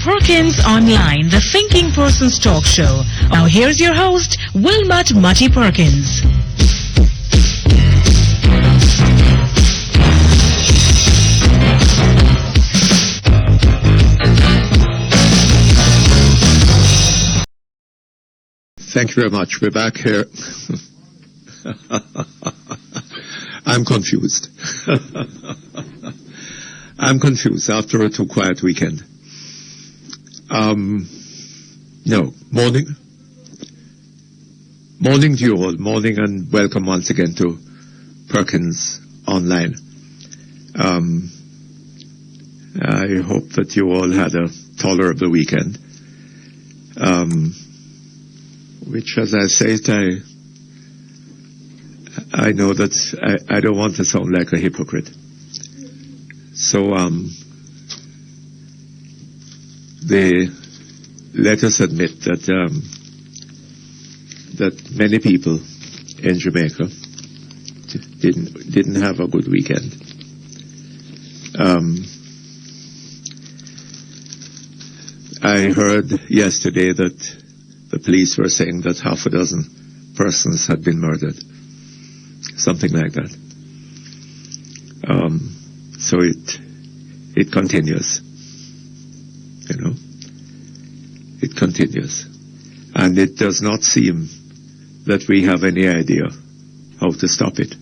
Perkins Online, the Thinking Person's talk show. Now here's your host, Wilmot Mutty Perkins. Thank you very much. We're back here. I'm confused. I'm confused after a too quiet weekend. No, morning. Morning to you all. Morning and welcome once again to Perkins Online. I hope that you all had a tolerable weekend. Which, as I say it, I know that I don't want to sound like a hypocrite. So, let us admit that that many people in Jamaica didn't have a good weekend. I heard yesterday that the police were saying that half a dozen persons had been murdered. Something like that. So it continues. You know? It continues. And it does not seem that we have any idea how to stop it.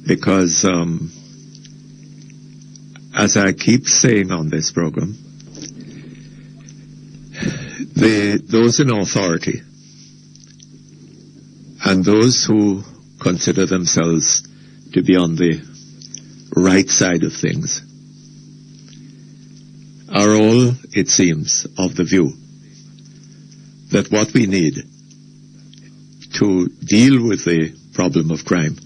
Because, as I keep saying on this program, those in authority and those who consider themselves to be on the right side of things are all, it seems, of the view that what we need to deal with the problem of crime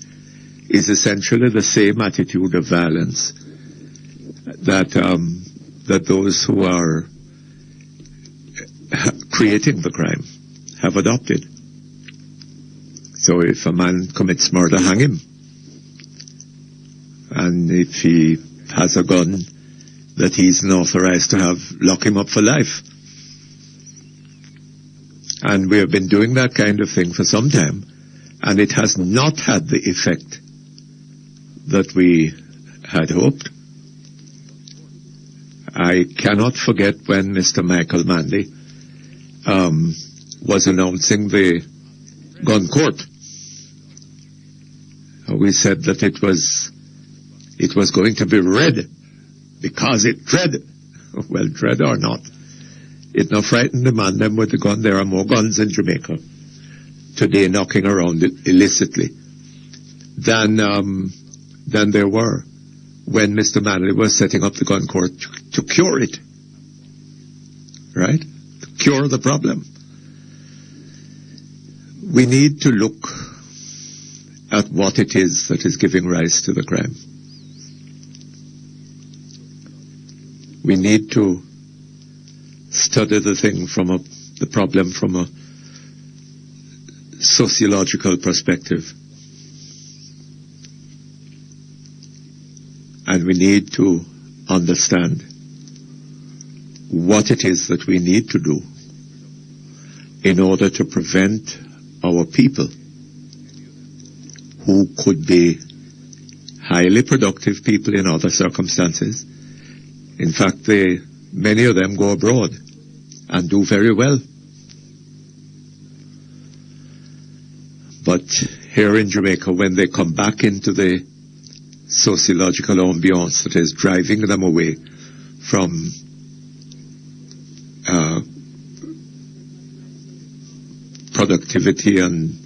is essentially the same attitude of violence that those who are creating the crime have adopted. So if a man commits murder, hang him. And if he has a gun that he's not authorized to have, lock him up for life. And we have been doing that kind of thing for some time, and it has not had the effect that we had hoped. I cannot forget when Mr. Michael Manley was announcing the gun court. We said that it was going to be red because it dread. Well, dread or not, it now frightened the man them with the gun. There are more guns in Jamaica today knocking around illicitly than there were when Mr. Manley was setting up the gun court to cure it. Right? To cure the problem. We need to look at what it is that is giving rise to the crime. We need to study the thing the problem from a sociological perspective. And we need to understand what it is that we need to do in order to prevent our people, who could be highly productive people in other circumstances. In fact, many of them go abroad and do very well. But here in Jamaica, when they come back into the sociological ambiance that is driving them away from productivity and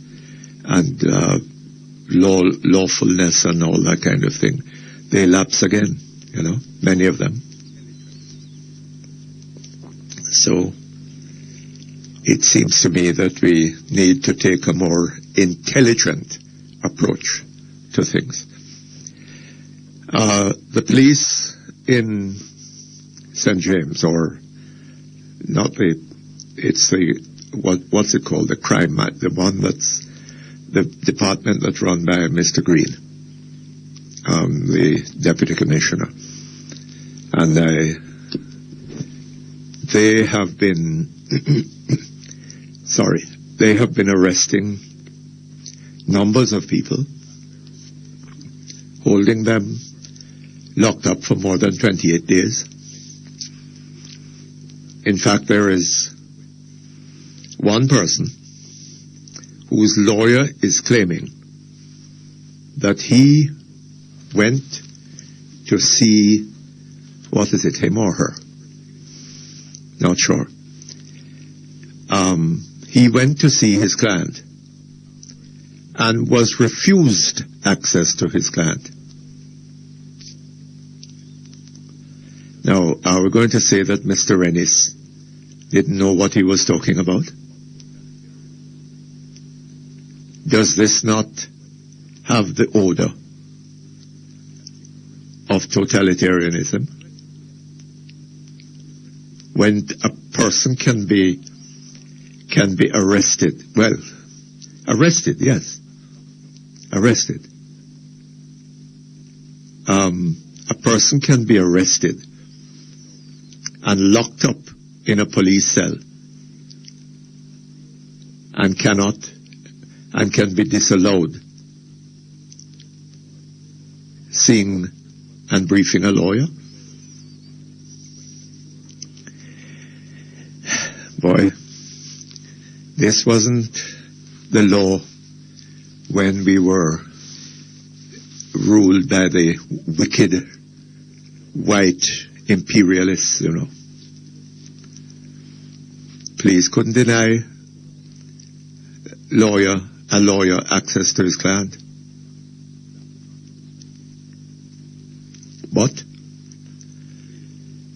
lawfulness and all that kind of thing, they lapse again, many of them. So it seems to me that we need to take a more intelligent approach to things. The police in St. James, or not what's it called? The crime, the one that's the department that's run by Mr. Green, the deputy commissioner. And they have been, they have been arresting numbers of people, holding them locked up for more than 28 days. In fact, there is one person whose lawyer is claiming that he went to see, what is it, him or her? Not sure. He went to see his client and was refused access to his client. Now, are we going to say that Mr. Rennis didn't know what he was talking about? Does this not have the odor of totalitarianism? When a person can be arrested, well, arrested, yes, arrested. A person can be arrested and locked up in a police cell and can be disallowed seeing and briefing a lawyer. Boy, this wasn't the law when we were ruled by the wicked white imperialists, you know. Please, couldn't deny a lawyer access to his client. But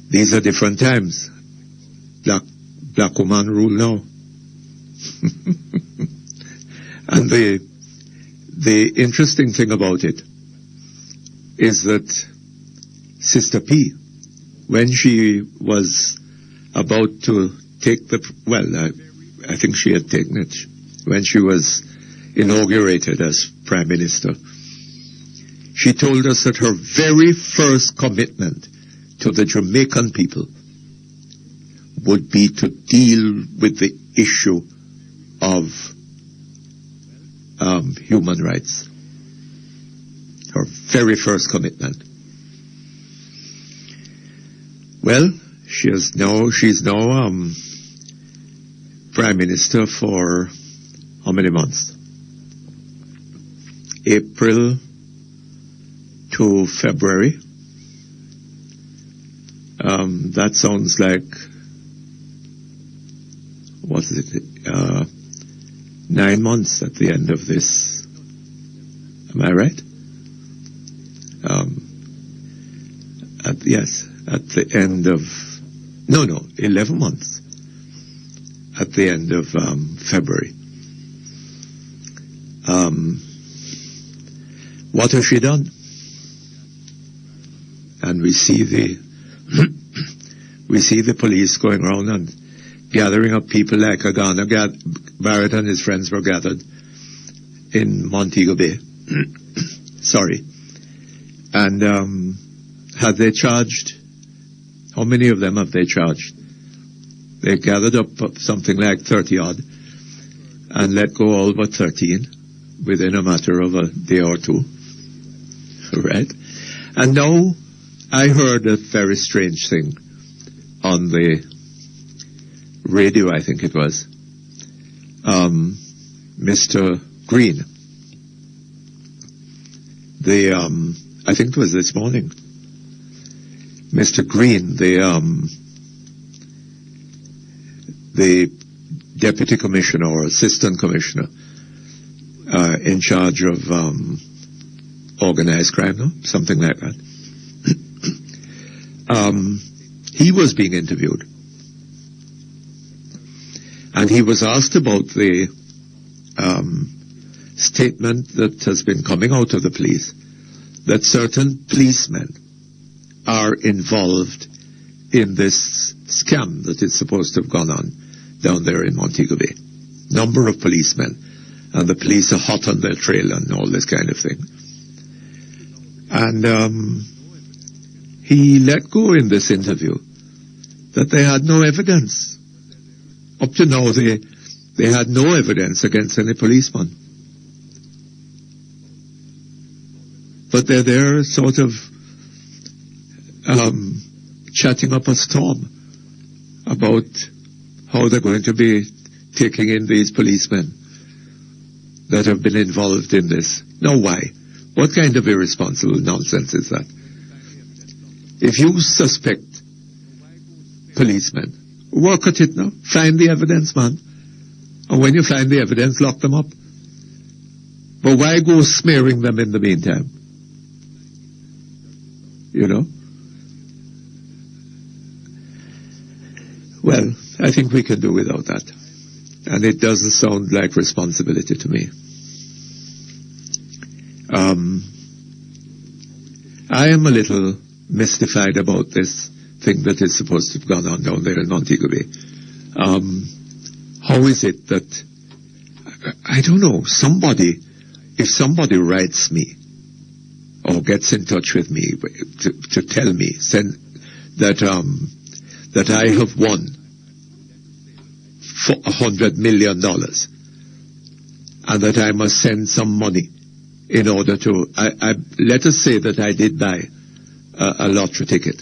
these are different times. Black woman rule now. And the interesting thing about it is that Sister P, when she was about to take I think she had taken it, when she was inaugurated as Prime Minister, she told us that her very first commitment to the Jamaican people would be to deal with the issue of human rights. Her very first commitment. Well, she's now Prime Minister for how many months? April to February. That sounds like, what is it? 9 months at the end of this. Am I right? At the end of, 11 months. At the end of February. What has she done? And we see the police going around and gathering up people like Barrett and his friends were gathered in Montego Bay. Sorry. And had they charged? How many of them have they charged? They gathered up something like 30 odd and let go all but 13 within a matter of a day or two. Right? And now I heard a very strange thing on the radio, I think it was. Mr. Green. I think it was this morning. Mr. Green, the deputy commissioner or assistant commissioner in charge of organized crime, no? Something like that. He was being interviewed. And he was asked about the statement that has been coming out of the police, that certain policemen are involved in this scam that is supposed to have gone on down there in Montego Bay. Number of policemen. And the police are hot on their trail and all this kind of thing. And he let go in this interview that they had no evidence. Up to now, they had no evidence against any policeman. But they're there sort of chatting up a storm about how they're going to be taking in these policemen that have been involved in this. Now why? What kind of irresponsible nonsense is that? If you suspect policemen, work at it now. Find the evidence, man. And when you find the evidence, lock them up. But why go smearing them in the meantime? You know? Well, I think we can do without that. And it doesn't sound like responsibility to me. I am a little mystified about this thing that is supposed to have gone on down there in Montego Bay. How is it that, I don't know, if somebody writes me or gets in touch with me to tell me that I have won for $100 million and that I must send some money in order to, let us say that I did buy a lottery ticket.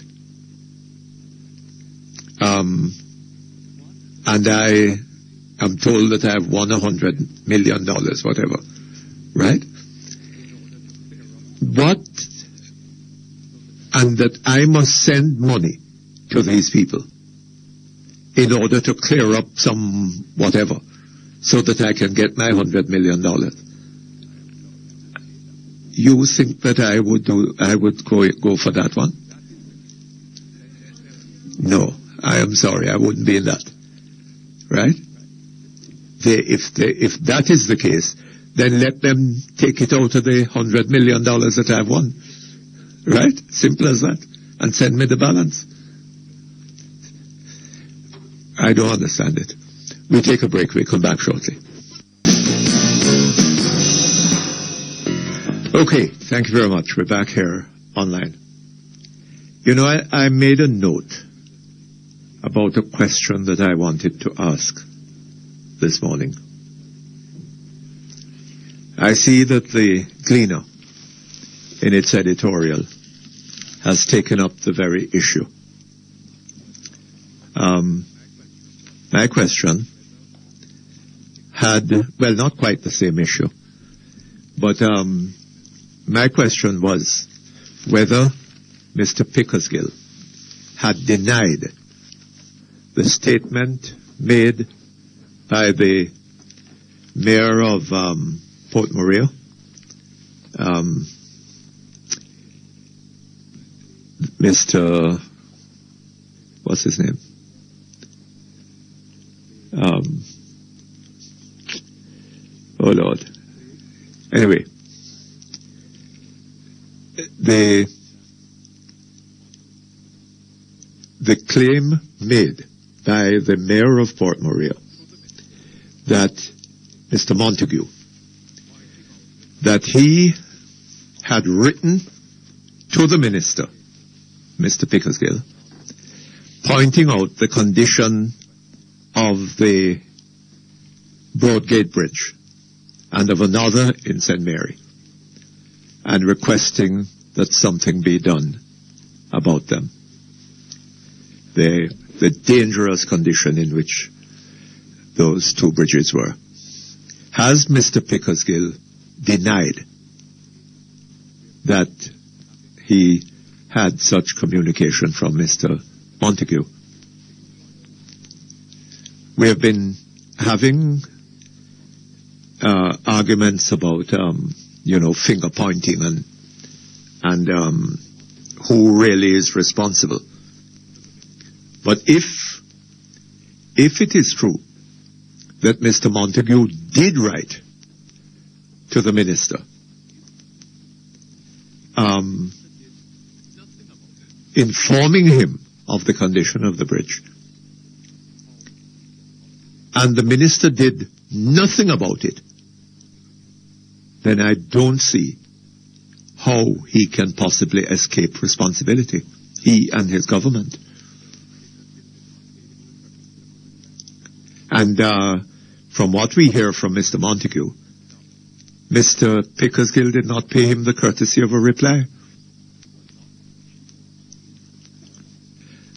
And I am told that I have won $100 million, whatever. Right? And that I must send money to these people in order to clear up some whatever, so that I can get my $100 million. You think that I would go for that one? No, I am sorry, I wouldn't be in that. Right? If that is the case, then let them take it out of the $100 million that I've won. Right? Simple as that. And send me the balance. I don't understand it. We take a break. We come back shortly. Okay, thank you very much. We're back here online. You know, I made a note about a question that I wanted to ask this morning. I see that the Gleaner, in its editorial, has taken up the very issue. My question had, well, not quite the same issue, but my question was whether Mr. Pickersgill had denied the statement made by the mayor of Port Maria, Mr. what's his name? Oh Lord. Anyway, the claim made by the mayor of Port Maria that Mr. Montague, that he had written to the minister, Mr. Pickersgill, pointing out the condition of the Broadgate Bridge and of another in St. Mary, and requesting that something be done about them. The dangerous condition in which those two bridges were. Has Mr. Pickersgill denied that he had such communication from Mr. Montague? We have been having arguments about, finger pointing and who really is responsible. But if it is true that Mr. Montague did write to the minister, informing him of the condition of the bridge, and the minister did nothing about it, then I don't see how he can possibly escape responsibility, he and his government. And from what we hear from Mr. Montague, Mr. Pickersgill did not pay him the courtesy of a reply.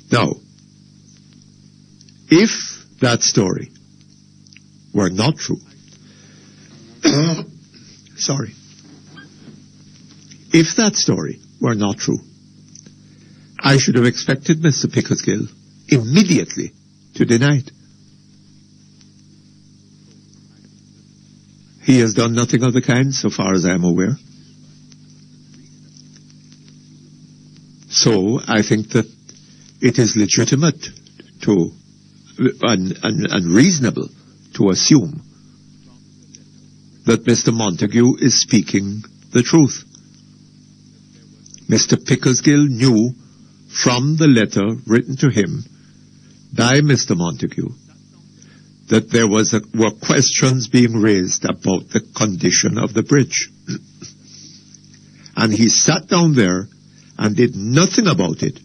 Now, if that story were not true, sorry, if that story were not true, I should have expected Mr. Pickersgill immediately to deny it. He has done nothing of the kind, so far as I am aware. So I think that it is legitimate to and reasonable to assume that Mr. Montague is speaking the truth. Mr. Pickersgill knew from the letter written to him by Mr. Montague that there were questions being raised about the condition of the bridge. And he sat down there and did nothing about it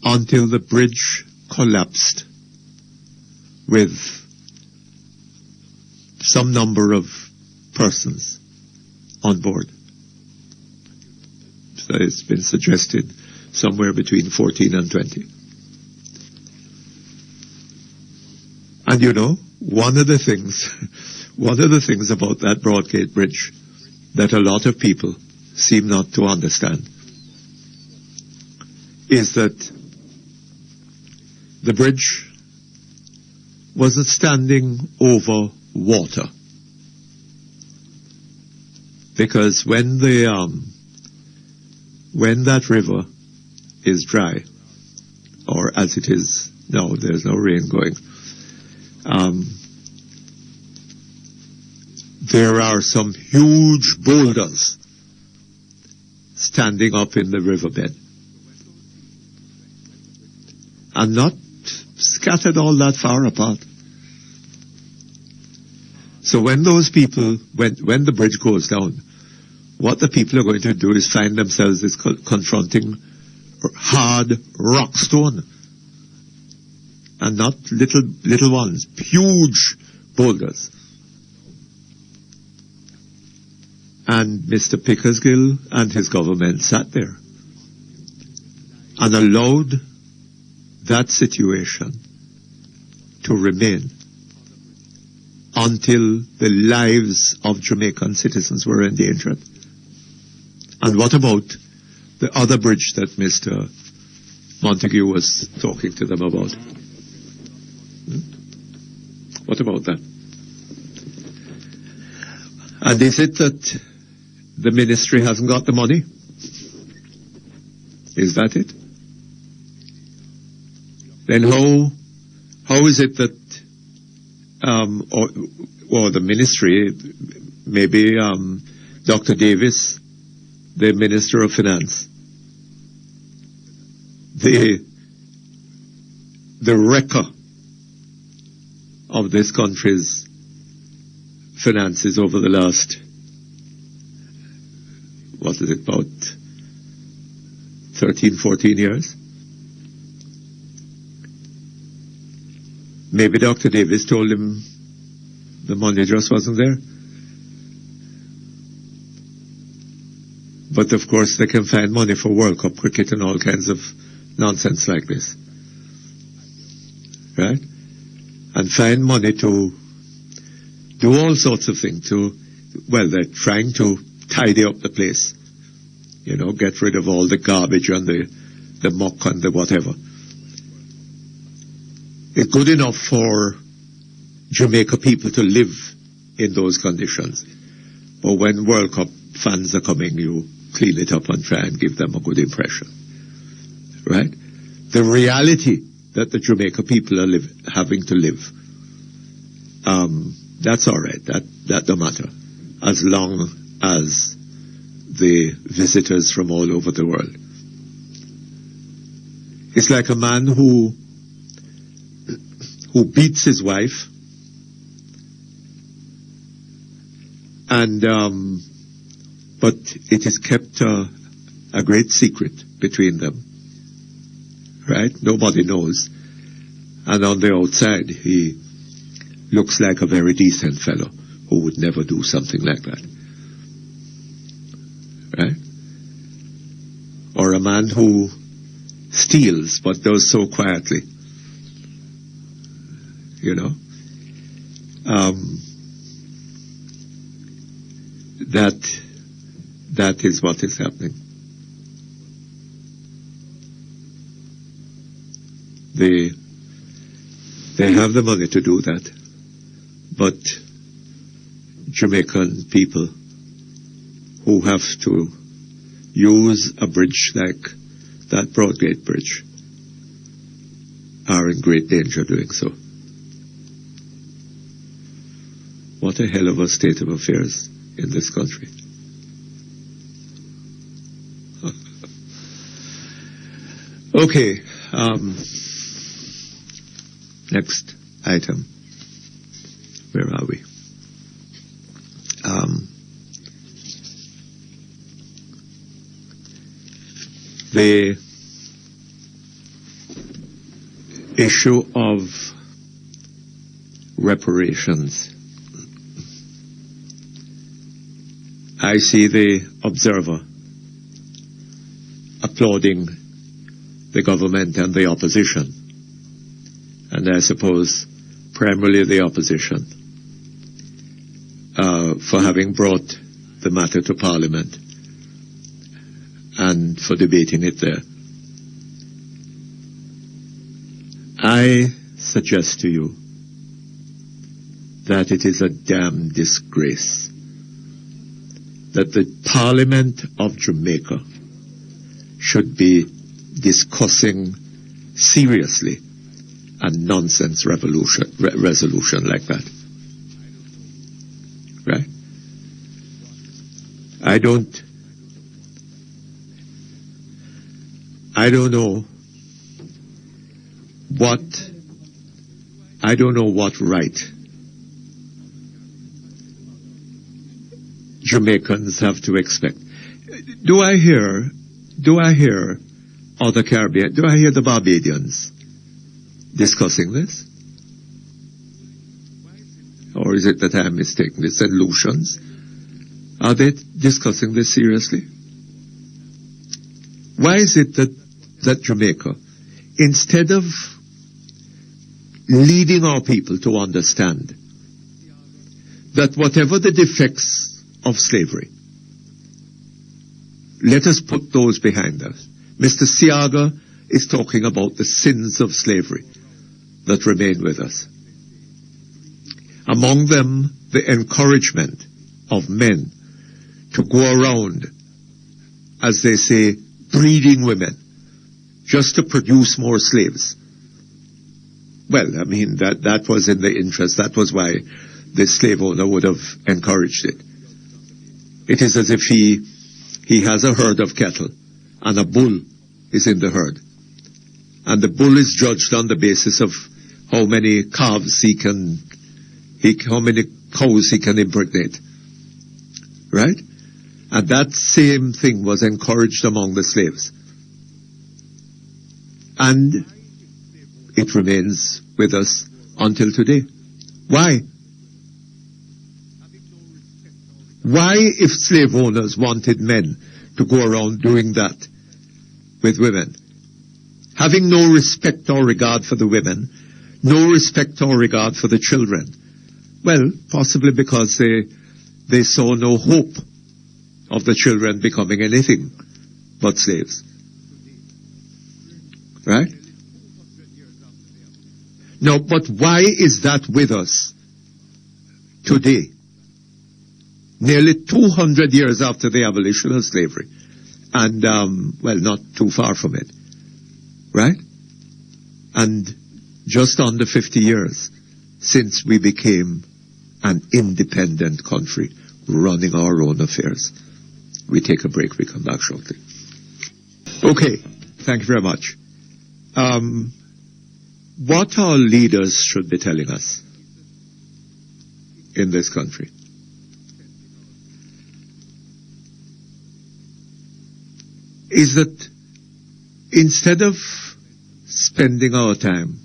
until the bridge collapsed with some number of persons on board. So it's been suggested somewhere between 14 and 20. And you know, one of the things about that Broadgate Bridge that a lot of people seem not to understand is that the bridge wasn't standing over water. Because when that river is dry, or as it is now, there's no rain going, there are some huge boulders standing up in the riverbed, and not scattered all that far apart. So when those people, when the bridge goes down, what the people are going to do is find themselves confronting hard rock stone, and not little ones, huge boulders. And Mr. Pickersgill and his government sat there and allowed that situation to remain until the lives of Jamaican citizens were endangered. And what about the other bridge that Mr. Montague was talking to them about? What about that? And is it that the ministry hasn't got the money? Is that it? Then how is it that or the ministry, maybe Dr. Davis, the Minister of Finance, the wrecker of this country's finances over the last, what is it, about 13, 14 years? Maybe Dr. Davis told him the money just wasn't there. But of course they can find money for World Cup cricket and all kinds of nonsense like this. Right? And find money to do all sorts of things they're trying to tidy up the place. You know, get rid of all the garbage and the muck and the whatever. It's good enough for Jamaica people to live in those conditions. But when World Cup fans are coming, you clean it up and try and give them a good impression. Right? The reality that the Jamaica people are having to live, that's all right. That don't matter, as long as the visitors from all over the world. It's like a man who beats his wife, and but it is kept a great secret between them. Right? Nobody knows. And on the outside, he looks like a very decent fellow who would never do something like that. Right? Or a man who steals but does so quietly. You know? That is what is happening. They have the money to do that, but Jamaican people who have to use a bridge like that Broadgate Bridge are in great danger doing so. What a hell of a state of affairs in this country. Okay, next item. Where are we? The issue of reparations. I see the Observer applauding the government and the opposition, and I suppose primarily the opposition, for having brought the matter to Parliament and for debating it there. I suggest to you that it is a damn disgrace that the Parliament of Jamaica should be discussing seriously a nonsense resolution like that. Right? I don't know what right Jamaicans have to expect. Do I hear other Caribbean, do I hear the Barbadians discussing this? Or is it that I'm mistaken? The St. Lucians? Are they discussing this seriously? Why is it that Jamaica, instead of leading our people to understand that whatever the defects of slavery, let us put those behind us. Mr. Siaga is talking about the sins of slavery that remain with us. Among them, the encouragement of men to go around, as they say, breeding women, just to produce more slaves. Well, I mean, that was in the interest. That was why the slave owner would have encouraged it. It is as if he has a herd of cattle, and a bull is in the herd. And the bull is judged on the basis of how many calves how many cows he can impregnate. Right? And that same thing was encouraged among the slaves. And it remains with us until today. Why? Why, if slave owners wanted men to go around doing that with women, having no respect or regard for the women, no respect or regard for the children? Well, possibly because they saw no hope of the children becoming anything but slaves. Right? Now, but why is that with us today? Nearly 200 years after the abolition of slavery. And, well, not too far from it. Right? And just under 50 years since we became an independent country running our own affairs. We take a break. We come back shortly. Okay. Thank you very much. What our leaders should be telling us in this country is that instead of spending our time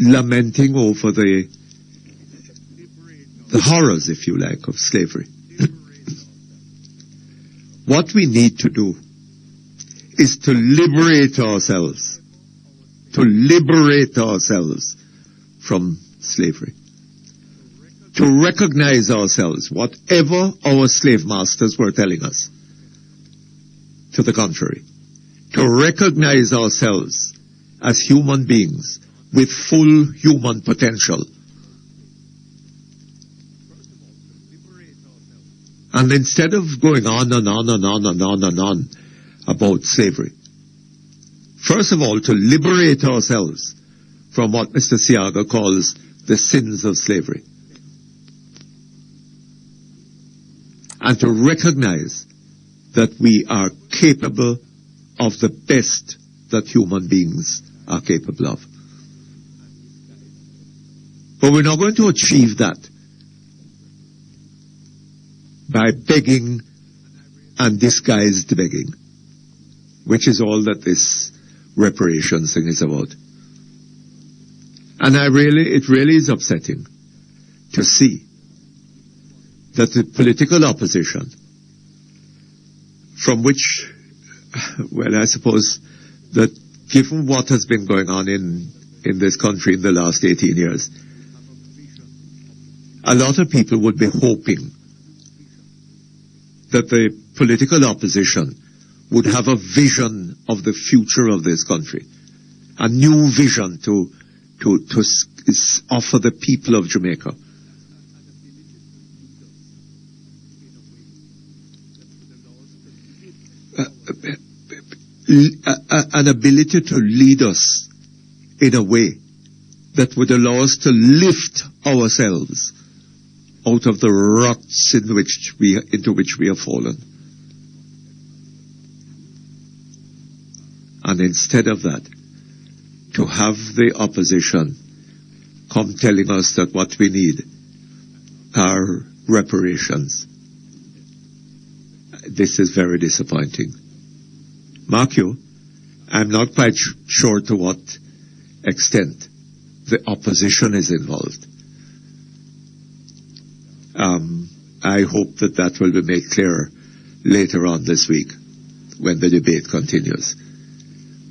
lamenting over the horrors, if you like, of slavery. What we need to do is to liberate ourselves from slavery. To recognize ourselves, whatever our slave masters were telling us. To the contrary. To recognize ourselves as human beings with full human potential. And instead of going on and on and on and on and on about slavery, first of all, to liberate ourselves from what Mr. Siaga calls the sins of slavery. And to recognize that we are capable of the best that human beings are capable of. But we're not going to achieve that by begging and disguised begging, which is all that this reparations thing is about. And it really is upsetting to see that the political opposition, from which, well, I suppose that given what has been going on in this country in the last 18 years, a lot of people would be hoping that the political opposition would have a vision of the future of this country, a new vision to offer the people of Jamaica. An ability to lead us in a way that would allow us to lift ourselves out of the ruts into which we have fallen. And instead of that, to have the opposition come telling us that what we need are reparations. This is very disappointing. Mark you, I'm not quite sure to what extent the opposition is involved. I hope that will be made clearer later on this week when the debate continues.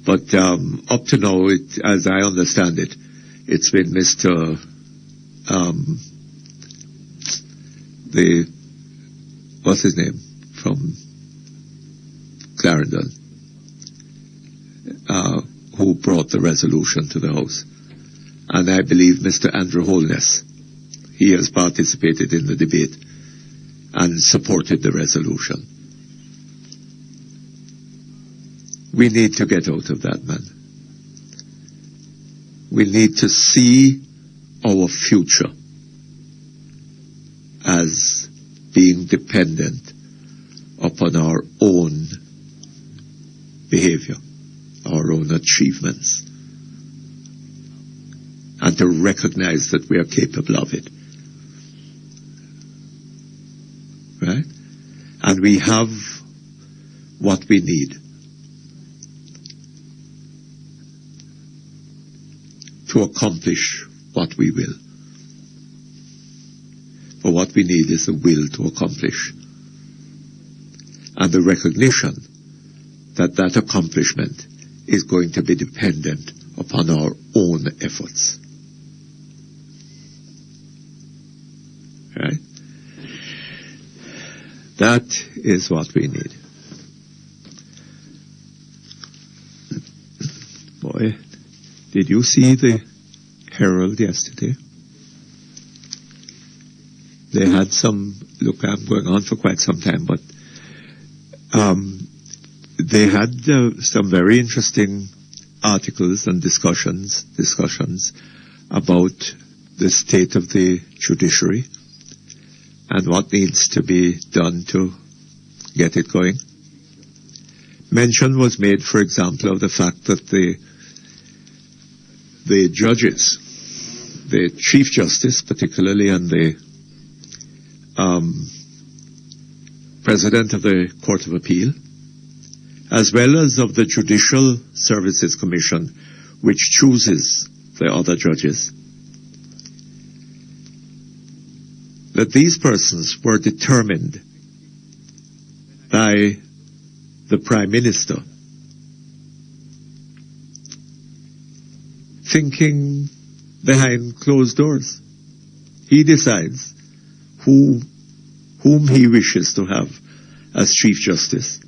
But up to now, as I understand it, it's been Mr. What's his name from Clarendon, who brought the resolution to the House. And I believe Mr. Andrew Holness, he has participated in the debate and supported the resolution. We need to get out of that, man. We need to see our future as being dependent upon our own behavior, our own achievements, and to recognize that we are capable of it. Right? And we have what we need to accomplish what we will. For what we need is the will to accomplish, and the recognition that that accomplishment is going to be dependent upon our own efforts. Right? That is what we need. Boy, did you see the Herald yesterday? They had some, look, I'm going on for quite some time, but they had some very interesting articles and discussions about the state of the judiciary and what needs to be done to get it going. Mention was made, for example, of the fact that the judges, the Chief Justice particularly, and the President of the Court of Appeal, as well as of the Judicial Services Commission, which chooses the other judges, that these persons were determined by the Prime Minister, thinking behind closed doors. He decides whom he wishes to have as Chief Justice.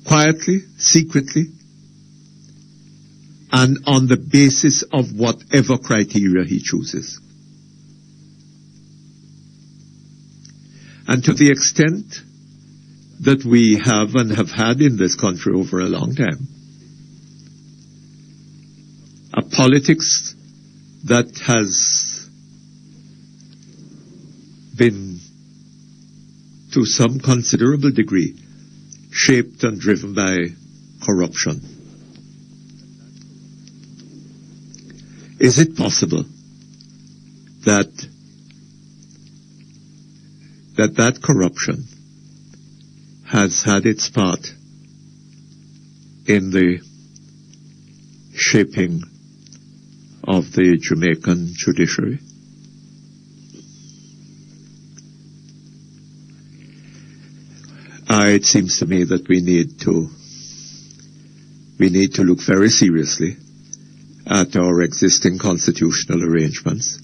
Quietly, secretly, and on the basis of whatever criteria he chooses. And to the extent that we have and have had in this country over a long time, a politics that has been, to some considerable degree, shaped and driven by corruption. Is it possible that corruption has had its part in the shaping of the Jamaican judiciary? It seems to me that we need to look very seriously at our existing constitutional arrangements.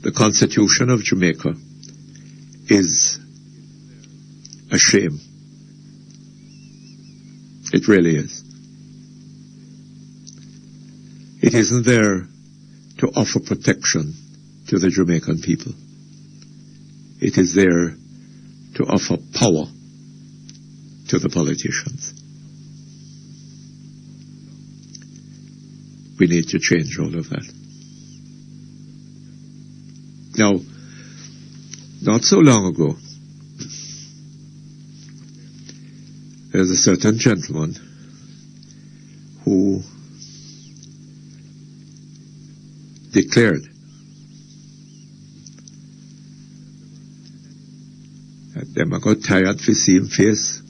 The Constitution of Jamaica is a shame. It really is. It isn't there to offer protection to the Jamaican people. It is there to offer power to the politicians. We need to change all of that. Now, not so long ago, there's a certain gentleman who declared that them I got tired to see him face.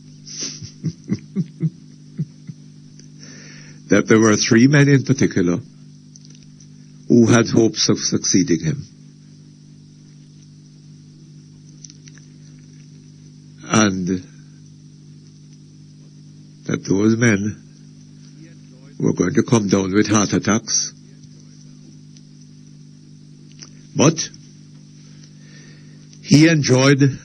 That there were 3 men in particular who had hopes of succeeding him. And that those men were going to come down with heart attacks. But he enjoyed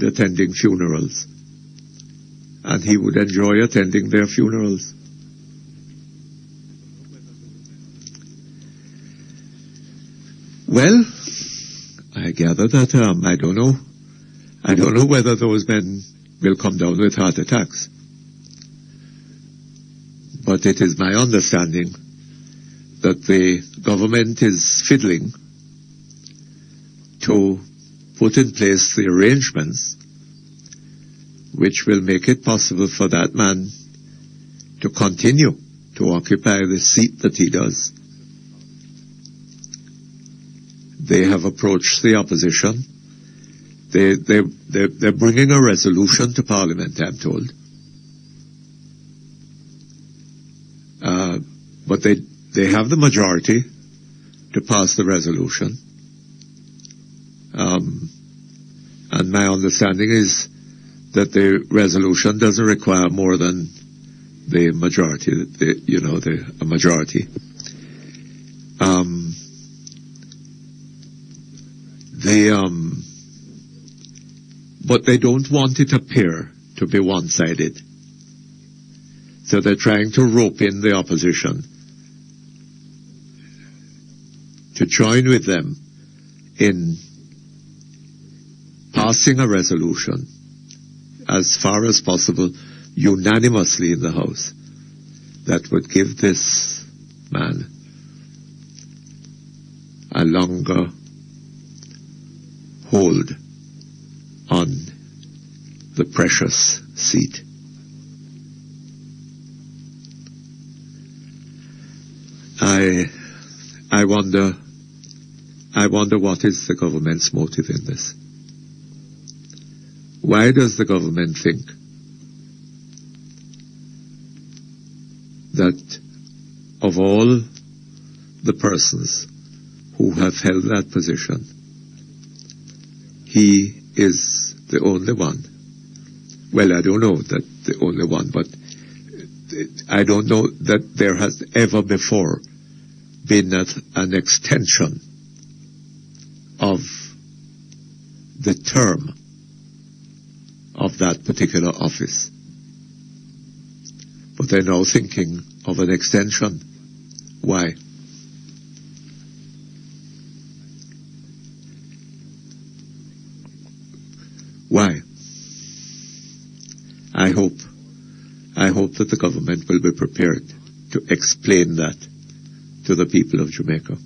attending funerals, and he would enjoy attending their funerals. Well, I gather that I don't know whether those men will come down with heart attacks, but it is my understanding that the government is fiddling to put in place the arrangements which will make it possible for that man to continue to occupy the seat that he does. They have approached the opposition. They're bringing a resolution to Parliament, I'm told. But they have the majority to pass the resolution. And my understanding is that the resolution doesn't require more than the majority, a majority. But they don't want it to appear to be one-sided. So they're trying to rope in the opposition to join with them in passing a resolution as far as possible unanimously in the House that would give this man a longer hold on the precious seat. I wonder I wonder what is the government's motive in this. Why does the government think that of all the persons who have held that position, he is the only one? Well, I don't know that the only one, but I don't know that there has ever before been an extension of the term of that particular office. But they're now thinking of an extension. Why? Why? I hope that the government will be prepared to explain that to the people of Jamaica.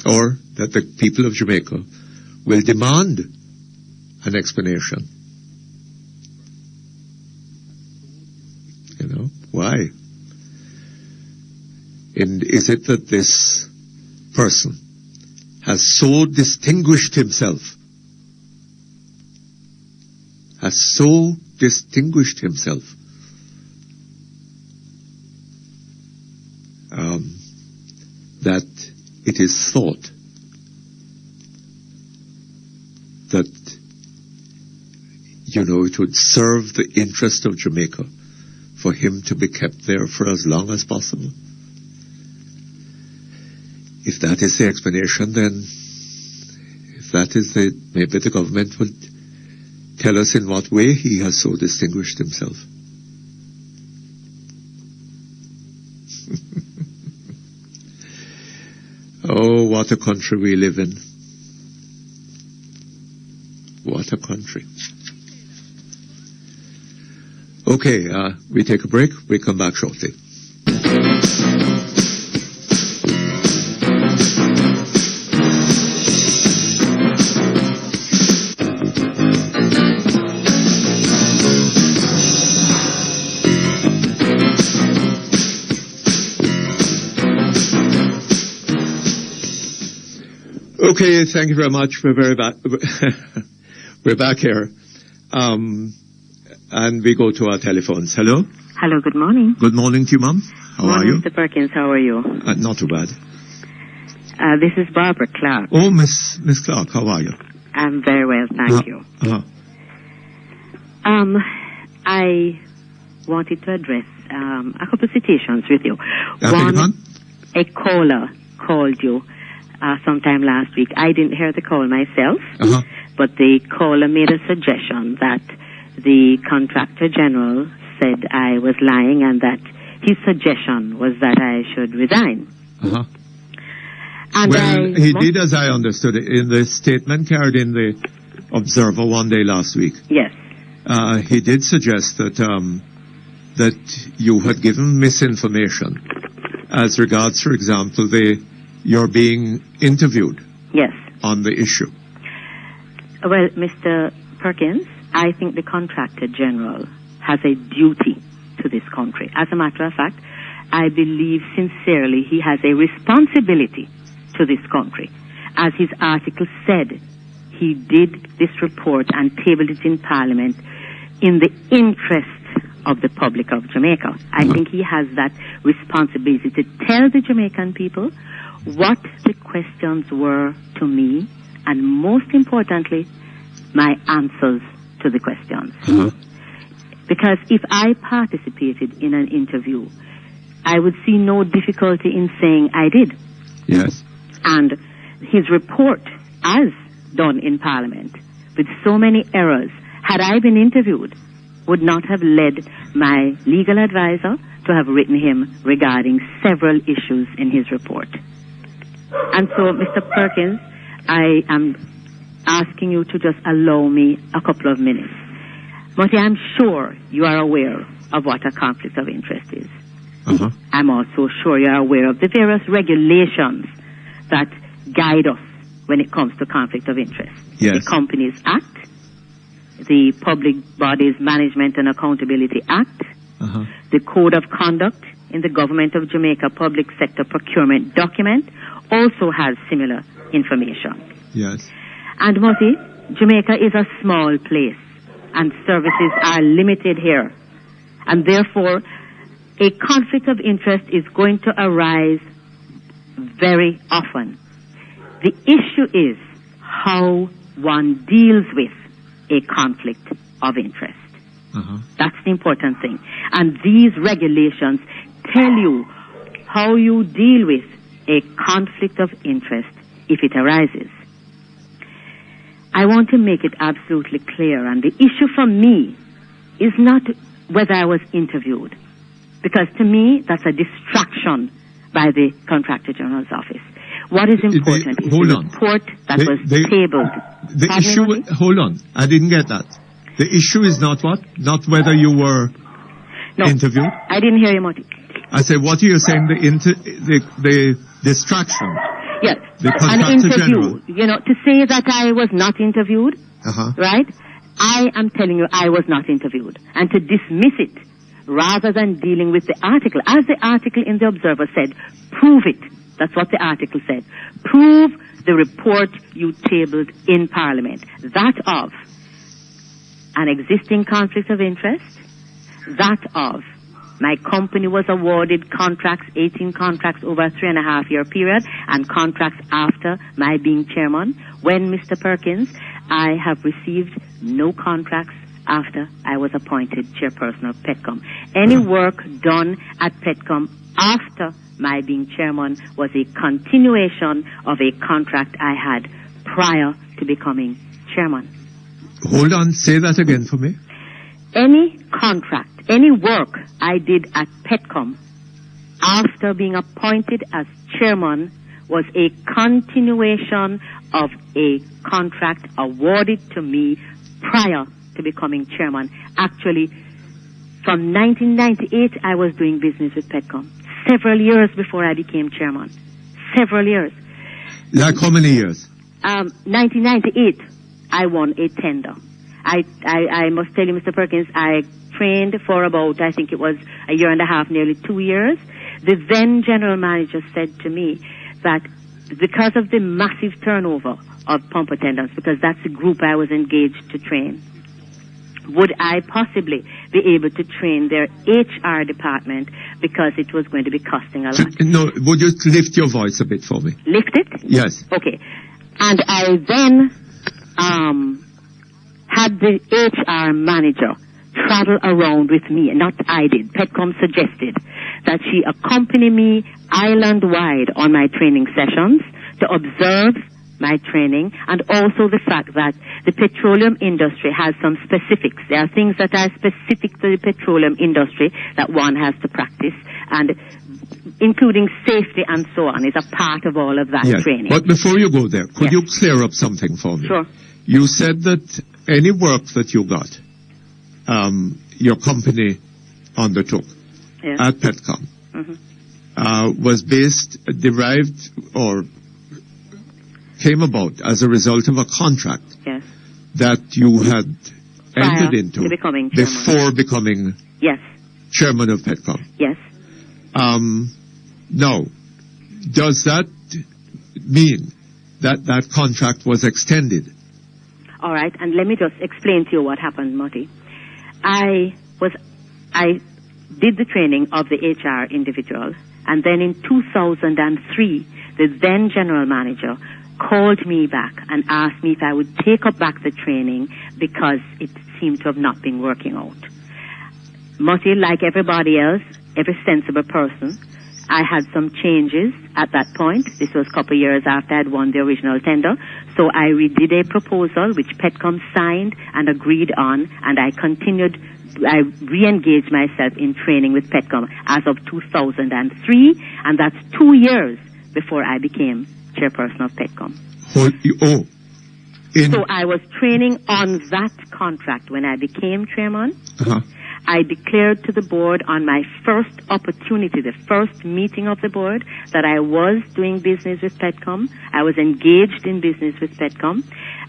Or that the people of Jamaica will demand an explanation. You know, why? And is it that this person has so distinguished himself, that it is thought that, you know, it would serve the interest of Jamaica for him to be kept there for as long as possible? If that is the explanation, then maybe the government would tell us in what way he has so distinguished himself. Oh, what a country we live in. What a country. Okay, we take a break. We come back shortly. Okay, thank you very much. We're back here. And we go to our telephones. Hello? Hello, good morning. Good morning to you, Mum. How are you? Mr. Perkins, how are you? Not too bad. This is Barbara Clark. Oh, Miss Clark, how are you? I'm very well, thank you. I wanted to address a couple of citations with you. One, a caller called you sometime last week. I didn't hear the call myself, but the caller made a suggestion that the Contractor General said I was lying and that his suggestion was that I should resign. And well, he did, as I understood it, in the statement carried in the Observer one day last week. Yes. He did suggest that you had given misinformation as regards, for example, you're being interviewed. Yes. On the issue. Well, Mr. Perkins, I think the Contractor General has a duty to this country. As a matter of fact, I believe sincerely he has a responsibility to this country. As his article said, he did this report and tabled it in Parliament in the interest of the public of Jamaica. I think he has that responsibility to tell the Jamaican people what the questions were to me, and most importantly, my answers to the questions. Because if I participated in an interview, I would see no difficulty in saying I did. Yes. And his report, as done in Parliament, with so many errors, had I been interviewed, would not have led my legal advisor to have written him regarding several issues in his report. And so, Mr. Perkins, I am asking you to just allow me a couple of minutes. But I'm sure you are aware of what a conflict of interest is. I'm also sure you are aware of the various regulations that guide us when it comes to conflict of interest. Yes. The Companies Act, the Public Bodies Management and Accountability Act, the Code of Conduct in the Government of Jamaica Public Sector Procurement Document, also has similar information. Yes. And Mutty, Jamaica is a small place, and services are limited here. And therefore, a conflict of interest is going to arise very often. The issue is how one deals with a conflict of interest. That's the important thing. And these regulations tell you how you deal with a conflict of interest if it arises. I want to make it absolutely clear, and the issue for me is not whether I was interviewed, because to me that's a distraction by the Contractor General's office. What is important is the report that was tabled. The issue, hold on, I didn't get that. The issue is not what? Not whether you were interviewed? I didn't hear you, Mutty. I said, what are you saying, the distraction? Yes, The an interview. General. You know, to say that I was not interviewed, right? I am telling you I was not interviewed. And to dismiss it, rather than dealing with the article, as the article in the Observer said, prove it. That's what the article said. Prove the report you tabled in Parliament. That of an existing conflict of interest, that of my company was awarded contracts, 18 contracts over a 3.5-year period, and contracts after my being chairman. When, Mr. Perkins, I have received no contracts after I was appointed chairperson of PETCOM. Any work done at PETCOM after my being chairman was a continuation of a contract I had prior to becoming chairman. Hold on, say that again for me. Any contract, any work I did at PETCOM after being appointed as chairman was a continuation of a contract awarded to me prior to becoming chairman. Actually, from 1998, I was doing business with PETCOM. Several years before I became chairman. Several years. Like how many years? 1998, I won a tender. I must tell you, Mr. Perkins, I trained for about, I think it was a year and a half, nearly 2 years. The then general manager said to me that because of the massive turnover of pump attendants, because that's the group I was engaged to train, would I possibly be able to train their HR department because it was going to be costing a lot? No, would you lift your voice a bit for me? Lift it? Yes. Okay. And I then had the HR manager travel around with me, not I did. PETCOM suggested that she accompany me island-wide on my training sessions to observe my training, and also the fact that the petroleum industry has some specifics. There are things that are specific to the petroleum industry that one has to practice, and including safety and so on is a part of all of that training. But before you go there, could you clear up something for me? Sure. You said that any work that you got, your company undertook at PETCOM was derived or came about as a result of a contract that you had entered into before becoming chairman of PETCOM. Yes. Now, does that mean that that contract was extended? All right, and let me just explain to you what happened, Mutty. I did the training of the HR individual, and then in 2003, the then general manager called me back and asked me if I would take up back the training because it seemed to have not been working out. Mutty, like everybody else, every sensible person, I had some changes at that point. This was a couple of years after I'd won the original tender. So I redid a proposal which PETCOM signed and agreed on, and I re-engaged myself in training with PETCOM as of 2003, and that's 2 years before I became chairperson of PETCOM. So I was training on that contract when I became chairman. I declared to the board on my first opportunity, the first meeting of the board, that I was doing business with PETCOM. I was engaged in business with PETCOM,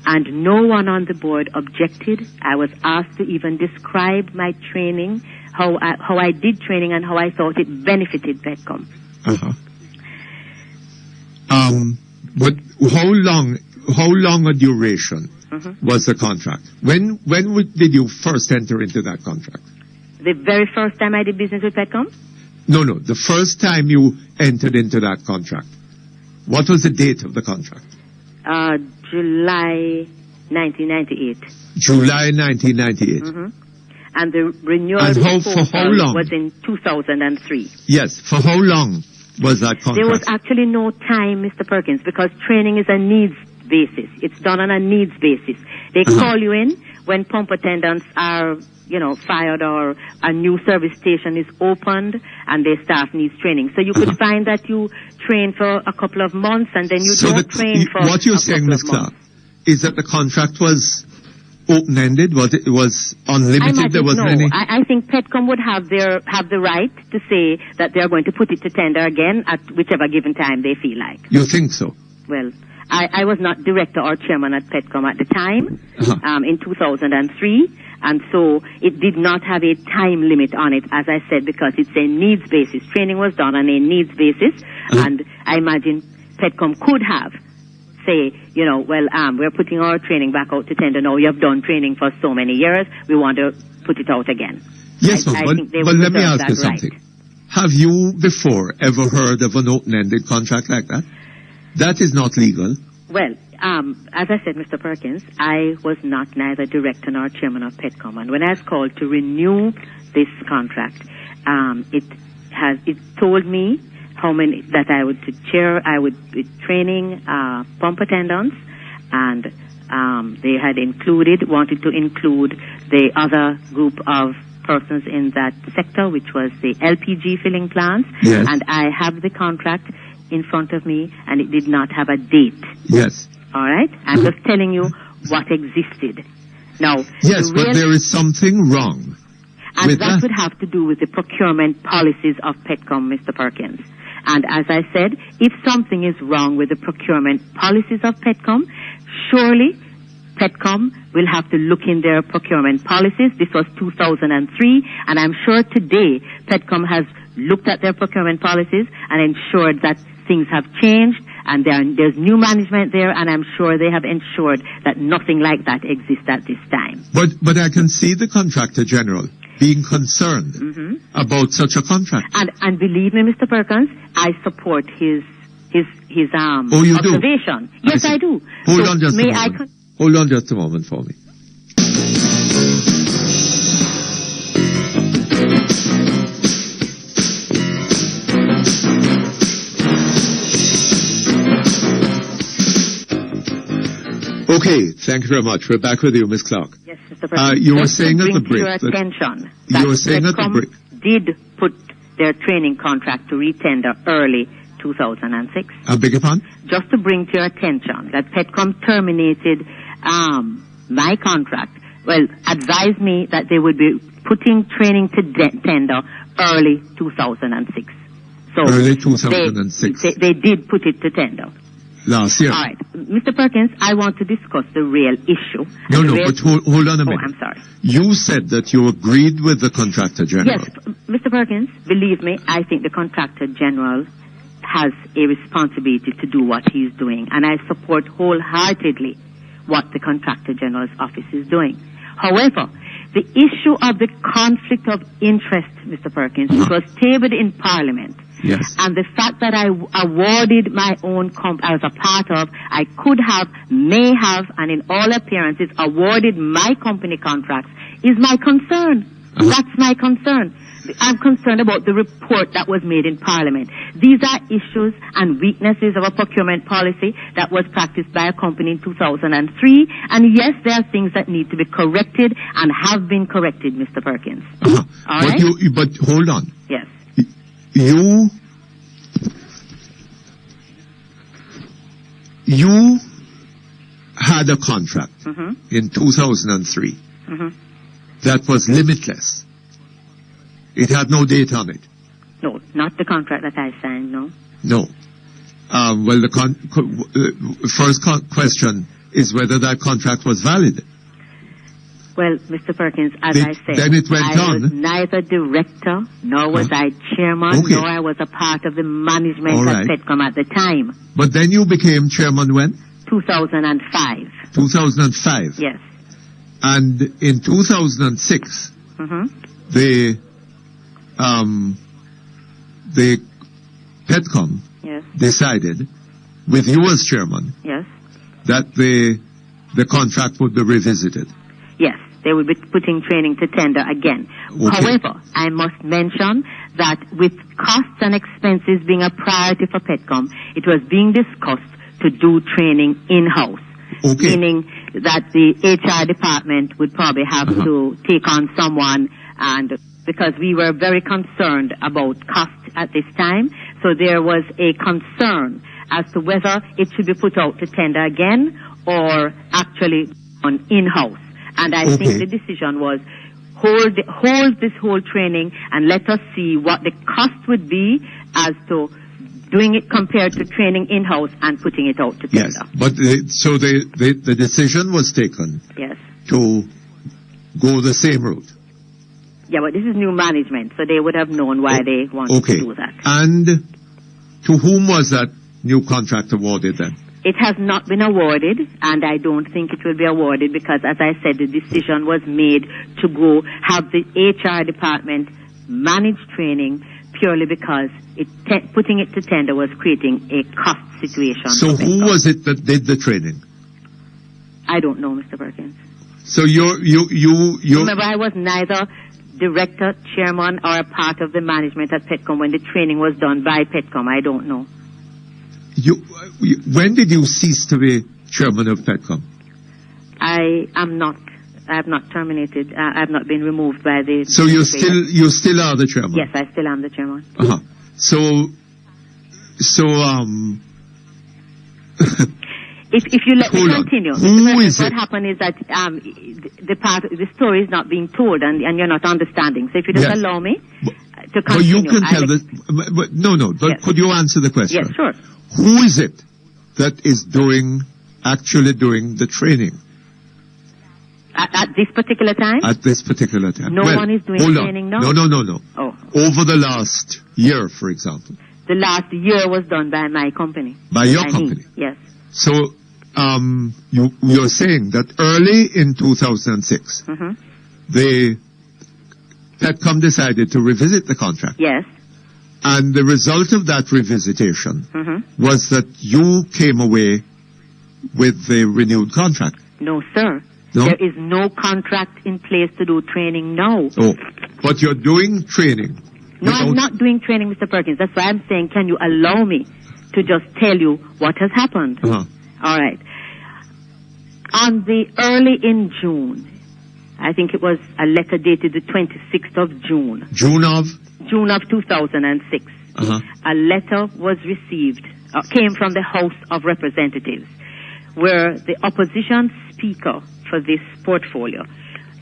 and no one on the board objected. I was asked to even describe my training, how I did training and how I thought it benefited PETCOM. But how long a duration was the contract? When did you first enter into that contract? The very first time I did business with Petcom? No, the first time you entered into that contract. What was the date of the contract? July 1998. July 1998. And the renewal for how long? Was in 2003. Yes, for how long was that contract? There was actually no time, Mr. Perkins, because training is a needs basis. It's done on a needs basis. They call you in when pump attendants are, fired, or a new service station is opened and their staff needs training. So you could find that you train for a couple of months and then you don't train for what you're saying, Ms. Clark, is that the contract was open-ended? Was unlimited? There wasn't any? I think Petcom would have the right to say that they're going to put it to tender again at whichever given time they feel like. You think so? Well, I was not director or chairman at Petcom at the time, in 2003, and so it did not have a time limit on it, as I said, because it's a needs basis. Training was done on a needs basis, and I imagine Petcom could have say, we're putting our training back out to tender now. You have done training for so many years. We want to put it out again. Yes, but let me ask you something. Right. Have you before ever heard of an open-ended contract like that? That is not legal. Well, as I said, Mr. Perkins, I was not neither director nor chairman of Petcom. And when I was called to renew this contract, it told me how many that I would be training pump attendants, and they had wanted to include the other group of persons in that sector, which was the LPG filling plants. Yes. And I have the contract in front of me, and it did not have a date. Yes. All right? I'm just telling you what existed. Now, yes, but there is something wrong. And that would have to do with the procurement policies of Petcom, Mr. Perkins. And as I said, if something is wrong with the procurement policies of Petcom, surely Petcom will have to look in their procurement policies. This was 2003, and I'm sure today Petcom has looked at their procurement policies and ensured that things have changed, and there's new management there, and I'm sure they have ensured that nothing like that exists at this time. But I can see the Contractor General being concerned about such a contract. And believe me, Mr. Perkins, I support his observation. Do? Yes, I do. Hold on just a moment for me. Okay, thank you very much. We're back with you, Ms. Clark. Yes, Mr. President. You were saying at the break. Your attention you were saying at the break. Did put their training contract to retender early 2006. I beg your pardon? Just to bring to your attention that Petcom terminated my contract. Well, advised me that they would be putting training to tender early 2006. So early 2006. They did put it to tender. Last year. All right. Mr. Perkins, I want to discuss the real issue. But hold on a minute. Oh, I'm sorry. You said that you agreed with the Contractor General. Yes, Mr. Perkins, believe me, I think the Contractor General has a responsibility to do what he's doing, and I support wholeheartedly what the Contractor General's office is doing. However, the issue of the conflict of interest, Mr. Perkins, it was tabled in Parliament. Yes. And the fact that I awarded my own I was a part of, I could have, may have, and in all appearances awarded my company contracts is my concern. That's my concern. I'm concerned about the report that was made in Parliament. These are issues and weaknesses of a procurement policy that was practiced by a company in 2003. And yes, there are things that need to be corrected and have been corrected, Mr. Perkins. All right? But hold on. Yes. You had a contract in 2003 that was limitless. It had no date on it. No, not the contract that I signed, no. No. Well, the first question is whether that contract was valid. Well, Mr. Perkins, as I said, then it went I was on. neither director, nor was I chairman, Okay. nor I was a part of the management All at right. Petcom at the time. But then you became chairman when? 2005. 2005. Yes. And in 2006, Mm-hmm. the Petcom Yes. decided, with you as chairman, Yes. that the contract would be revisited. Yes. They will be putting training to tender again. Okay. However, I must mention that with costs and expenses being a priority for Petcom, it was being discussed to do training in-house. Okay. Meaning that the HR department would probably have to take on someone, and because we were very concerned about cost at this time, so there was a concern as to whether it should be put out to tender again or actually on in-house. And I think the decision was hold this whole training and let us see what the cost would be as to doing it compared to training in-house and putting it out to tender. Yes, but the decision was taken Yes. to go the same route. Yeah, but this is new management, so they would have known why they wanted to do that. And to whom was that new contract awarded then? It has not been awarded, and I don't think it will be awarded because, as I said, the decision was made to go have the HR department manage training purely because putting it to tender was creating a cost situation. So for who Petcom. was it that did the training? I don't know, Mr. Perkins. So you Remember, I was neither director, chairman, or a part of the management at Petcom when the training was done by Petcom. I don't know. when did you cease to be chairman of Petcom? I am not. I have not terminated. I have not been removed by the. So you still are the chairman? Yes, I still am the chairman. Uh-huh. So If you let me Hold on. continue, Who is what it? happened is that the story is not being told, and you're not understanding. So if you just Yes. allow me to But continue, you can I'll tell this. But no. But Yes. could you answer the question? Yes, sure. Who is it that is actually doing the training At this particular time, at this particular time? No one is doing hold on. training now? No. Oh, Over the last year, for example, the last year was done by my company. by your By me, company. yes. So you're saying that early in 2006, Hmm. the Petcom decided to revisit the contract. Yes. And the result of that revisitation Hmm. was that you came away with the renewed contract. No, sir. No? There is no contract in place to do training now. Oh, but you're doing training. No, I'm not doing training, Mr. Perkins. That's why I'm saying, can you allow me to just tell you what has happened? Uh-huh. All right. Early in June, I think it was a letter dated the 26th of June. June of? June of 2006. Uh-huh. A letter was received, came from the House of Representatives, where the opposition speaker for this portfolio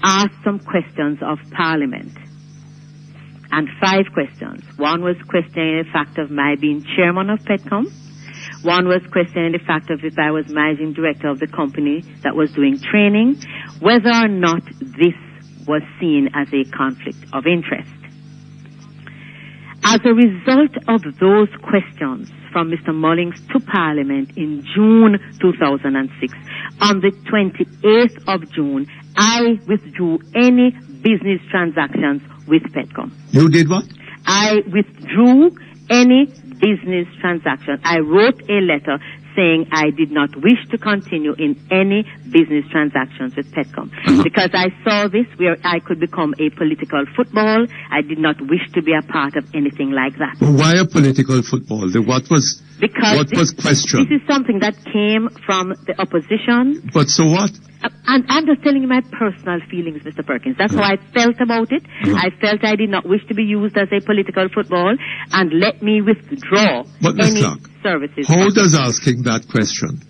asked some questions of Parliament. And 5 questions. One was questioning the fact of my being chairman of Petcom. One was questioning the fact of if I was managing director of the company that was doing training, whether or not this was seen as a conflict of interest. As a result of those questions from Mr. Mullings to Parliament in June 2006, on the 28th of June, I withdrew any business transactions with Petcom. You did what? I withdrew any business transaction. I wrote a letter saying I did not wish to continue in any business transactions with Petcom because I saw this where I could become a political football. I did not wish to be a part of anything like that. Why a political football? What was questioned? This is something that came from the opposition. But so what? And I'm just telling you my personal feelings, Mr. Perkins. That's how I felt about it. I felt I did not wish to be used as a political football, and let me withdraw any services. How does asking that question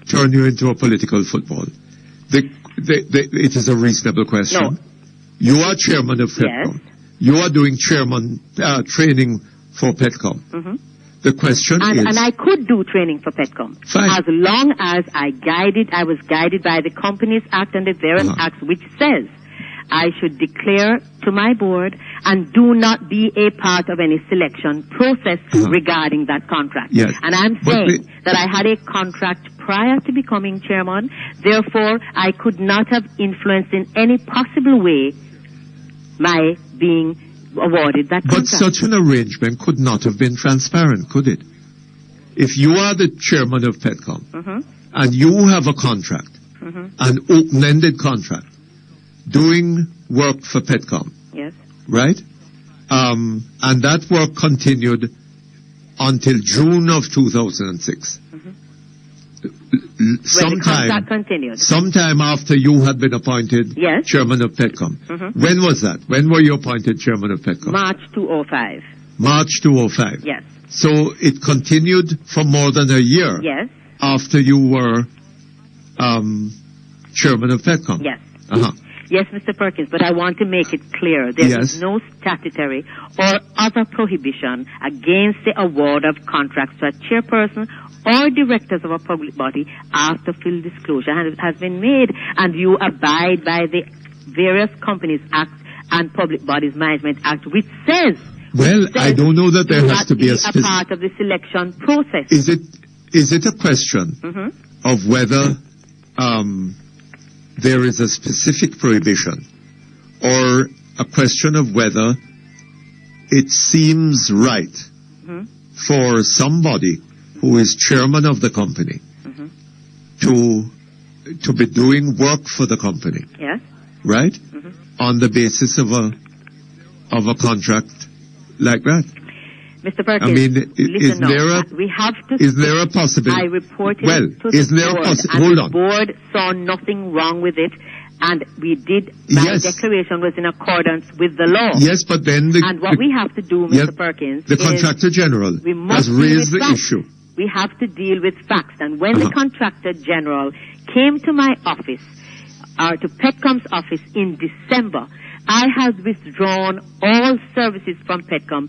turn you into a political football? It is a reasonable question. No. You are chairman of Petcom. Yes. You are doing training for Petcom. The question is... And I could do training for Petcom. Fine. As long as I was guided by the Companies Act and the various acts, which says I should declare to my board and do not be a part of any selection process regarding that contract. Yes. And I'm saying that I had a contract prior to becoming chairman, therefore I could not have influenced in any possible way my being awarded that contract. But such an arrangement could not have been transparent, could it? If you are the chairman of Petcom and you have a contract, an open-ended contract, doing work for Petcom, yes, right? And that work continued until June of 2006. Sometime after you had been appointed chairman of Petcom. When was that? When were you appointed chairman of Petcom? March 2005. March 2005. Yes. So it continued for more than a year. Yes. After you were chairman of Petcom. Yes. Yes, Mr. Perkins, but I want to make it clear there is no statutory or other prohibition against the award of contracts to a chairperson or directors of a public body after full disclosure has been made, and you abide by the various Companies Act and Public Bodies Management Act, which says... Well, I don't know that there has to be a part of the selection process. Is it a question of whether there is a specific prohibition, or a question of whether it seems right for somebody who is chairman of the company to be doing work for the company, right? On the basis of a contract like that. Mr. Perkins, I mean, is there a possibility? I reported to is the there board, a possibility? Hold on. The board saw nothing wrong with it, and we did. My declaration was in accordance with the law. Yes, but then what we have to do, Mr. Perkins, the Contractor General has raised the issue. We have to deal with facts, and when the Contractor General came to my office, or to Petcom's office in December, I had withdrawn all services from Petcom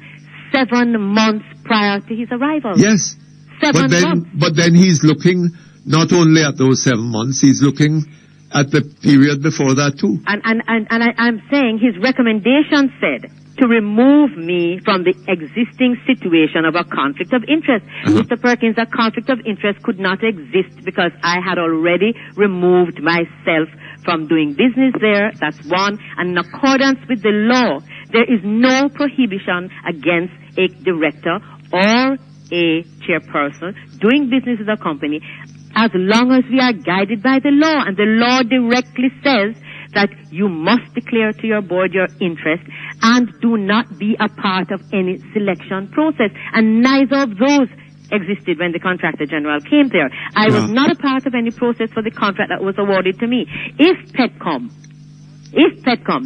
7 months prior to his arrival. Yes. 7 months. But then he's looking not only at those 7 months, he's looking at the period before that too. And I'm saying his recommendation said to remove me from the existing situation of a conflict of interest. Mr. Perkins, a conflict of interest could not exist because I had already removed myself from doing business there. That's one. And in accordance with the law, there is no prohibition against a director or a chairperson doing business with a company as long as we are guided by the law. And the law directly says that you must declare to your board your interest and do not be a part of any selection process. And neither of those existed when the Contractor General came there. I was not a part of any process for the contract that was awarded to me. If Petcom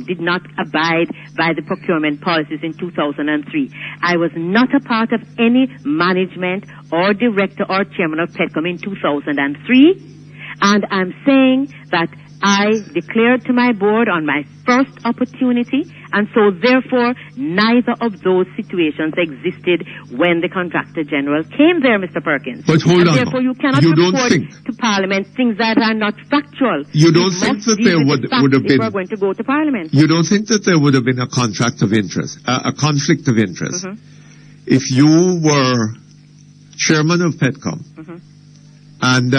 did not abide by the procurement policies in 2003, I was not a part of any management or director or chairman of Petcom in 2003. And I'm saying that I declared to my board on my first opportunity, and so therefore neither of those situations existed when the Contractor General came there, Mr. Perkins. But hold on. Therefore you cannot report to Parliament things that are not factual. You don't think that there would have been... If we're going to go to Parliament. You don't think that there would have been a conflict of interest if you were chairman of Petcom and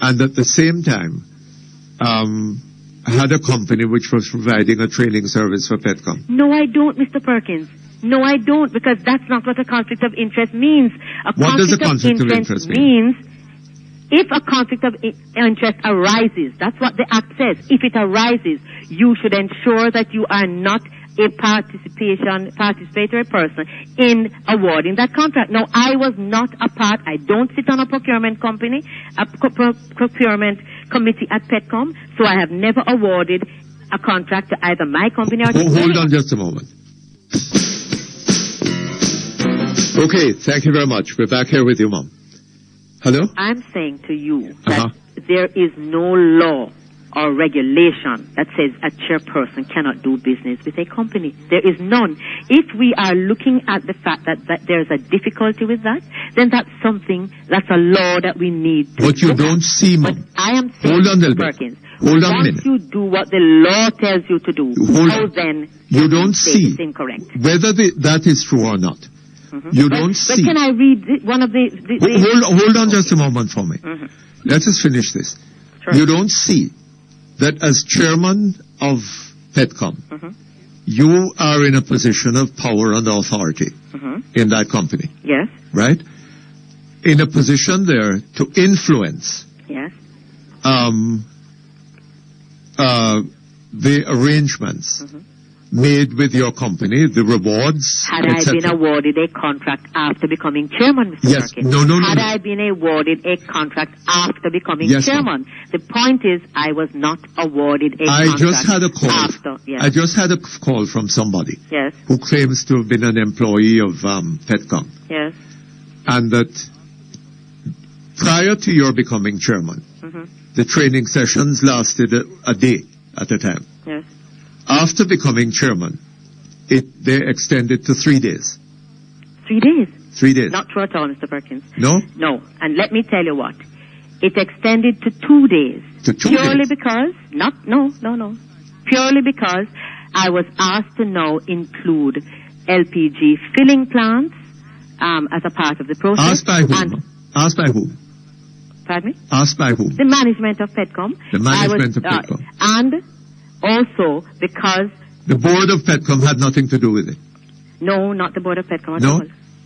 at the same time had a company which was providing a training service for Petcom? No, I don't, Mr. Perkins. No, I don't, because that's not what a conflict of interest means. What does a conflict of interest mean? If a conflict of interest arises, that's what the Act says. If it arises, you should ensure that you are not a participatory person in awarding that contract. Now, I was not a part. I don't sit on a procurement committee at Petcom, so I have never awarded a contract to either my company or... Hold on just a moment. Okay, thank you very much. We're back here with you, Mom. Hello? I'm saying to you that there is no law or regulation that says a chairperson cannot do business with a company. There is none. If we are looking at the fact that there's a difficulty with that, then that's a law that we need to But you look don't at. see, But ma'am. I am saying, Hold on a little Mr. bit. Perkins, Hold on a once minute. you do what the law tells you to do, Hold how on. then You don't say see it's incorrect? whether that is true or not. You don't But see. can I read one of the Hold on just a moment for me. Let us finish this. Sure. You don't see that as chairman of Petcom, you are in a position of power and authority in that company, Yes, right? In a position there to influence yes. the arrangements made with your company, the rewards, Had I etc. been awarded a contract after becoming chairman, Mr. Yes. Perkins? No. Had I been awarded a contract after becoming Yes, chairman? The point is, I was not awarded a I contract just had a call. after. Yes. I just had a call from somebody Yes, who claims to have been an employee of Petcom, yes. and that prior to your becoming chairman, the training sessions lasted a day at a time. Yes. After becoming chairman, they extended to 3 days. 3 days. 3 days. Not true at all, Mr. Perkins. No? No. And let me tell you what. It extended to 2 days. To 2 Purely days? because, no. Purely because I was asked to now include LPG filling plants as a part of the process. Asked by whom? Asked by whom? Pardon me? Asked by whom? The management of Petcom. The management of Petcom. And also because, The board of Petcom had nothing to do with it. no, not the board of Petcom at No? all.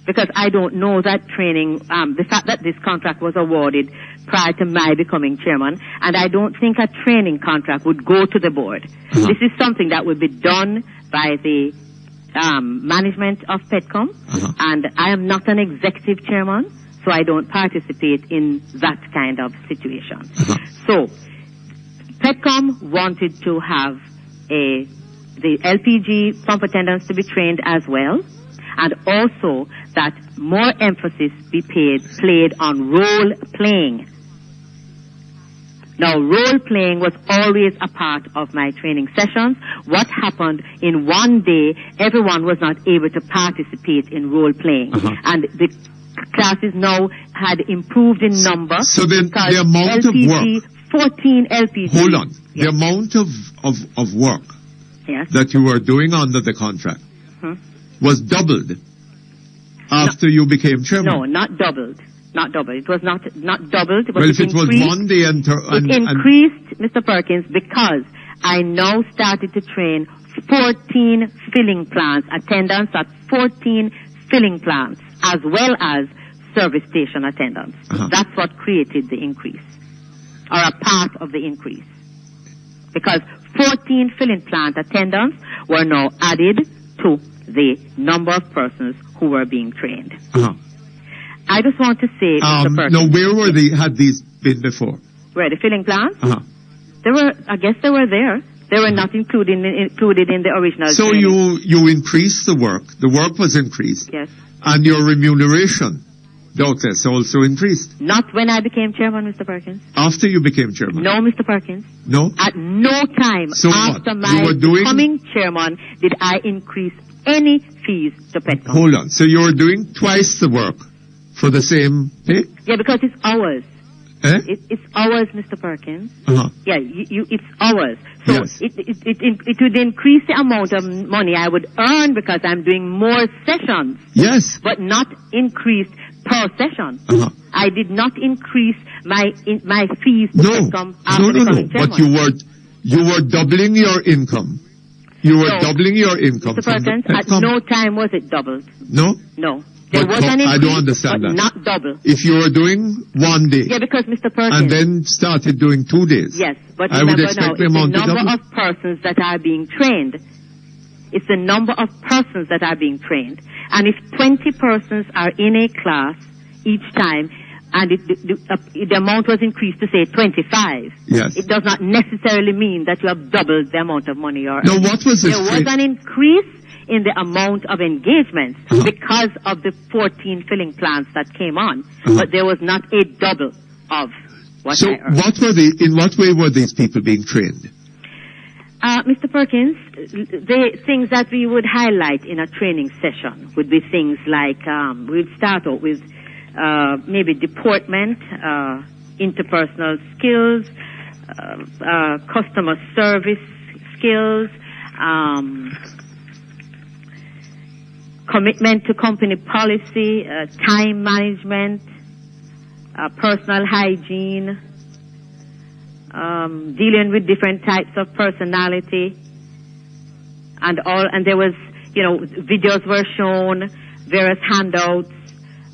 Because I don't know that training, the fact that this contract was awarded prior to my becoming chairman, and I don't think a training contract would go to the board. This is something that would be done by the management of Petcom, and I am not an executive chairman, so I don't participate in that kind of situation. So, Petcom wanted to have the LPG pump attendants to be trained as well, and also that more emphasis be played on role playing. Now, role playing was always a part of my training sessions. What happened in one day, everyone was not able to participate in role playing, and the classes now had improved in number. So then because the amount of LPG, 14 LPG. Hold on. Yes. The amount of work Yes. that you were doing under the contract was doubled after you became chairman. No, not doubled. Not doubled. It was not doubled. But Well, if it was increased. 1 day and It increased, Mr. Perkins, because I now started to train 14 filling plants, attendants at 14 filling plants, as well as service station attendants. That's what created the increase, or a part of the increase. Because 14 filling plant attendants were now added to the number of persons who were being trained. I just want to say, Mr. Perkins. Now, where had these been before? Where the filling plants? They were, I guess they were there. They were not included in the original So training. you increased the work. The work was increased. Yes. And your remuneration, doubtless, also increased. Not when I became chairman, Mr. Perkins. After you became chairman? No, Mr. Perkins. No? At no time So after what? my You were doing- becoming chairman did I increase any fees to Petcom. Hold on. So you were doing twice the work for the same pay? Yeah, because it's ours. Eh? It's ours, Mr. Perkins. Uh-huh. Yeah, it's ours. So Yes. it would increase the amount of money I would earn because I'm doing more sessions, Yes. but not increase per session. I did not increase my fees to No. Petcom after No. becoming chairman. But you were doubling your income. You were No. doubling your income Mr. from the Perkins, at Petcom. no time was it doubled. No? No. There But was an I increase, don't understand but that. not double. If you were doing 1 day Yeah, because Mr. Perkins. and then started doing 2 days, Yes, but I would remember expect now, the it's the amount to number double. of persons that are being trained. It's the number of persons that are being trained. And if 20 persons are in a class each time, and the amount was increased to, say, 25, Yes. it does not necessarily mean that you have doubled the amount of money you're Now, earning. what was this? There was an increase in the amount of engagements because of the 14 filling plants that came on, but there was not a double of So I earned. in what way were these people being trained? Mr. Perkins, the things that we would highlight in a training session would be things like we'd start out with maybe deportment, interpersonal skills, customer service skills, commitment to company policy, time management, personal hygiene, dealing with different types of personality, and there was, videos were shown, various handouts,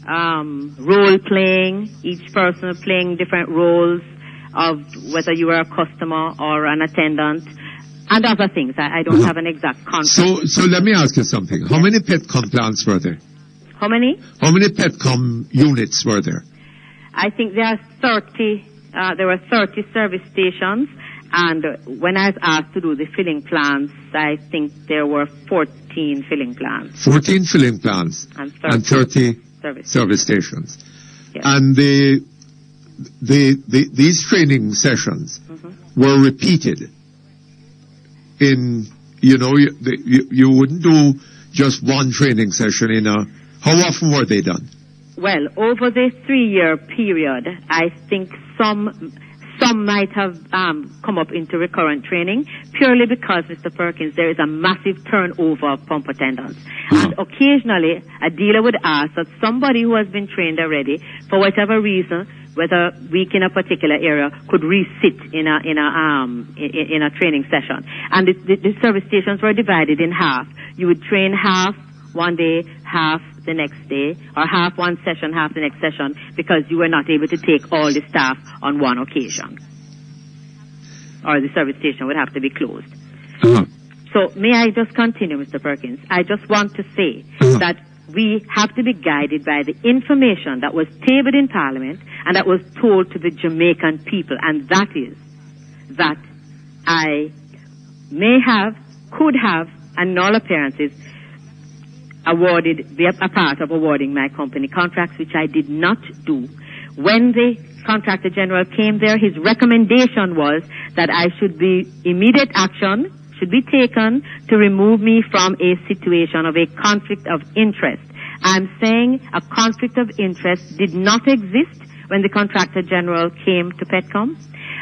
role playing, each person playing different roles of whether you were a customer or an attendant, and other things. I don't have an exact concept. So let me ask you something. How many Petcom plants were there? How many? How many Petcom units were there? I think there are 30. There were 30 service stations, and when I was asked to do the filling plants, I think there were 14 filling plants. 14 filling plants and 30 service stations. Yes. And these training sessions were repeated. You wouldn't do just one training session how often were they done? Well, over the 3-year period, I think some might have come up into recurrent training, purely because, Mr. Perkins, there is a massive turnover of pump attendants. And occasionally, a dealer would ask that somebody who has been trained already, for whatever reason, whether weak in a particular area, could re-sit in a training session. And the service stations were divided in half. You would train half one day, half the next day, or half one session, half the next session, because you were not able to take all the staff on one occasion, or the service station would have to be closed. So may I just continue, Mr. Perkins? I just want to say that we have to be guided by the information that was tabled in Parliament and that was told to the Jamaican people, and that is that I may have, could have, and in all appearances, be a part of awarding my company contracts, which I did not do. When the Contractor General came there, his recommendation was that immediate action should be taken to remove me from a situation of a conflict of interest. I'm saying a conflict of interest did not exist when the Contractor General came to Petcom.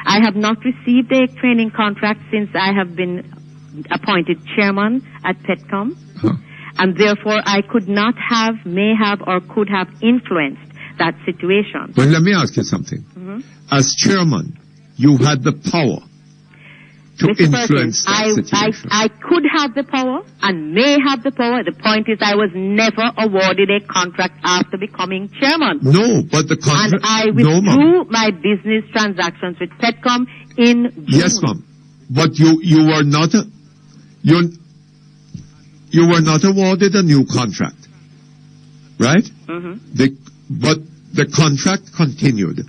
I have not received a training contract since I have been appointed chairman at Petcom. And therefore, I could not have, may have, or could have influenced that situation. Well, let me ask you something. As chairman, you had the power to Mr. influence Perkins, that situation. I could have the power and may have the power. The point is I was never awarded a contract after becoming chairman. No, but the contract... And I withdrew my business transactions with Petcom in June. Yes, ma'am. But you were not... You were not awarded a new contract, right? But the contract continued,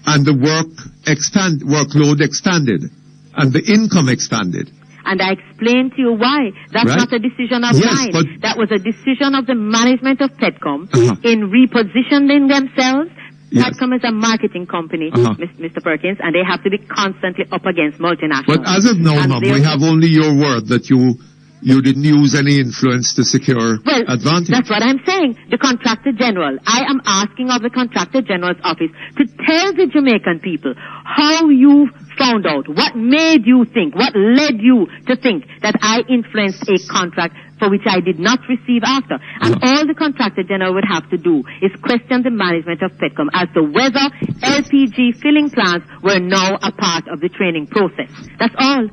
and the workload expanded, and the income expanded. And I explained to you why. That's not a decision of mine. But that was a decision of the management of Petcom in repositioning themselves. Petcom is a marketing company, Mr. Perkins, and they have to be constantly up against multinationals. But as of now, ma'am, we have only your word that you didn't use any influence to secure advantage. That's what I'm saying. The Contractor General. I am asking of the Contractor General's office to tell the Jamaican people how you found out, what made you think, what led you to think that I influenced a contract for which I did not receive after. And all the Contractor General would have to do is question the management of Petcom as to whether LPG filling plants were now a part of the training process. That's all.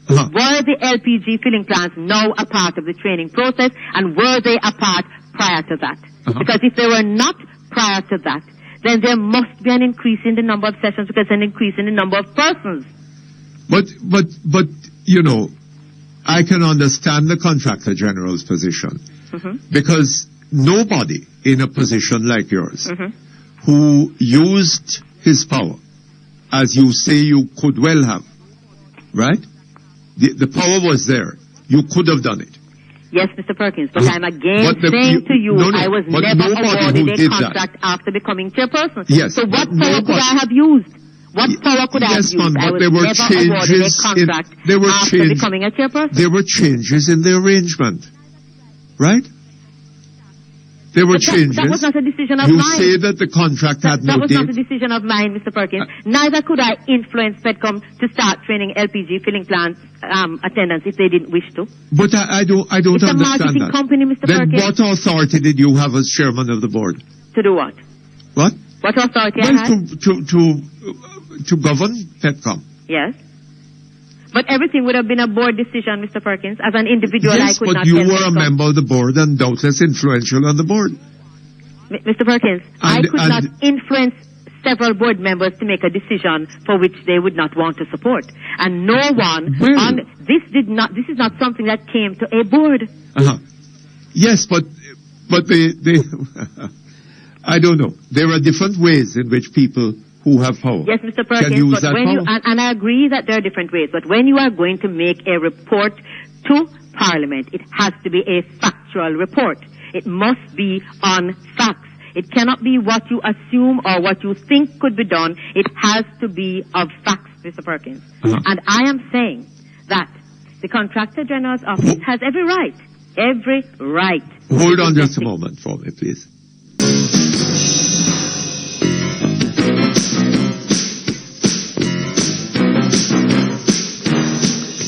Were the LPG filling plants now a part of the training process, and were they a part prior to that? Because if they were not prior to that, then there must be an increase in the number of sessions because an increase in the number of persons. But I can understand the Contractor General's position because nobody in a position like yours who used his power, as you say you could well have, right? The power was there. You could have done it. Yes, Mr. Perkins, but I'm again But saying to you, no, I was but never nobody who awarded a did contract after becoming chairperson. Yes, So what but power could nobody- I have used? What power could I have Yes, used? ma'am, I but was there were never awarded a changes contract after becoming a chairperson. There were changes in the arrangement, right? There were But changes. that was not a decision of you mine. say that the contract had That no was not a date. decision of mine, Mr. Perkins. Neither could I influence Petcom to start training LPG filling plant attendants if they didn't wish to. But I don't It's a understand marketing that. company, Mr. Then Perkins. what authority did you have as chairman of the board? To do what? What? What authority I Well, had? to govern Petcom. Yes. But everything would have been a board decision, Mr. Perkins. As an individual, I Yes, could but not you tell were a Petcom. member of the board and doubtless influential on the board. Mr. Perkins, I And- could and- not influence several board members to make a decision for which they would not want to support. And no one Well- this is not something that came to a board. Uh-huh. Yes, but they I don't know. There are different ways in which people who have power Yes, Mr. can Perkins, use but that when power. and I agree that there are different ways, but when you are going to make a report to Parliament, it has to be a factual report. It must be on facts. It cannot be what you assume or what you think could be done. It has to be of facts, Mr. Perkins. Uh-huh. And I am saying that the Contractor General's office has every right. Hold on just a moment for me, please.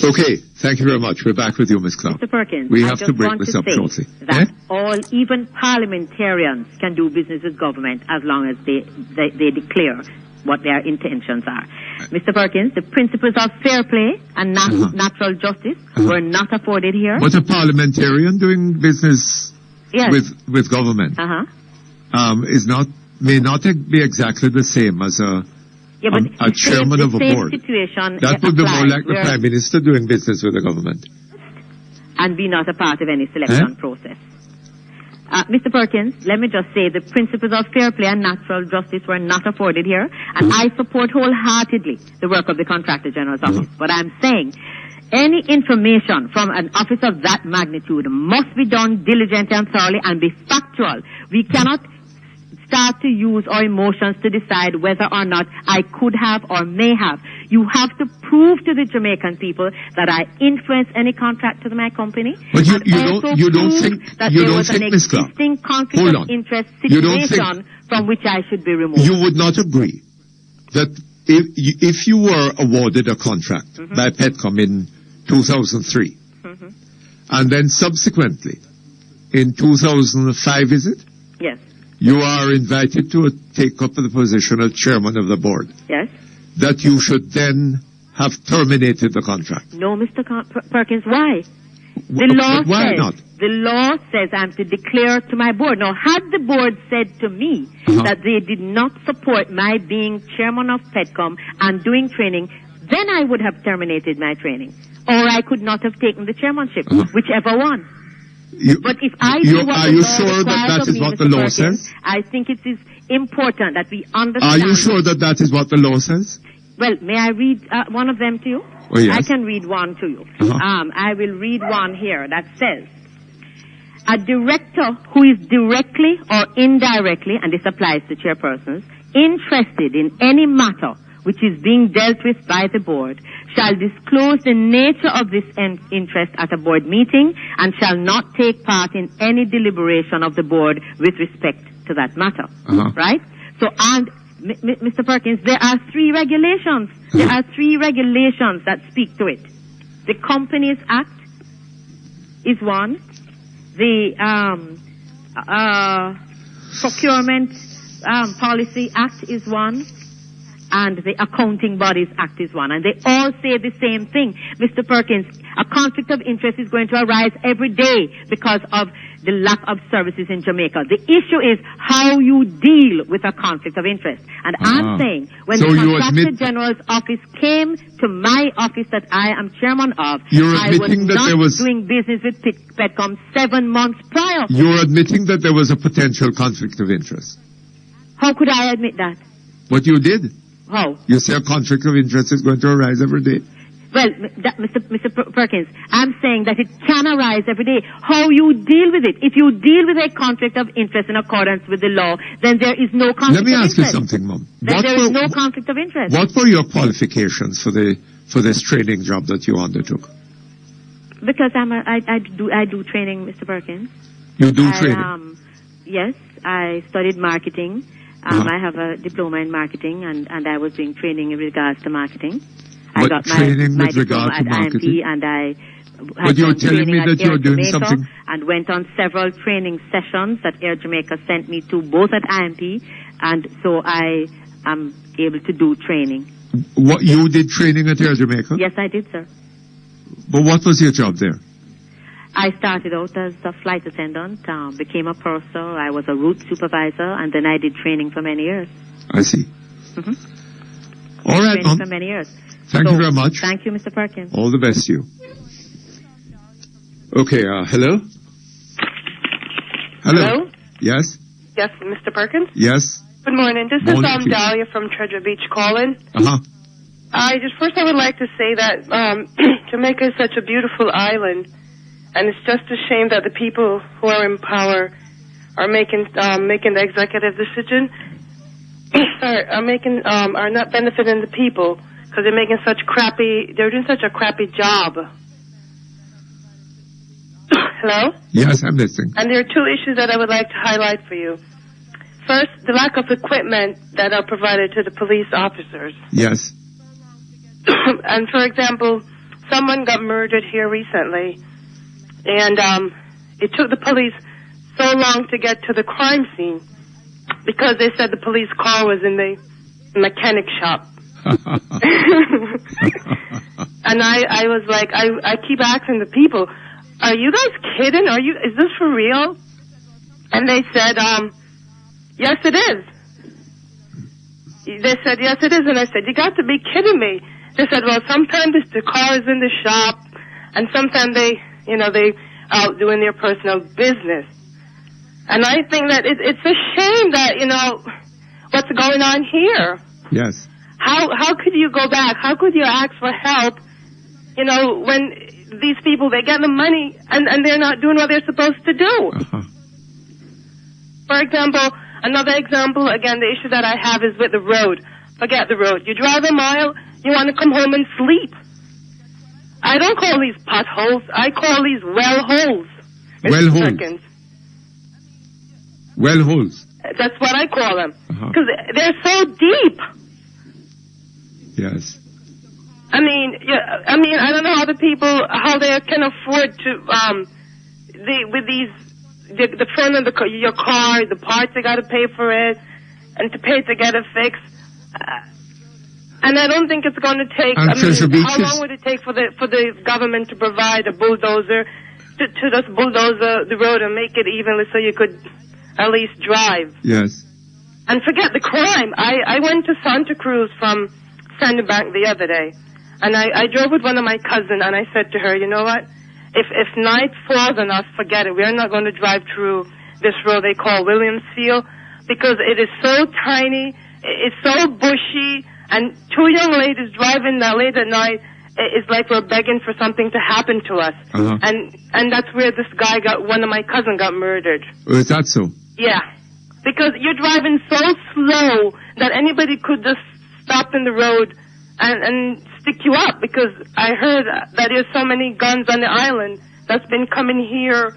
Okay, thank you very much. We're back with you, Ms. Clark. Mr. Perkins, We I have just to break want this to up say shortly. that Eh? even parliamentarians can do business with government as long as they declare what their intentions are. Mr. Perkins, the principles of fair play and natural justice were not afforded here. But a parliamentarian doing business Yes. with government Uh-huh. may not be exactly the same as a chairman of a board. Situation That would be more applies like the where- prime minister doing business with the government. and be not a part of any selection process. Mr. Perkins, let me just say the principles of fair play and natural justice were not afforded here, and I support wholeheartedly the work of the Contractor General's office. But I'm saying any information from an office of that magnitude must be done diligently and thoroughly and be factual. We cannot start to use our emotions to decide whether or not I could have or may have. You have to prove to the Jamaican people that I influenced any contract to my company. But you and don't also think prove that you there don't was an think, Ms. Clark, existing conflict hold of on. interest You don't situation think- from which I should be removed. You would not agree that if you were awarded a contract by Petcom in 2003, and then subsequently in 2005, is it? Yes. You are invited to take up the position of chairman of the board, Yes. that you should then have terminated the contract. No, Mr. Perkins, why? The But law why says, not? The law says I'm to declare to my board. Now, had the board said to me that they did not support my being chairman of Petcom and doing training, then I would have terminated my training. Or I could not have taken the chairmanship, whichever one. But if I do what Are the you law sure that requires that of is me, what Mr. the law Perkins, says? I think it is important that we understand. Are you sure that that is what the law says? Well, may I read one of them to you? Oh, yes. I can read one to you. I will read one here that says, a director who is directly or indirectly, and this applies to chairpersons, interested in any matter which is being dealt with by the board, shall disclose the nature of this interest at a board meeting and shall not take part in any deliberation of the board with respect to that matter. Right? So, and Mr. Perkins, there are 3 regulations. There are 3 regulations that speak to it. The Companies Act is one. The Procurement Policy Act is one. And the Accounting Bodies Act is one. And they all say the same thing. Mr. Perkins, a conflict of interest is going to arise every day because of the lack of services in Jamaica. The issue is how you deal with a conflict of interest. And I'm saying, when So the you Contractor admit- General's office came to my office that I am chairman of, You're I was admitting that not there was- doing business with Petcom 7 months prior. You're admitting that there was a potential conflict of interest. How could I admit that? But you did. How? You say a conflict of interest is going to arise every day. Well, Mr. Perkins, I'm saying that it can arise every day. How you deal with it? If you deal with a conflict of interest in accordance with the law, then there is no conflict of interest. Let me ask you something, Mum. Then there is no conflict of interest. What were your qualifications for this training job that you undertook? Because I do training, Mr. Perkins. You do training? Yes, I studied marketing. I have a diploma in marketing, and I was doing training in regards to marketing. I got my diploma at IMP, and I had you're telling me that you're doing something, and went on several training sessions that Air Jamaica sent me to, both at IMP, and so I am able to do training. What, you did training at Air Jamaica? Yes, I did, sir. But what was your job there? I started out as a flight attendant, became a purser, I was a route supervisor, and then I did training for many years. I see. Mm-hmm. All right, training Mom. for many years. Thank you very much. Thank you, Mr. Perkins. All the best to you. Okay, hello? Hello? Yes? Yes, Mr. Perkins? Yes? Good morning. This Morning, is Dahlia from Treasure Beach calling. Uh-huh. I would like to say that Jamaica is such a beautiful island, and it's just a shame that the people who are in power are making the executive decision, are not benefiting the people because they're doing such a crappy job. Hello? Yes, I'm listening. And there are two issues that I would like to highlight for you. First, the lack of equipment that are provided to the police officers. Yes. And for example, someone got murdered here recently, and it took the police so long to get to the crime scene because they said the police car was in the mechanic shop. And I was like, I keep asking the people, are you guys kidding? Is this for real? And they said, yes it is. They said, yes it is. And I said, you got to be kidding me. They said, well, sometimes the car is in the shop, and sometimes they out doing their personal business. And I think that it's a shame that, what's going on here. Yes. How could you go back? How could you ask for help, when these people, they get the money and they're not doing what they're supposed to do? Uh-huh. For example, another example, again, the issue that I have is with the road. Forget the road. You drive a mile, you want to come home and sleep. I don't call these potholes. I call these well holes. Well holes. Perkins. Well holes. That's what I call them. Because they're so deep. Yes. I mean, I don't know how how they can afford to, the front of your car, the parts they got to pay for it, and to pay to get it fixed. And I don't think it's going to take. How long would it take for the government to provide a bulldozer to just bulldoze the road and make it evenly so you could at least drive? Yes. And forget the crime. I went to Santa Cruz from Sandbank the other day, and I drove with one of my cousins, and I said to her, you know what? If night falls on us, forget it. We're not going to drive through this road they call Williamsfield because it is so tiny, it's so bushy, and two young ladies driving that late at night, it's like we're begging for something to happen to us. Uh-huh. And that's where this guy one of my cousins got murdered. Oh, is that so? Yeah. Because you're driving so slow that anybody could just stop in the road and stick you up, because I heard that there's so many guns on the island that's been coming here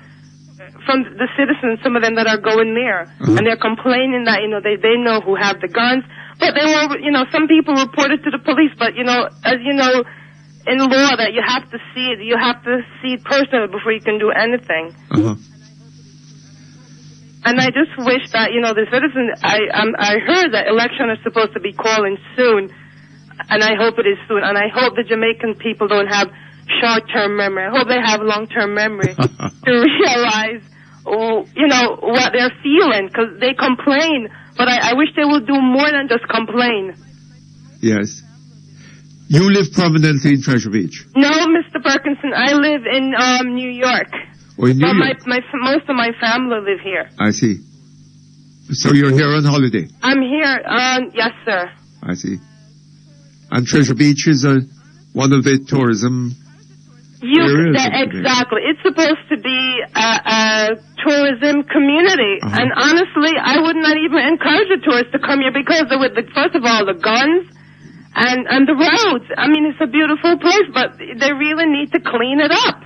from the citizens, some of them that are going there. Uh-huh. And they're complaining that, they know who have the guns, but they won't, some people report it to the police, but, as you know, in law that you have to see it personally before you can do anything. Uh-huh. And I just wish that, the citizens, I heard that election is supposed to be calling soon, and I hope it is soon, and I hope the Jamaican people don't have short-term memory. I hope they have long-term memory to realize, what they're feeling, because they complain, but I wish they would do more than just complain. Yes. You live permanently in Treasure Beach? No, Mr. Perkinson, I live in New York. Oh, in New York? Most of my family live here. I see. So you're here on holiday? I'm here, yes, sir. I see. And Treasure Beach is one one of the tourism areas. Exactly. It's supposed to be a tourism community. Uh-huh. And honestly, I would not even encourage the tourists to come here because first of all, the guns and the roads. I mean, it's a beautiful place, but they really need to clean it up.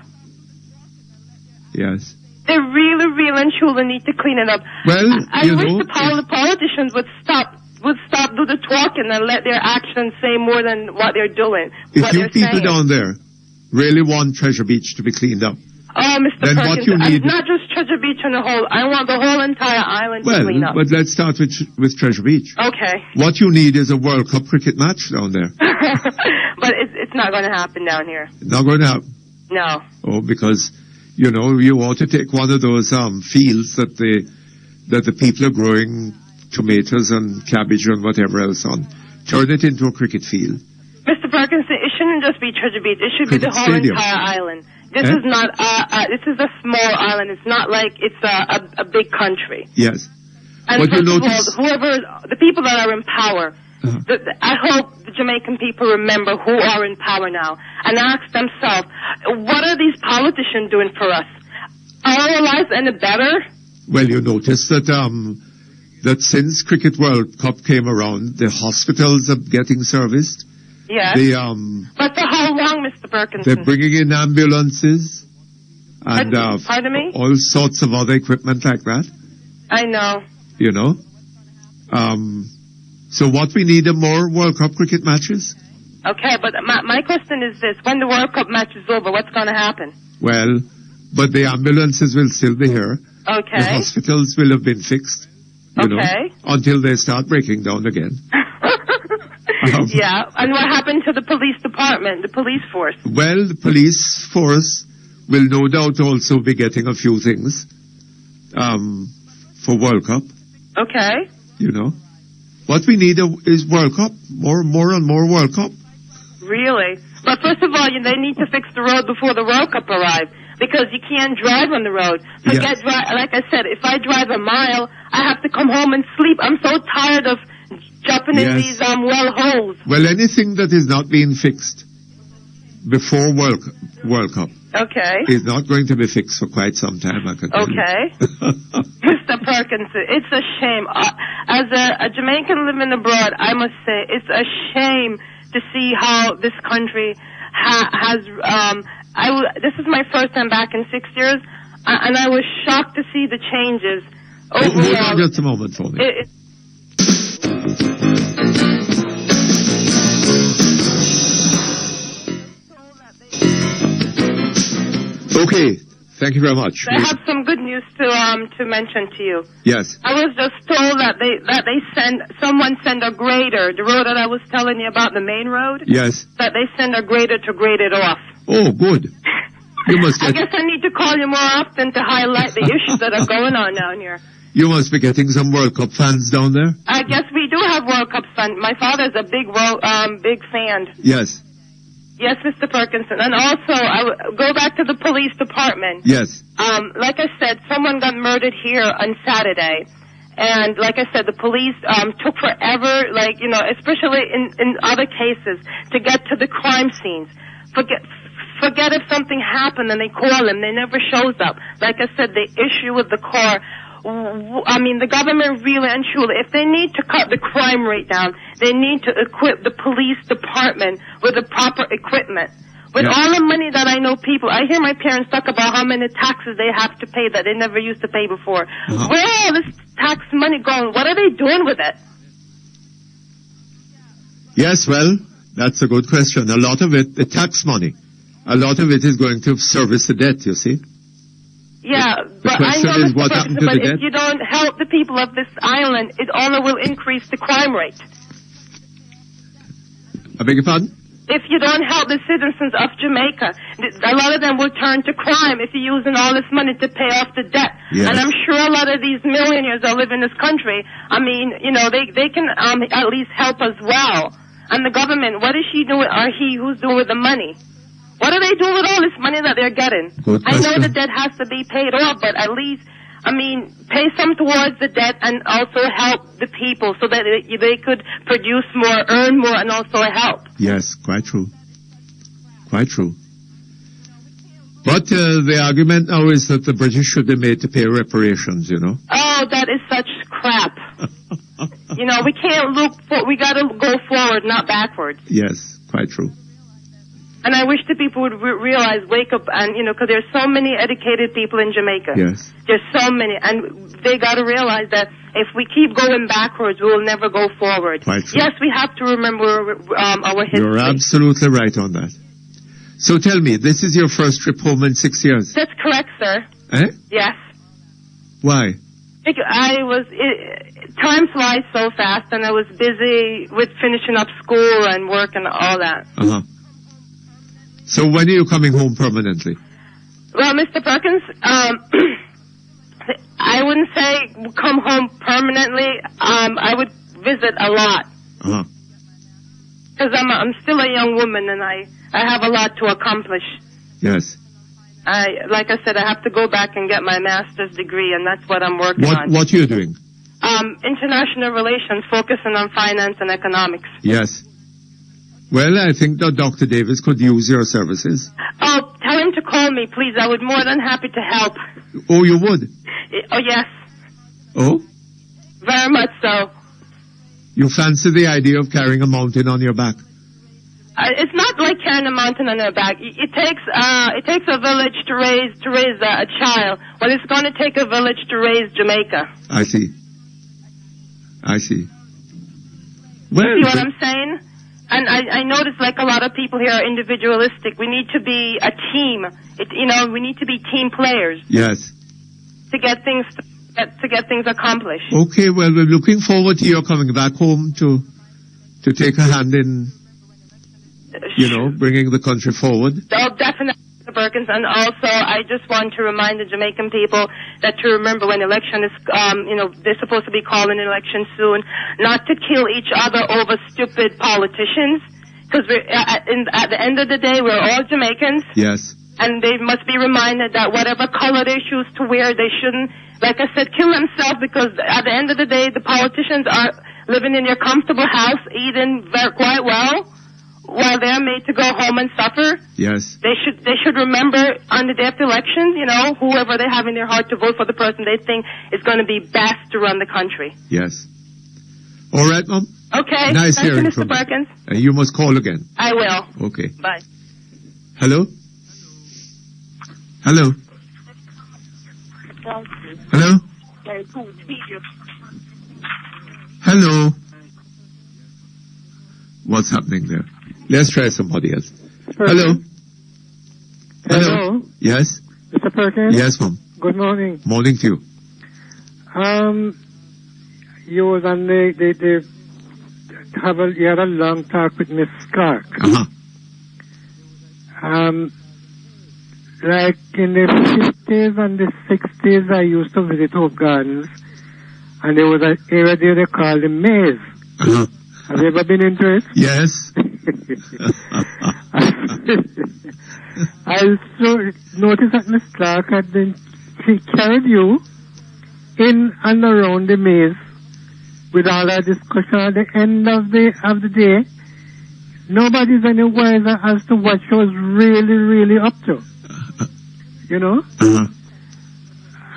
Yes. They really, really and truly need to clean it up. Well, I wish the politicians would stop do the talking and let their actions say more than what they're doing. If you people down there really want Treasure Beach to be cleaned up, oh, Mr. then Perkins, what you need, not just Treasure Beach and the whole, I want the whole entire island to clean up. But let's start with Treasure Beach. Okay. What you need is a World Cup cricket match down there. But it's not going to happen down here. Not going to happen? No. Oh, because, you ought to take one of those fields that the people are growing tomatoes and cabbage and whatever else on. Turn it into a cricket field. Mr. Perkins, it shouldn't just be Treasure Beach. It should be the whole Stadium. entire island. This is not. This is a small island. It's not like it's a big country. Yes. And but first you of notice, all, the people that are in power, I hope the Jamaican people remember who are in power now and ask themselves, what are these politicians doing for us? Are our lives any better? Well, you notice that since Cricket World Cup came around, the hospitals are getting serviced. Yes. But for how long, Mr. Perkins? They're bringing in ambulances and Pardon me? all sorts of other equipment like that. I know. So what we need are more World Cup cricket matches. Okay, but my question is this. When the World Cup match is over, what's going to happen? Well, but the ambulances will still be here. Okay. The hospitals will have been fixed, until they start breaking down again. Yeah, and what happened to the police department, the police force? Well, the police force will no doubt also be getting a few things for World Cup. Okay. What we need is World Cup, more and more World Cup. Really? But first of all, they need to fix the road before the World Cup arrives, because you can't drive on the road. Like I said, if I drive a mile, I have to come home and sleep. I'm so tired of jumping in these well holes. Well, anything that is not being fixed before World Cup is not going to be fixed for quite some time, I can tell you. Mr. Perkins, it's a shame. As a Jamaican living abroad, I must say, it's a shame to see how this country has... this is my first time back in 6 years, and I was shocked to see the changes. Hold on just a moment for me. Okay, thank you very much. I have some good news to mention to you. Yes. I was just told that someone send a grader, the road that I was telling you about, the main road. Yes. That they send a grader to grade it off. Oh, good. I guess I need to call you more often to highlight the issues that are going on down here. You must be getting some World Cup fans down there. I guess we do have World Cup fans. My father's a big fan. Yes. Yes, Mr. Perkinson. And also, go back to the police department. Yes. Like I said, someone got murdered here on Saturday. And like I said, the police took forever, especially in other cases, to get to the crime scenes. Forget if something happened and they call him. They never shows up. Like I said, the issue with the car... the government really and truly, if they need to cut the crime rate down, they need to equip the police department with the proper equipment. With all the money that I know I hear my parents talk about how many taxes they have to pay that they never used to pay before. Where all this tax money going? What are they doing with it? Yes, well, that's a good question. A lot of it, the tax money, a lot of it is going to service the debt, you see. Yeah, but I know, but if you don't help the people of this island, it only will increase the crime rate. I beg your pardon? If you don't help the citizens of Jamaica, a lot of them will turn to crime if you're using all this money to pay off the debt. Yes. And I'm sure a lot of these millionaires that live in this country, they can at least help as well. And the government, what is she doing, or who's doing with the money? What are they doing with all this money that they're getting? I know the debt has to be paid off, but at least, pay some towards the debt and also help the people so that they could produce more, earn more, and also help. Yes, quite true. Quite true. But the argument now is that the British should be made to pay reparations, you know. Oh, that is such crap. You know, we can't we got to go forward, not backward. Yes, quite true. And I wish the people would realize, wake up, and, you know, because there's so many educated people in Jamaica. Yes. There's so many, and they got to realize that if we keep going backwards, we will never go forward. Quite true. Yes, we have to remember our history. You're absolutely right on that. So tell me, this is your first trip home in 6 years? That's correct, sir. Eh? Yes. Why? Time flies so fast, and I was busy with finishing up school and work and all that. Uh-huh. So when are you coming home permanently? Well, Mr. Perkins, I wouldn't say come home permanently. I would visit a lot. Uh-huh. Because I'm still a young woman, and I have a lot to accomplish. Yes. Like I said, I have to go back and get my master's degree, and that's what I'm working on. What are you doing? International relations, focusing on finance and economics. Yes. Well, I think that Dr. Davis could use your services. Oh, tell him to call me, please. I would be more than happy to help. Oh, you would? Oh, yes. Oh? Very much so. You fancy the idea of carrying a mountain on your back? It's not like carrying a mountain on your back. It takes a village to raise a child. Well, it's going to take a village to raise Jamaica. I see. Well, you see what I'm saying? And I notice, like, a lot of people here are individualistic. We need to be a team. We need to be team players. Yes. To get things accomplished. Okay, well, we're looking forward to your coming back home to take a hand in, bringing the country forward. Oh, definitely, Mr. Perkins. And also, I just want to remind the Jamaican people that to remember when election is, they're supposed to be calling an election soon, not to kill each other over stupid politicians. Because at the end of the day, we're all Jamaicans. Yes. And they must be reminded that whatever color they choose to wear, they shouldn't, like I said, kill themselves, because at the end of the day, the politicians are living in your comfortable house, eating quite well, while they're made to go home and suffer. Yes. They should remember on the day of the elections, whoever they have in their heart to vote for the person they think is going to be best to run the country. Yes. All right, Mom. Okay. Nice Thank hearing you, from Mr. Perkins. You. You must call again. I will. Okay. Bye. Hello? Hello? Hello? Hello? What's happening there? Let's try somebody else. Hello? Hello? Yes? Mr. Perkins? Yes, Mom. Good morning. Morning to you. You was on you had a long talk with Miss Clark. Uh-huh. Like in the 50s and the 60s, I used to visit Hope Gardens, and there was an area there they called the Maze. Uh-huh. Have you ever been into it? Yes. I noticed that Miss Clark she carried you in and around the maze with all that discussion at the end of the day. Nobody's any wiser as to what she was really, really up to. Uh-huh.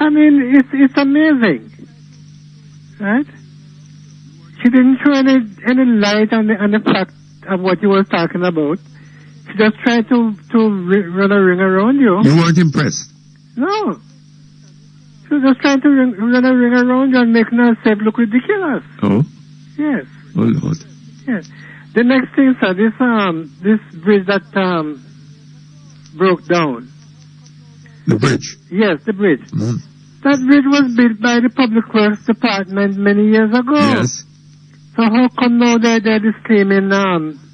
I mean, it's amazing, right? She didn't show any light on the fact of what you were talking about. She just tried to run a ring around you. You weren't impressed? No. She was just trying to run a ring around you and making herself look ridiculous. Oh? Yes. Oh, Lord. Yes. The next thing, sir, this bridge that broke down. The bridge? Yes, the bridge. Mm. That bridge was built by the Public Works Department many years ago. Yes. So how come now they're disclaiming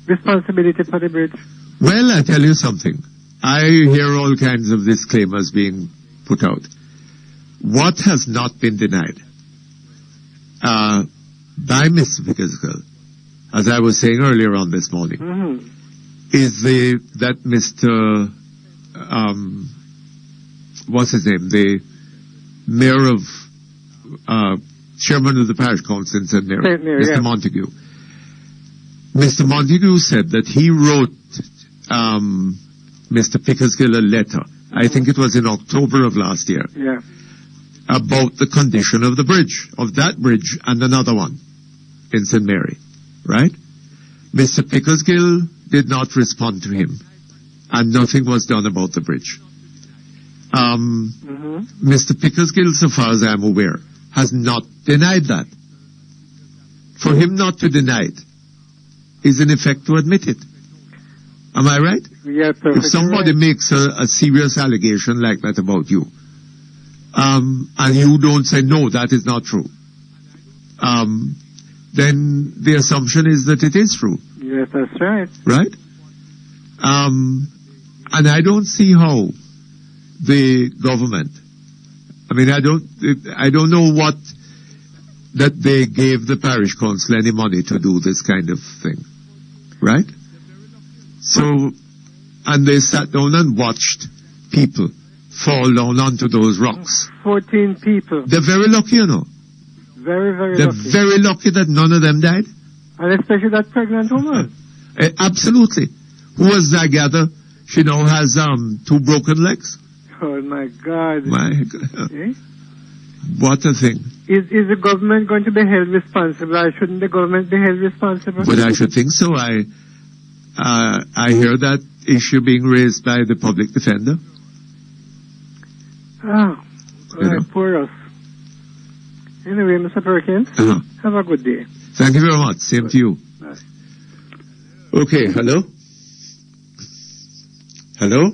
responsibility for the bridge? Well, I tell you something. I hear all kinds of disclaimers being put out. What has not been denied by Mr. Pickersgill, as I was saying earlier on this morning, mm-hmm. is that Mr. What's his name? The mayor of chairman of the parish council in St. Mary, Mr. Yeah. Montague. Mr. Montague said that he wrote Mr. Pickersgill a letter, I think it was in October of last year, Yeah. about the condition of the bridge, of that bridge and another one in St. Mary, right? Mr. Pickersgill did not respond to him, and nothing was done about the bridge. Mr. Pickersgill, so far as I'm aware, has not denied that. For him not to deny it is in effect to admit it. Am I right? Yeah, perfectly If somebody right. makes a serious allegation like that about you, and you don't say, no, that is not true, then the assumption is that it is true, Yes, that's right. right? And I don't see how the government, I mean, I don't know what, that they gave the parish council any money to do this kind of thing, right? So, and they sat down and watched people fall down onto those rocks. 14 people. They're very lucky, you know. Very, very They're lucky. very lucky that none of them died. And especially that pregnant woman. Absolutely. Who was, I gather, she now has 2 broken legs. Oh, my God. My God. Eh? What a thing. Is the government going to be held responsible, or shouldn't the government be held responsible? But I should think so. I hear that issue being raised by the public defender. Oh, You know. poor us. Anyway, Mr. Perkins, Uh-huh. have a good day. Thank you very much. Same to you. Bye. Okay, hello? Hello?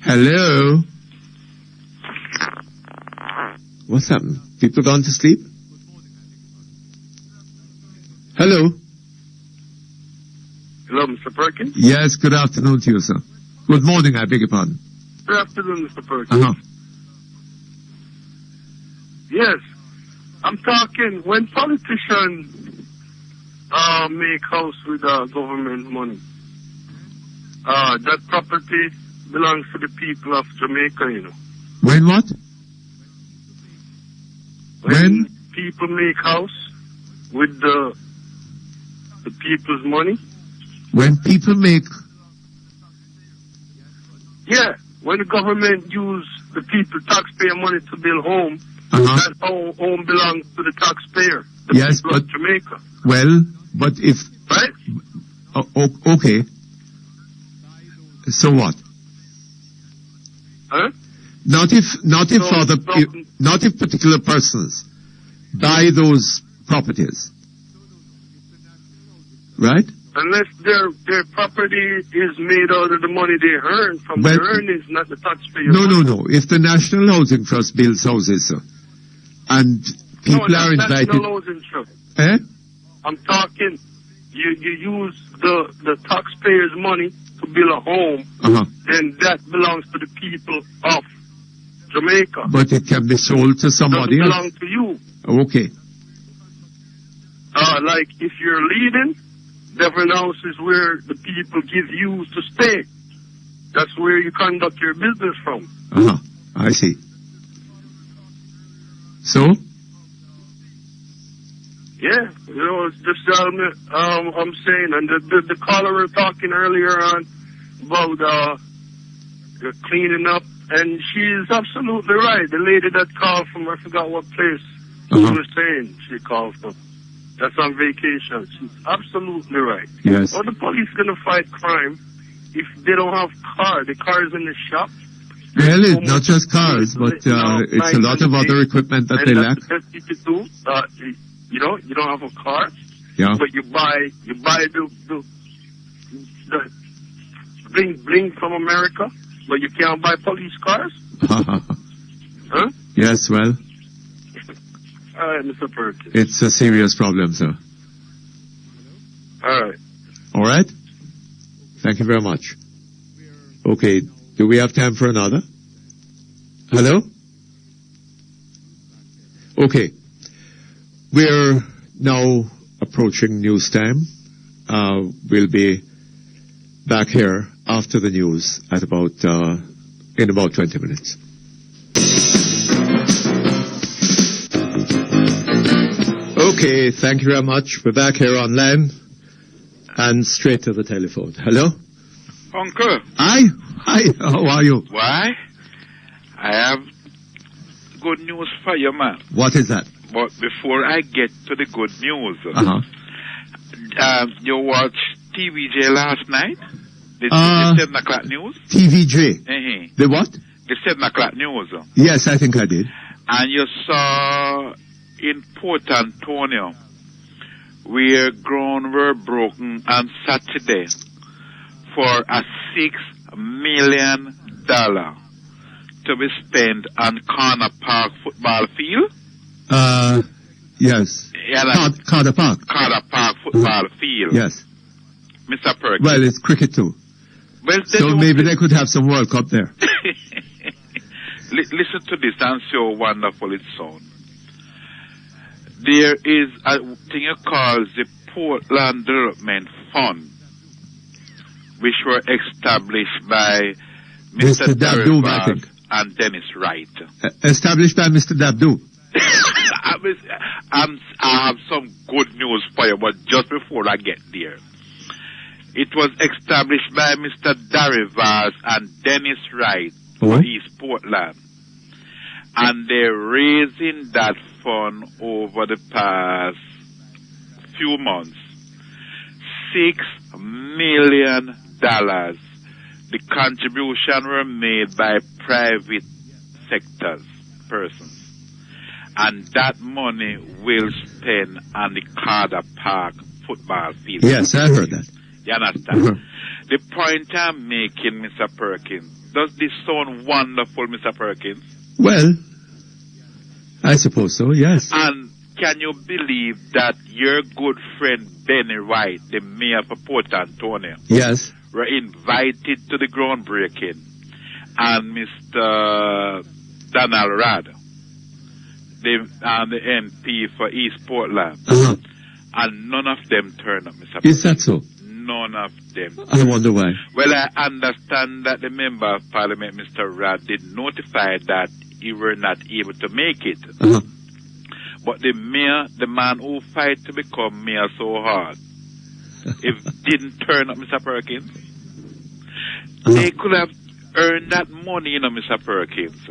Hello? What's happened? People gone to sleep? Hello? Hello, Mr. Perkins. Yes, good afternoon to you, sir. Good morning, I beg your pardon. Good afternoon, Mr. Perkins. Uh-huh. Yes, I'm talking when politicians make house with government money. That property belongs to the people of Jamaica, you know. When what? When? People make house with the people's money. When people make... Yeah, when the government use the people taxpayer money to build home, Uh-huh. that home belongs to the taxpayer, the Yes, people of but- Jamaica, Well, but if... right? Okay. So what? Huh? Not if not if particular persons buy those properties, right? Unless their property is made out of the money they earn from Well, their earnings, not the taxpayer. No. If the National Housing Trust builds houses, sir, and people are invited, National Housing Trust. eh? I'm talking. You use the taxpayers' money to build a home, Uh-huh. then that belongs to the people of Jamaica. But it can be sold to somebody Doesn't else. belong to you. Okay. Like if you're leading, Devon House is where the people give you to stay. That's where you conduct your business from. Uh-huh. I see. So? Yeah, it's just I'm saying, and the caller were talking earlier on about cleaning up, and she's absolutely right. The lady that called from, I forgot what place she was saying she called from. That's on vacation. She's absolutely right. Yes. Well, the police gonna fight crime if they don't have car. The car is in the shop. Well, it's not just cars, but it's a lot of other equipment that they lack. That's the best you do. You know, you don't have a car, Yeah. but you buy the bling from America, but you can't buy police cars, huh? Yes, well, All right, Mr. Perkins. it's a serious problem, sir. All right. All right? Thank you very much. Okay, do we have time for another? Hello? Okay. We're now approaching news time. We'll be back here after the news at in about 20 minutes. Okay, thank you very much. We're back here online. And straight to the telephone. Hello? Uncle. Hi, how are you? Why? I have good news for you, man. What is that? But before I get to the good news, you watched TVJ last night? The 7 o'clock news? TVJ? The what? The 7 o'clock news. Yes, I think I did. And you saw in Port Antonio where ground were broken on Saturday for a $6 million to be spent on Corner Park football field. Yes. Carter Park. Carter Park football field. Yes. Mr. Perkins. Well, it's cricket too. Well, so maybe they could have some World Cup there. Listen to this and see how wonderful it sounds. There is a thing called the Portland Development Fund, which were established by Mr. Dabdoo, I think. And Dennis Wright. Established by Mr. Dabdoo. I have some good news for you, but just before I get there. It was established by Mr. Darivas and Dennis Wright for East Portland. And they're raising that fund over the past few months. $6 million. The contribution were made by private sectors, persons. And that money will spend on the Carter Park football field. Yes, I heard that. You understand? The point I'm making, Mr. Perkins, does this sound wonderful, Mr. Perkins? Well, I suppose so, yes. And can you believe that your good friend Benny Wright, the mayor for Port Antonio, yes, were invited to the groundbreaking, and Mr. Donald Rudd, the MP for East Portland, and none of them turned up, Mr. Perkins. Is that so? None of them. I wonder why. Well, I understand that the Member of Parliament, Mr. Rudd, did notify that he were not able to make it. But the mayor, the man who fight to become mayor so hard, didn't turn up, Mr. Perkins. They could have earned that money, Mr. Perkins,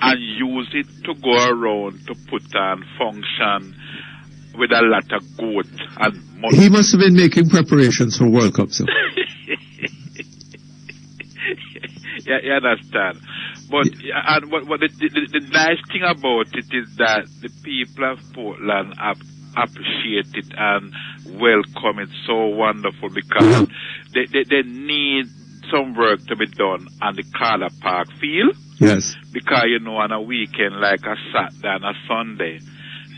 and use it to go around to put on function with a lot of goat and money. He must have been making preparations for World Cup, sir. Yeah, you understand. But what the nice thing about it is that the people of Portland appreciate it and welcome it so wonderful because they need some work to be done on the Carter Park field. Yes. Because, on a weekend like a Saturday and a Sunday,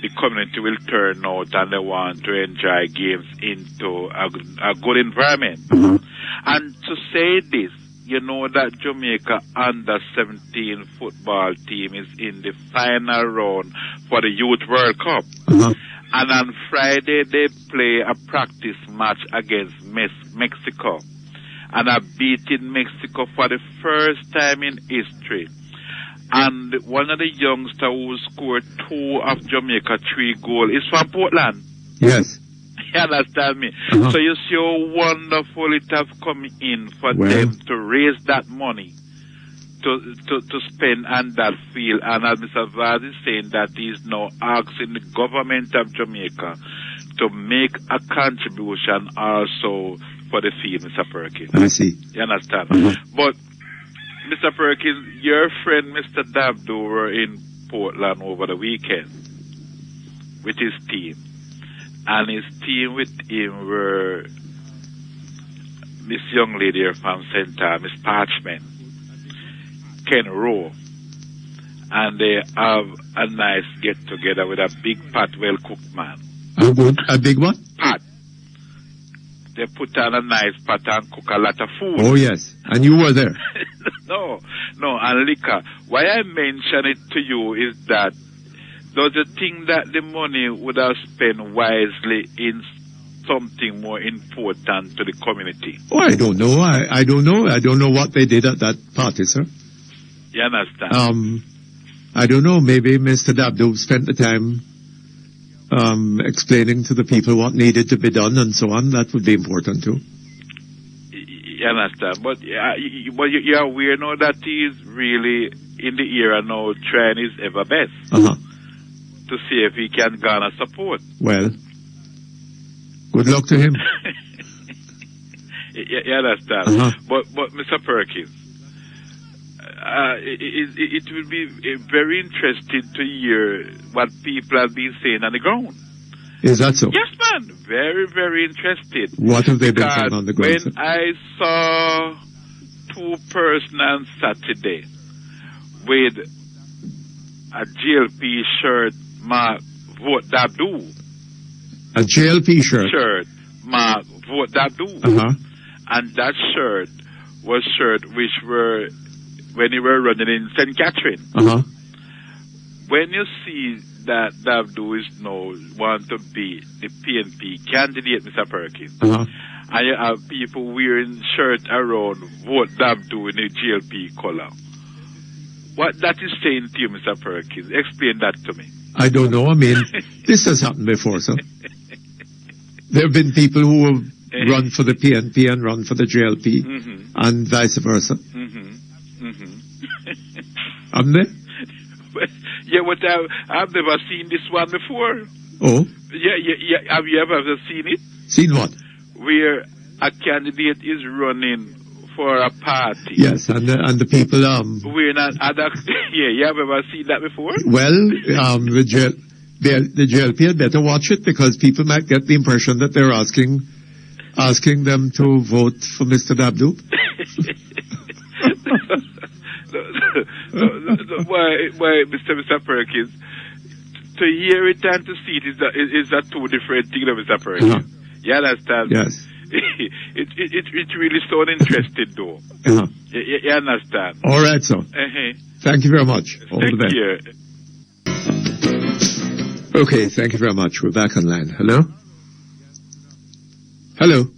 the community will turn out and they want to enjoy games into a good environment. And to say this, that Jamaica under-17 football team is in the final round for the Youth World Cup. And on Friday they play a practice match against Mexico. And are beating Mexico for the first time in history. And one of the youngsters who scored 2 of Jamaica 3 goals is from Portland. Yes. You understand me? So you see how wonderful it have come in for them to raise that money to spend on that field. And as Mr. Vaz is saying that he's now asking the government of Jamaica to make a contribution also for the field, Mr. Perkins. I see. You understand? But Mr. Perkins, your friend Mr. Dabdoo were in Portland over the weekend with his team. And his team with him were this young lady here from Center, Miss Parchment, Ken Rowe. And they have a nice get-together with a big pot, well-cooked man. A big what? Pot. They put on a nice pot and cook a lot of food. Oh, yes. And you were there. No, and liquor. Why I mention it to you is that does you think that the money would have spent wisely in something more important to the community? Oh, I don't know. I don't know. I don't know what they did at that party, sir. You understand? I don't know. Maybe Mr. Dabdoo spent the time explaining to the people what needed to be done and so on. That would be important too. You understand? But you're aware now that he is really in the era now trying his ever best to see if he can garner support. Well, good luck to him. You understand? But Mr. Perkins, it will be very interesting to hear what people have been saying on the ground. Is that so? Yes, man. Very, very interested. What have they been saying on the ground? When I saw two persons on Saturday with a GLP shirt marked Vote Dabdoo. A GLP shirt? Marked Vote Dabdoo. And that shirt was shirt which were when they were running in St. Catherine. When you see that Dabdoo is now want to be the PNP candidate, Mr. Perkins, and you have people wearing shirts around Vote Dabdoo in the GLP color, what that is saying to you, Mr. Perkins? Explain that to me. I don't know. I mean, this has happened before, sir. There have been people who have run for the PNP and run for the GLP, and vice versa. Haven't they? Yeah, but I've never seen this one before. Oh? Yeah. Have you ever seen it? Seen what? Where a candidate is running for a party. Yes, and the people we're not other. Yeah, you have ever seen that before? Well, the GLP had better watch it because people might get the impression that they're asking them to vote for Mr. Dabdoo. Why, Mr. Perkins? To hear it and to see it is that two different things, Mr. Perkins. You understand? Yes. It really sounds interesting, though. You understand? All right, sir. Thank you very much. All the best. Thank you. Okay, thank you very much. We're back online. Hello? Hello?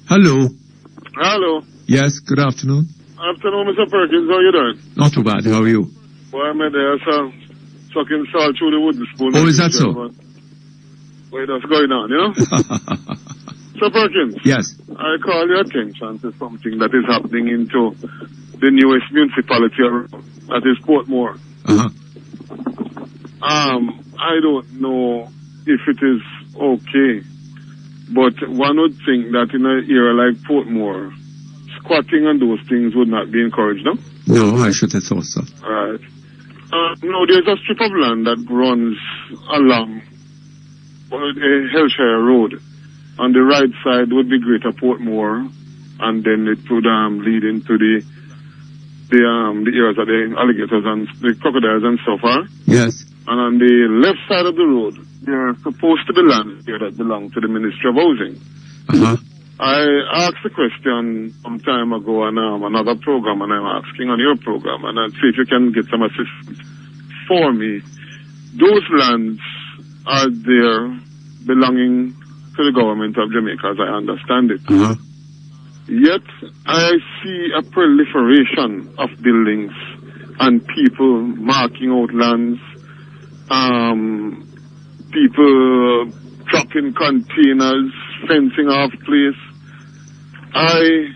Hello? Hello. Yes, good afternoon. Afternoon, Mr. Perkins. How you doing? Not too bad. How are you? Well, I'm there, so sucking salt through the wooden spoon. Oh, is that so? Wait, that's going on, you know? Sir Perkins. Yes. I call your attention to something that is happening into the newest municipality that is Portmore. I don't know if it is okay, but one would think that in an area like Portmore, squatting and those things would not be encouraged, no? No, I should have thought so. Right. No, there's a strip of land that runs along Hellshire Road. On the right side would be Greater Portmore, and then it would lead into the areas of the alligators and the crocodiles and so far. Yes. And on the left side of the road, there are supposed to be land here that belong to the Ministry of Housing. I asked a question some time ago on another program, and I'm asking on your program, and I'll see if you can get some assistance for me. Those lands are there belonging to the government of Jamaica, as I understand it. Yet, I see a proliferation of buildings and people marking out lands, people dropping containers, fencing off place. I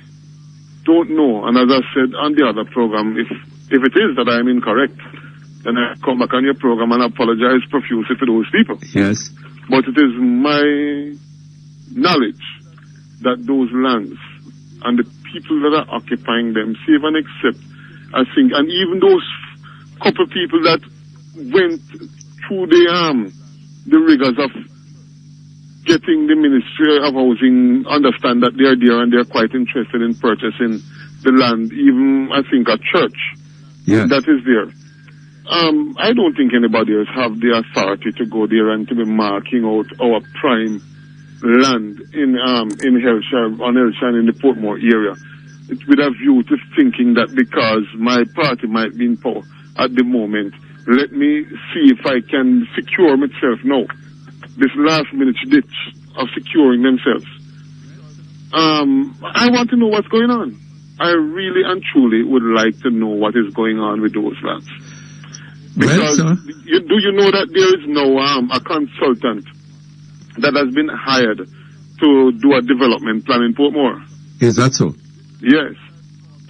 don't know, and as I said on the other program, if it is that I'm incorrect, then I come back on your program and apologize profusely to those people. Yes. But it is my knowledge that those lands and the people that are occupying them save and accept, I think, and even those couple people that went through the rigors of getting the Ministry of Housing understand that they are there and they're quite interested in purchasing the land, even, I think, a church that is there. I don't think anybody else have the authority to go there and to be marking out our prime land in Hellshire, on Hellshire in the Portmore area. It's with a view to thinking that because my party might be in power at the moment, let me see if I can secure myself now. This last minute ditch of securing themselves. I want to know what's going on. I really and truly would like to know what is going on with those lands. Because sir. do you know that there is now a consultant that has been hired to do a development plan in Portmore? Is that so? Yes.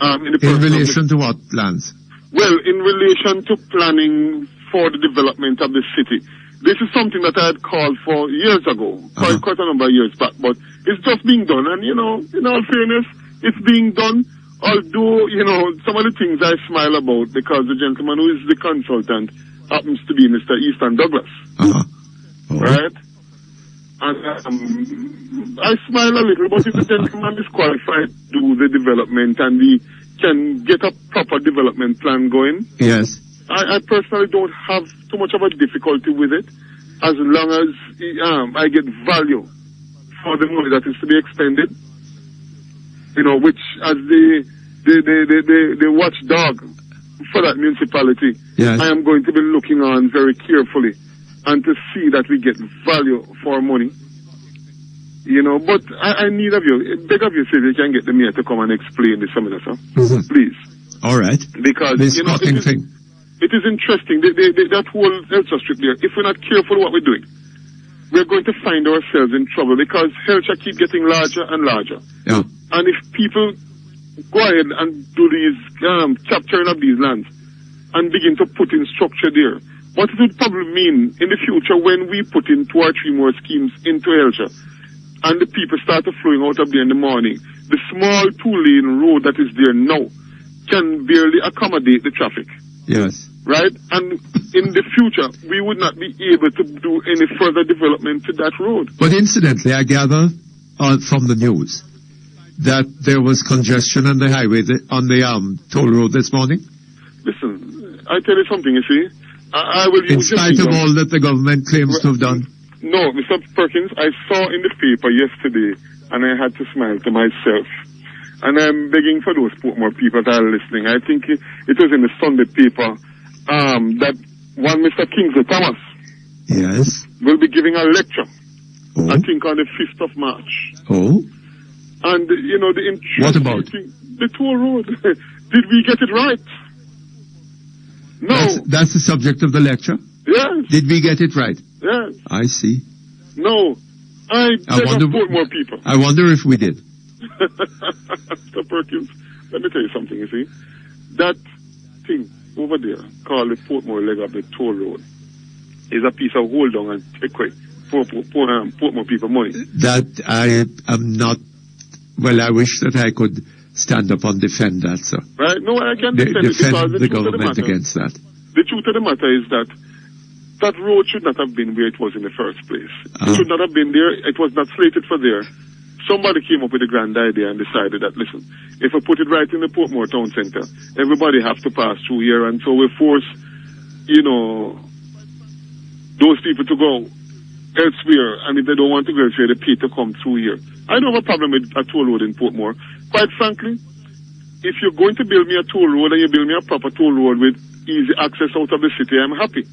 In relation to what plans? Well, in relation to planning for the development of the city. This is something that I had called for years ago, quite a number of years back, but it's just being done. And, in all fairness, it's being done, although, some of the things I smile about because the gentleman who is the consultant happens to be Mr. Easton Douglas. Oh. Right? And I smile a little, but if the gentleman is qualified to do the development and we can get a proper development plan going, yes, I personally don't have too much of a difficulty with it, as long as I get value for the money that is to be expended. Which as the watchdog for that municipality, yes, I am going to be looking on very carefully and to see that we get value for money. But I need of you, beg of you, say you can get the mayor to come and explain this seminar, sir. Mm-hmm. Please. All right. Because this fucking thing. It is interesting, that whole Helcher strip there. If we're not careful what we're doing, we're going to find ourselves in trouble because Helcher keep getting larger and larger. Yeah. And if people go ahead and do these capturing of these lands and begin to put in structure there, what it would probably mean in the future when we put in 2 or 3 more schemes into Helcher and the people start flowing out of there in the morning, the small 2-lane road that is there now can barely accommodate the traffic. Yes. Right? And in the future, we would not be able to do any further development to that road. But incidentally, I gather from the news that there was congestion on the highway, on the toll road this morning. Listen, I tell you something, you see. I will use in spite of all that the government claims to have done. No, Mr. Perkins, I saw in the paper yesterday, and I had to smile to myself. And I'm begging for those Portmore people that are listening. I think it was in the Sunday paper that one Mr. Kingsley Thomas yes will be giving a lecture, oh. I think on the 5th of March. Oh. And, the interesting what about? The toll road. Did we get it right? No. That's the subject of the lecture? Yes. Did we get it right? Yes. I see. No. I wonder, Portmore people. I wonder if we did. Mr. Perkins, let me tell you something, you see. That thing over there, called the Portmore leg of the toll road, is a piece of hold on and take away Portmore people money. That I am not, I wish that I could stand up and defend that, sir. Right? No, I can defend it because the government against that. The truth of the matter is that that road should not have been where it was in the first place. It should not have been there. It was not slated for there. Somebody came up with a grand idea and decided that, listen, if we put it right in the Portmore town centre, everybody has to pass through here, and so we force, those people to go elsewhere, and if they don't want to go elsewhere, they pay to come through here. I don't have a problem with a toll road in Portmore. Quite frankly, if you're going to build me a toll road and you build me a proper toll road with easy access out of the city, I'm happy.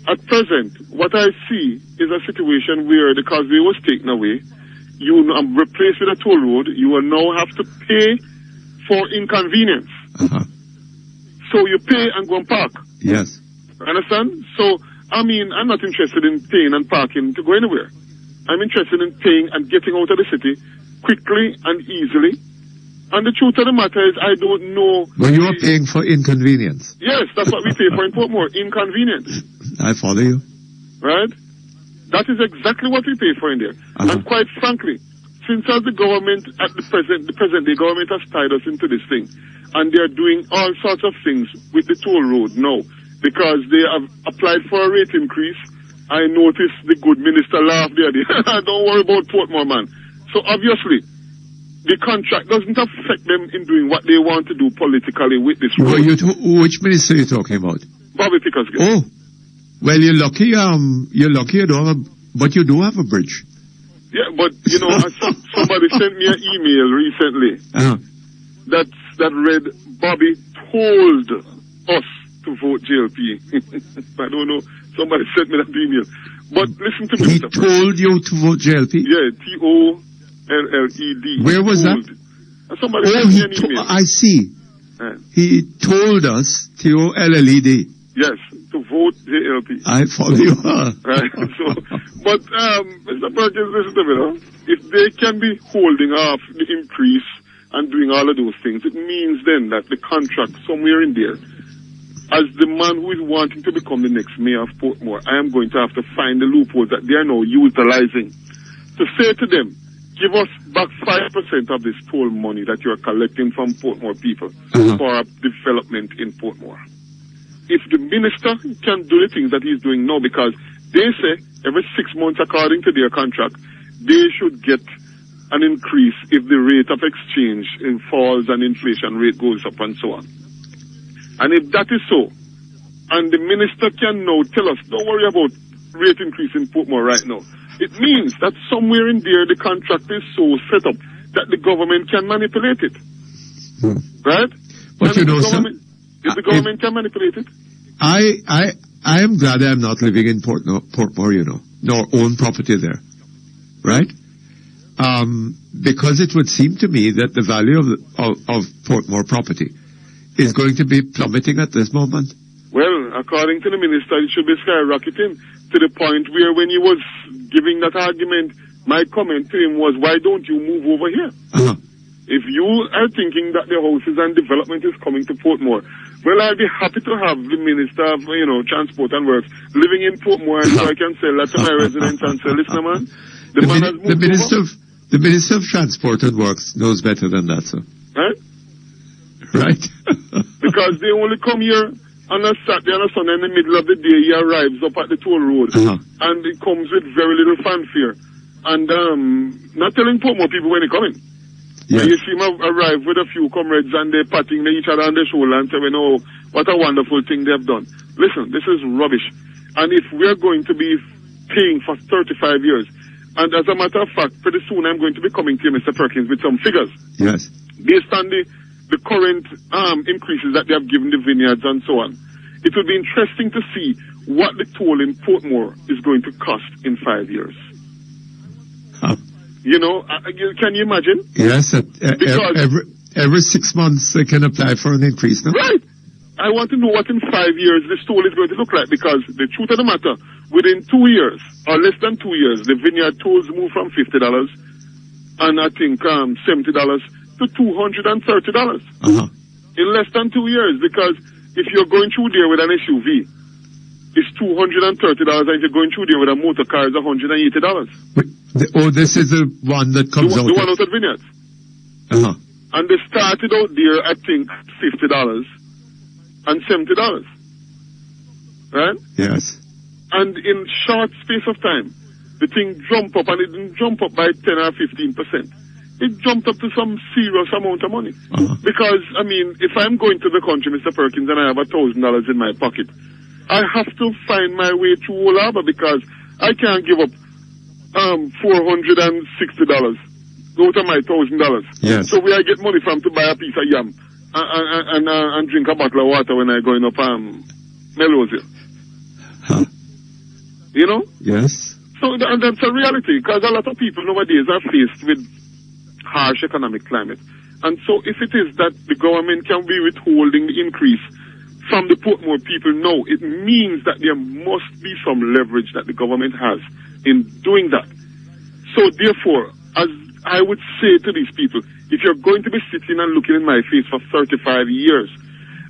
At present, what I see is a situation where the causeway was taken away, you are replaced with a toll road, you will now have to pay for inconvenience. Uh-huh. So you pay and go and park. Yes. Understand? So, I'm not interested in paying and parking to go anywhere. I'm interested in paying and getting out of the city quickly and easily. And the truth of the matter is, I don't know... Well, you are paying for inconvenience. Yes, that's what we pay for in Portmore, inconvenience. I follow you. Right? That is exactly what we pay for in there. Uh-huh. And quite frankly, since as the government, at the present day government has tied us into this thing, and they are doing all sorts of things with the toll road now, because they have applied for a rate increase. I noticed the good minister laugh there. Don't worry about Portmore, man. So obviously, the contract doesn't affect them in doing what they want to do politically with this road. Which minister are you talking about? Bobby Pickers. Oh. Well, you're lucky you don't have but you do have a bridge. Yeah, but, somebody sent me an email recently that read, Bobby told us to vote JLP. I don't know, somebody sent me that email. But listen to me. He told you to vote JLP? Yeah, TOLLED. Where was that? Somebody sent me an email. I see. He told us, TOLLED. Yes, to vote JLP. I follow you. Right. But Mr. Perkins, listen to me, no? If they can be holding off the increase and doing all of those things, it means then that the contract somewhere in there, as the man who is wanting to become the next mayor of Portmore, I am going to have to find the loopholes that they are now utilizing to say to them, give us back 5% of this toll money that you are collecting from Portmore people for development in Portmore. If the minister can do the things that he's doing now, because they say every 6 months, according to their contract, they should get an increase if the rate of exchange falls and inflation rate goes up and so on. And if that is so, and the minister can now tell us, don't worry about rate increase in Portmore right now, it means that somewhere in there the contract is so set up that the government can manipulate it. Right? But and you know, sir, if the government can manipulate it. I am glad I'm not living in Portmore, you know, nor own property there. Right? Because it would seem to me that the value of Portmore property is going to be plummeting at this moment. Well, according to the minister, it should be skyrocketing to the point where when he was giving that argument, my comment to him was, why don't you move over here? If you are thinking that the houses and development is coming to Portmore, well, I'll be happy to have the Minister of, Transport and Works living in Portmore so I can sell that to my residents and say, listen, man, the Minister of Transport and Works knows better than that, sir. Right? Right? Because they only come here on a Saturday and a Sunday in the middle of the day. He arrives up at the toll road and it comes with very little fanfare. And not telling Portmore people when they come in. Yeah. You see him arrive with a few comrades and they're patting each other on the shoulder and saying, oh, what a wonderful thing they've done. Listen, this is rubbish. And if we're going to be paying for 35 years, and as a matter of fact, pretty soon I'm going to be coming to you, Mr. Perkins, with some figures. Yes. Based on the current increases that they have given the vineyards and so on. It will be interesting to see what the toll in Portmore is going to cost in 5 years. You know, can you imagine? Yes, every 6 months they can apply for an increase, no? Right. I want to know what in 5 years this toll is going to look like, because the truth of the matter, within 2 years, or less than 2 years, the vineyard tolls move from $50 and I think $70 to $230. In less than 2 years, because if you're going through there with an SUV, it's $230, and if you're going through there with a motor car, it's $180. This is the one that comes out. The one out at Vineyards. And they started out there, I think, $50 and $70. Right? Yes. And in short space of time, the thing jumped up, and it didn't jump up by 10 or 15%. It jumped up to some serious amount of money. Because, I mean, if I'm going to the country, Mr. Perkins, and I have $1,000 in my pocket, I have to find my way through Old Harbour, because I can't give up $460 out of my $1,000. Yes. So where I get money from to buy a piece of yam and drink a bottle of water when I go up Melrose Hill. You know? Yes. So and that's a reality, because a lot of people nowadays are faced with harsh economic climate. And so if it is that the government can be withholding the increase from the Portmore people now, it means that there must be some leverage that the government has in doing that. So therefore, as I would say to these people, if you're going to be sitting and looking in my face for 35 years,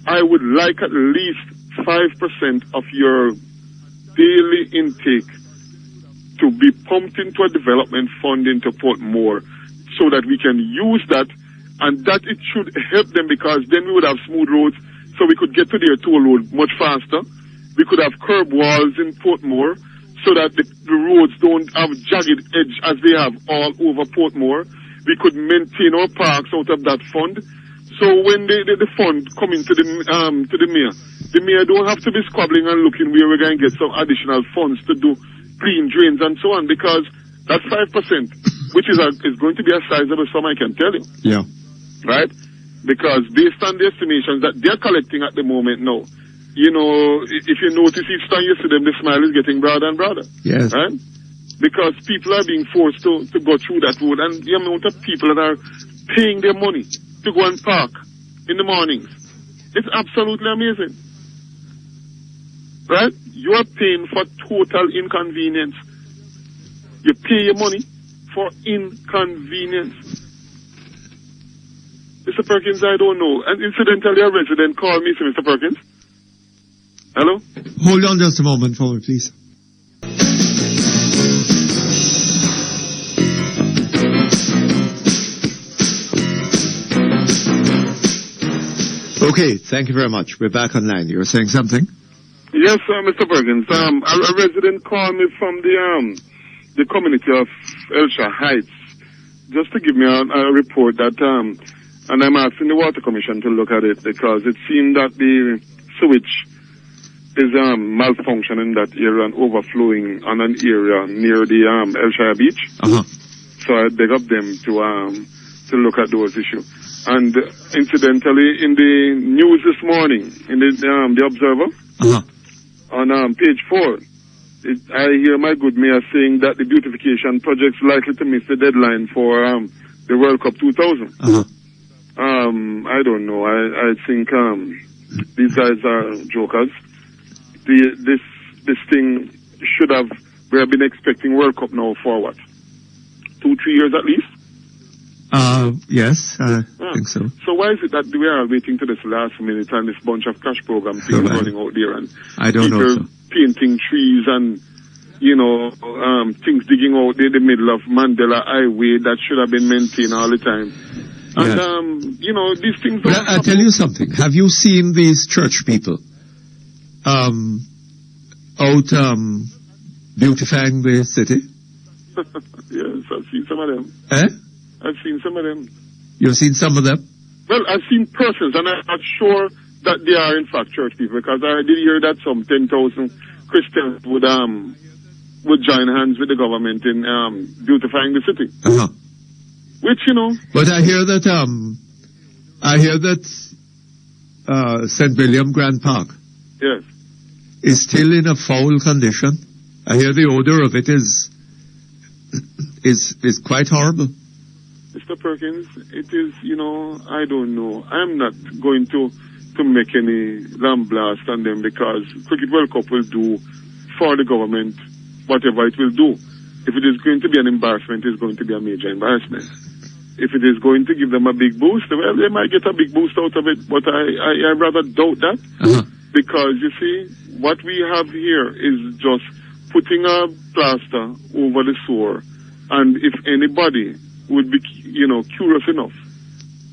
I would like at least 5% of your daily intake to be pumped into a development fund into Portmore, so that we can use that, and that it should help them, because then we would have smooth roads, so we could get to their toll road much faster. We could have curb walls in Portmore, so that the roads don't have jagged edge as they have all over Portmore. We could maintain our parks out of that fund. So when the fund come into the mayor don't have to be squabbling and looking where we're going to get some additional funds to do clean drains and so on, because that's 5%, which is going to be a sizable sum, I can tell you. Yeah. Right? Because based on the estimations that they're collecting at the moment now, you know, if you notice each time you see them, the smile is getting broader and broader. Yes. Right? Because people are being forced to go through that road, and the amount of people that are paying their money to go and park in the mornings, it's absolutely amazing. right? You are paying for total inconvenience. You pay your money for inconvenience. Mr. Perkins, I don't know. And incidentally, a resident called me, Mr. Perkins. Hello? Hold on just a moment for me, please. Okay, thank you very much. We're back online. You were saying something? Yes, Mr. Perkins. A resident called me from the community of Elsha Heights, just to give me a report that, and I'm asking the Water Commission to look at it because it seemed that the sewage is malfunctioning in that area and overflowing on an area near the Elsha Beach. Uh-huh. So I beg up them to look at those issues. And incidentally, in the news this morning, in the Observer, uh-huh, on page 4, I hear my good mayor saying that the beautification project's likely to miss the deadline for the World Cup 2000. Uh-huh. I don't know. I think these guys are jokers. This thing we have been expecting World Cup now for what? 2-3 years at least? Yes, I think so. So why is it that we are waiting to this last minute and this bunch of cash program things running out there and I don't know, sir. Painting trees and, things digging out in the middle of Mandela Highway that should have been maintained all the time. And, yes. These things But I'll tell you something. Have you seen these church people out beautifying the city? Yes, I've seen some of them. Eh? I've seen some of them. You've seen some of them? Well, I've seen persons, and I'm not sure that they are in fact church people, because I did hear that some 10,000 Christians would join hands with the government in beautifying the city. Uh-huh. Which, But I hear that St. William Grand Park, yes, is still in a foul condition. I hear the odor of it is quite horrible. Mr. Perkins, it is, I don't know. I'm not going to make any lamblast on them, because Cricket World Cup will do for the government whatever it will do. If it is going to be an embarrassment, it's going to be a major embarrassment. If it is going to give them a big boost, well, they might get a big boost out of it, but I rather doubt that. Uh-huh. Because, you see, what we have here is just putting a plaster over the sore. And if anybody would be, curious enough,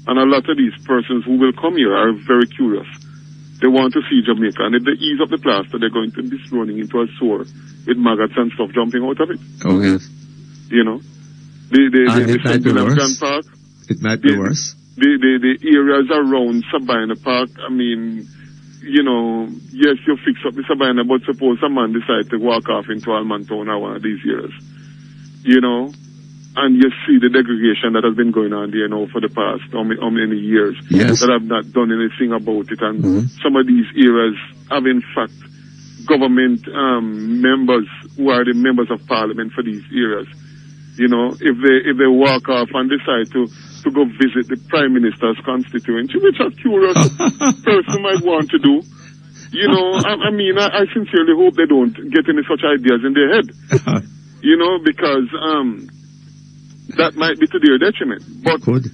and a lot of these persons who will come here are very curious. They want to see Jamaica, and if they ease up the plaster, they're going to be running into a sore with maggots and stuff jumping out of it. Oh, yes. The St. William Grand Park. It might be worse. The areas around Sabina Park, I mean, yes, you fix up the Sabina, but suppose a man decides to walk off into Almontown one of these years, and you see the degradation that has been going on there now for the past how many years, yes, that have not done anything about it. And some of these areas have, in fact, government members who are the members of parliament for these areas. If they walk off and decide to go visit the Prime Minister's constituency, which a curious person might want to do, I sincerely hope they don't get any such ideas in their head, because that might be to their detriment. But, could.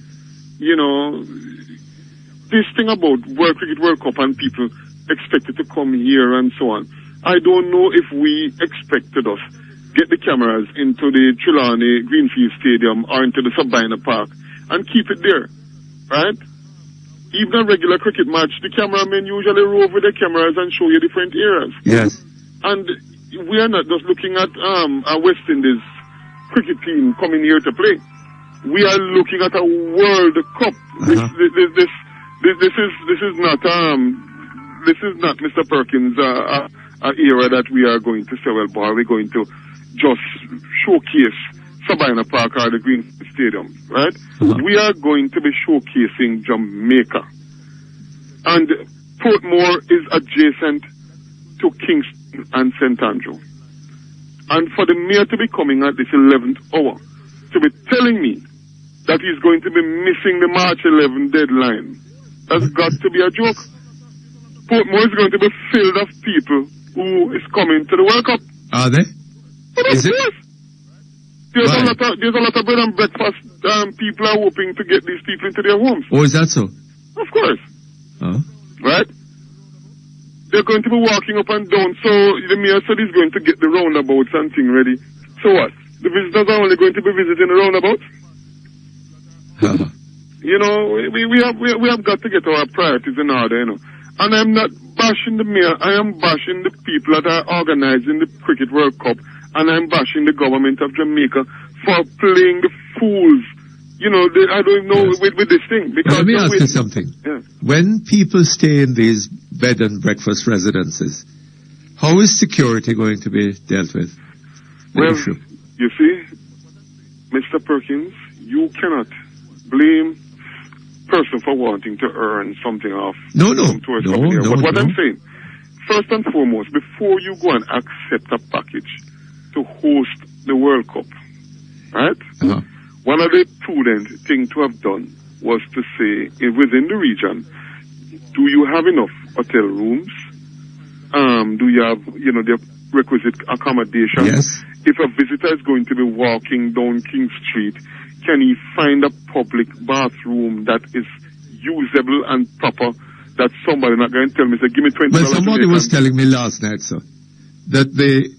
This thing about Cricket World Cup and people expected to come here and so on, I don't know if we expected us get the cameras into the Trelawney Greenfield Stadium or into the Sabina Park and keep it there, right? Even a regular cricket match, the cameramen usually rove with the cameras and show you different areas. Yes. And we are not just looking at a West Indies cricket team coming here to play. We are looking at a World Cup. Uh-huh. This is not Mr. Perkins an era that we are going to say, well, boy, we're going to just showcase Sabina Park or the Green Stadium, right? Uh-huh. We are going to be showcasing Jamaica. And Portmore is adjacent to Kingston and St. Andrew. And for the mayor to be coming at this 11th hour, to be telling me that he's going to be missing the March 11 deadline, that's got to be a joke. Portmore is going to be filled of people who is coming to the World Cup. Are they? But of Is it? course. There's Right. a lot of bread and breakfast people are hoping to get these people into their homes. Oh, is that so? Of course. Oh. Right? They're going to be walking up and down, so the mayor said he's going to get the roundabouts and thing ready. So what? The visitors are only going to be visiting the roundabouts? You know, we have got to get our priorities in order, you know. And I'm not bashing the mayor, I am bashing the people that are organizing the Cricket World Cup, and I'm bashing the government of Jamaica for playing the fools. You know, I don't know Yes. with this thing. Because Let me ask you something. Yeah. When people stay in these bed and breakfast residences, how is security going to be dealt with? The Well, issue. you see, Mr. Perkins, you cannot blame person for wanting to earn something off No, no. some tourist No, company. no, But what no. I'm saying, first and foremost, before you go and accept a package to host the World Cup, right? Uh-huh. One of the prudent things to have done was to say, within the region, do you have enough hotel rooms? Do you have, the requisite accommodation? Yes. If a visitor is going to be walking down King Street, can he find a public bathroom that is usable and proper, that somebody not going to tell me, say, give me $20. Well, somebody today was and- telling me last night, sir, that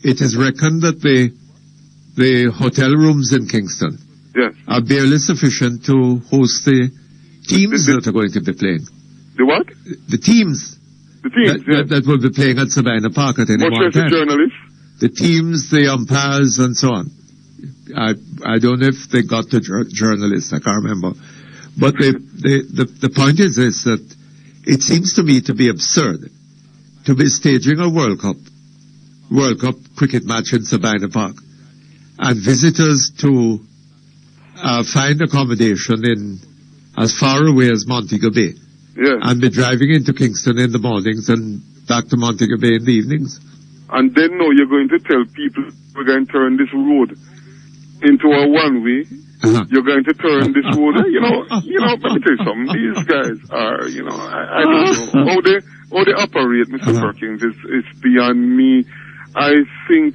it is reckoned that the hotel rooms in Kingston Yes. are barely sufficient to host the teams that are going to be playing. The what? The teams The teams, that will be playing at Savannah Park at any Much one as the time. journalists. The teams, the umpires, and so on. I don't know if they got the journalists. I can't remember. But the point is this, that it seems to me to be absurd to be staging a World Cup cricket match in Savannah Park, and visitors to find accommodation in as far away as Montego Bay, Yeah. and be driving into Kingston in the mornings and back to Montego Bay in the evenings. And then now you're going to tell people we're going to turn this road into a one-way. Uh-huh. You're going to turn this road. Let me tell you something. These guys are, I don't know how they operate, Mr. Uh-huh. Perkins. It's beyond me. I think,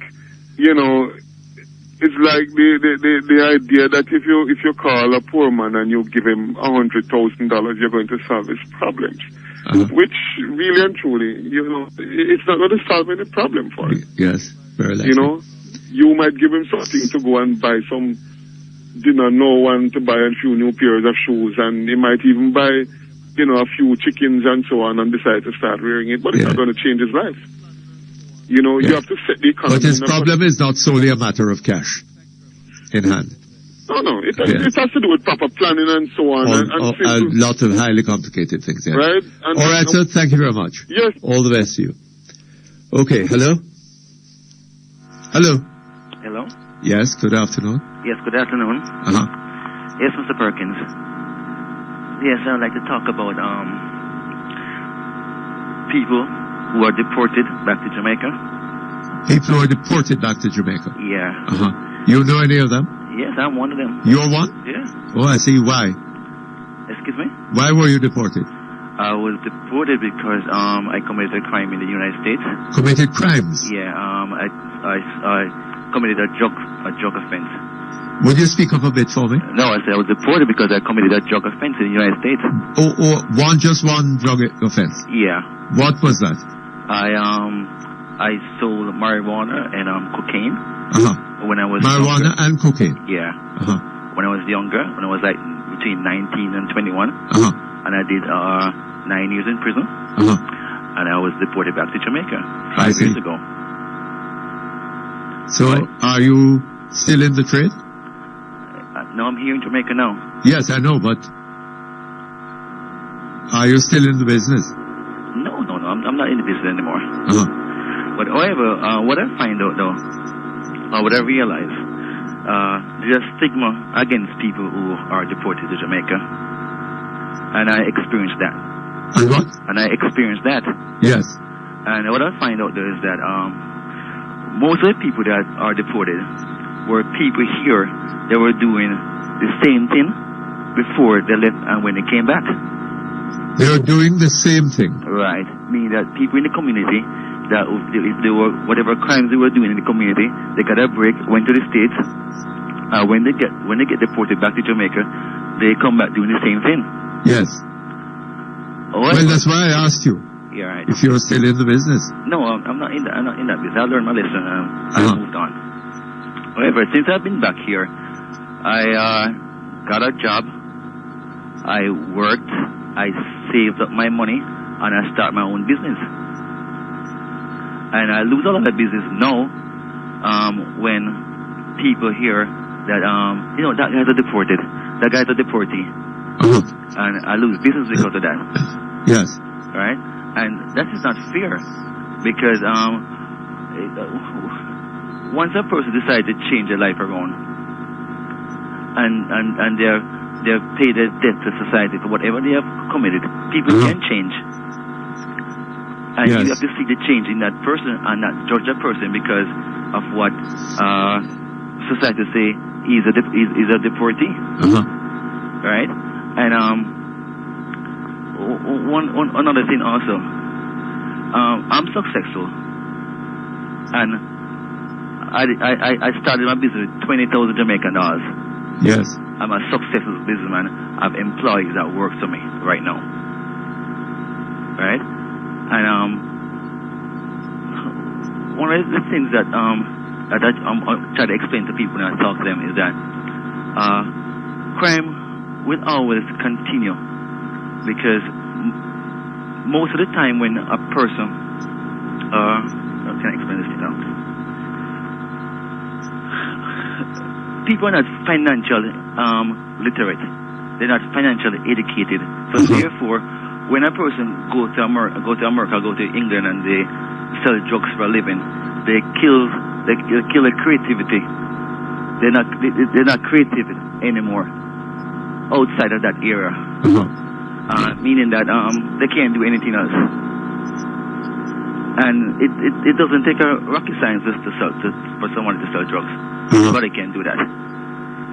it's like the idea that if you call a poor man and you give him $100,000, you're going to solve his problems. Uh-huh. Which really and truly, it's not going to solve any problem for him. Yes, very likely. You might give him something to go and buy some dinner now and to buy a few new pairs of shoes, and he might even buy, a few chickens and so on, and decide to start rearing it, but it's not going to change his life. You have to set the economy. But his in a- problem is not solely a matter of cash in hand. No, it has to do with proper planning and so on. Or and a simple, lot of highly complicated things, yes. right? And, All right, sir. Thank you very much. Yes. All the best to you. Okay, hello? Hello? Hello? Yes, good afternoon. Yes, good afternoon. Uh-huh. Yes, Mr. Perkins. Yes, I would like to talk about people who are deported back to Jamaica. People who are deported back to Jamaica. Yeah. Uh-huh. You know any of them? Yes, I'm one of them. You're one? Yeah. Oh, I see. Why? Excuse me? Why were you deported? I was deported because I committed a crime in the United States. Committed crimes? Yeah, I committed a drug offense. Would you speak up a bit for me? No, I said I was deported because I committed a drug offense in the United States. Just one drug offense. Yeah. What was that? I sold marijuana and cocaine Uh-huh. when I was Marijuana younger. and cocaine. Yeah. Uh-huh. When I was younger, when I was like between 19 and 21, Uh-huh. and I did 9 years in prison, Uh-huh. and I was deported back to Jamaica I 5 see. years ago. So, are you still in the trade? No, I'm here in Jamaica now. Yes, I know, but are you still in the business? No, I'm not in the business anymore. Uh-huh. But however, what I find out though, what I realize, there's a stigma against people who are deported to Jamaica, and I experienced that. And what? And I experienced that. Yes. And what I find out though is that most of the people that are deported were people here that were doing the same thing before they left and when they came back. They're doing the same thing. Right. Meaning that people in the community that if they were, whatever crimes they were doing in the community, they got a break, went to the States. When they get deported back to Jamaica, they come back doing the same thing. Yes. Well, that's why I asked you. Yeah, right. If you're still in the business. No, I'm not in that business. I learned my lesson and I moved on. However, since I've been back here, I got a job. I worked. I saved up my money, and I start my own business. And I lose all of that business now when people hear that, that guy's a deported. That guy's a deportee. And I lose business because of that. Yes. Right? And that is not fair because once a person decides to change their life around and they've paid their debt to society for whatever they have committed, people can change. And you have to see the change in that person and not judge that person because of what society say is a deportee. Right? And another thing also, I'm successful, and I started my business with 20,000 Jamaican dollars. Yes. I'm a successful businessman. I have employees that work for me right now. Right? And one of the things that I'm trying to explain to people when I talk to them is that crime will always continue because most of the time when a person how can I explain this now? People are not financially literate. They're not financially educated. So therefore, when a person go to America, go to England, and they sell drugs for a living, they kill the creativity. They're not creative anymore outside of that era. Meaning that they can't do anything else. And it doesn't take a rocket scientist for someone to sell drugs. Nobody can do that.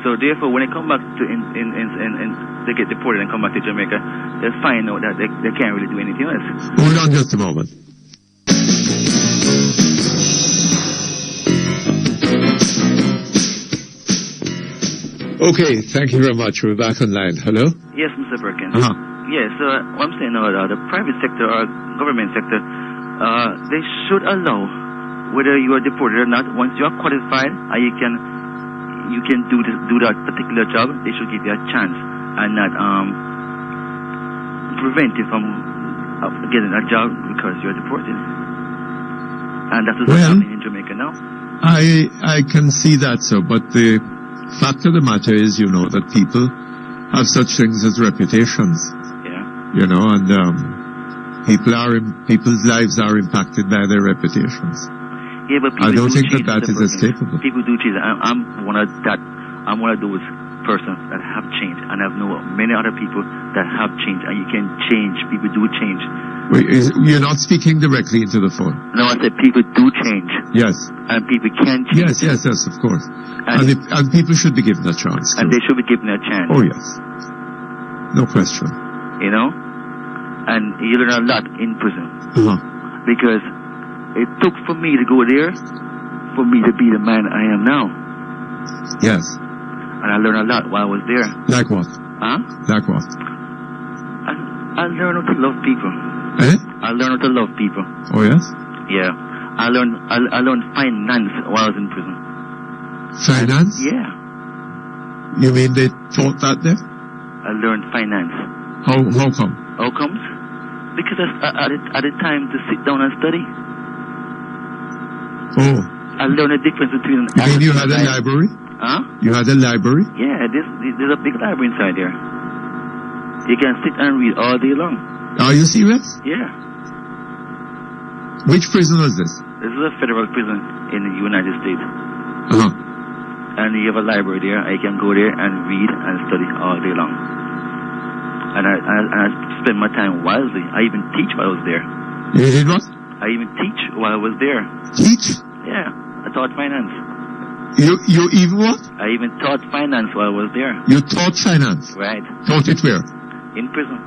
So therefore, when they come back to they get deported and come back to Jamaica, they find out that they can't really do anything else. Hold on just a moment. Okay, thank you very much. We're back online. Hello? Yes, Mr. Perkins. Yes, what I'm saying now, the private sector or government sector, they should allow, whether you are deported or not, once you are qualified and you can do that particular job, they should give you a chance and not prevent you from getting a job because you're deported. And that is what's happening in Jamaica now. I can see that, sir, but the fact of the matter is, that people have such things as reputations. Yeah. And people's lives are impacted by their reputations. Yeah, but I don't think that is escapable. People do change. I'm one of those persons that have changed, and I've known many other people that have changed, and you can change. People do change. Wait, you're not speaking directly into the phone. No, I said people do change. Yes. And people can change. Yes, of course. And people should be given a chance. And they should be given a chance. Oh, yes. No question. And you learn a lot in prison. Because it took for me to go there, for me to be the man I am now. Yes. And I learned a lot while I was there. Like what? Like what? I learned how to love people. I learned how to love people. Oh, yes? Yeah. I learned finance while I was in prison. Finance? Yeah. You mean they taught that there? I learned finance. How come? How comes? Because I had the time to sit down and study. Oh. I learned the difference between... You mean you had a library? You had a library? Yeah, there's a big library inside there. You can sit and read all day long. Are you serious? Yeah. Which prison was this? This is a federal prison in the United States. And you have a library there. I can go there and read and study all day long. And I spend my time wisely. I even teach while I was there. You did what? I even teach while I was there. Teach? Yeah. I taught finance. You even what? I even taught finance while I was there. You taught finance? Right. Taught it where? In prison.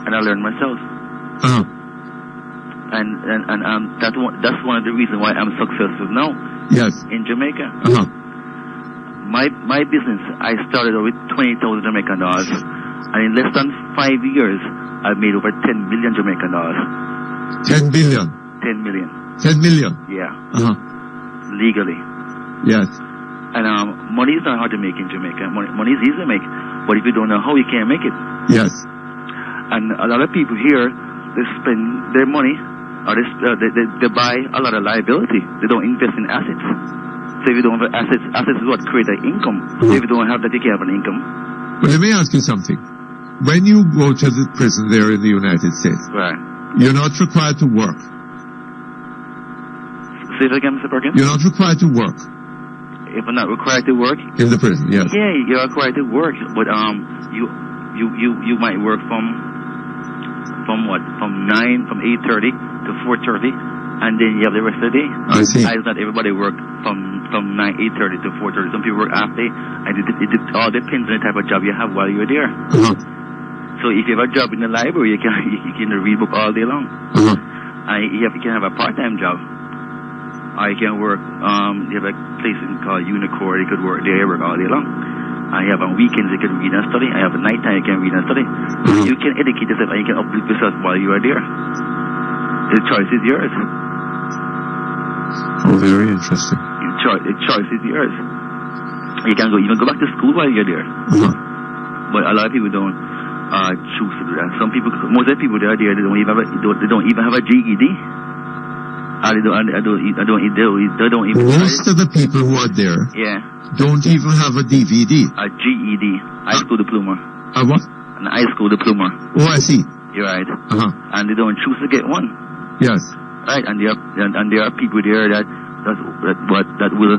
And I learned myself. that's one of the reasons why I'm successful now. Yes. In Jamaica. Uh-huh. My business, I started with $20,000 Jamaican dollars, and in less than 5 years, I've made over 10 million Jamaican dollars. 10 billion. 10 million. 10 million. Yeah. Uh-huh. Legally. Yes. And money is not hard to make in Jamaica. Money is easy to make, but if you don't know how, you can't make it. Yes. And a lot of people here, they spend their money, or they buy a lot of liability. They don't invest in assets. So if you don't have assets is what create an income. So if you don't have that, you can't have an income. Well, let me ask you something. When you go to the prison there in the United States, right, you're not required to work. Say that again, Mr. Perkins? You're not required to work. If I'm not required to work? In the prison, yes. Yeah, you're required to work, but you might work from what? From 8:30 to 4:30, and then you have the rest of the day. I see. Not everybody work from 8:30 to 4:30. Some people work half day, and it all depends on the type of job you have while you're there. Uh-huh. So if you have a job in the library, you can read book all day long. Uh-huh. And you can have a part-time job. Or you can work, you have a place called Unicore, you could work there, you work all day long. And you have on weekends you can read and study. I have a nighttime you can read and study. Uh-huh. You can educate yourself and you can uplift yourself while you are there. The choice is yours. Oh, very interesting. The choice is yours. You can even go back to school while you're there. Uh-huh. But a lot of people don't choose to do that. Most of the people that are there, they don't even have a GED. They don't even. Most of the people who are there, yeah, don't even have a DVD. A GED, high school diploma. A what? An high school diploma. Oh, I see. You're right. Uh-huh. And they don't choose to get one. Yes. Right, and there are people there that will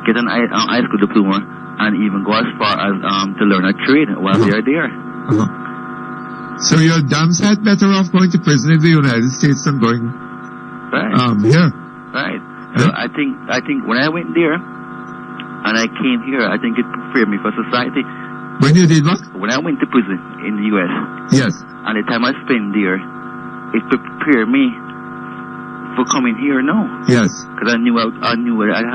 get an high school diploma and even go as far as to learn a trade while they are there. Uh-huh. So you're damn sight better off going to prison in the United States than going here. Right. So I think when I went there and I came here, I think it prepared me for society. When you did what? When I went to prison in the U.S. Yes. And the time I spent there, it prepared me for coming here now. Yes. Because I knew I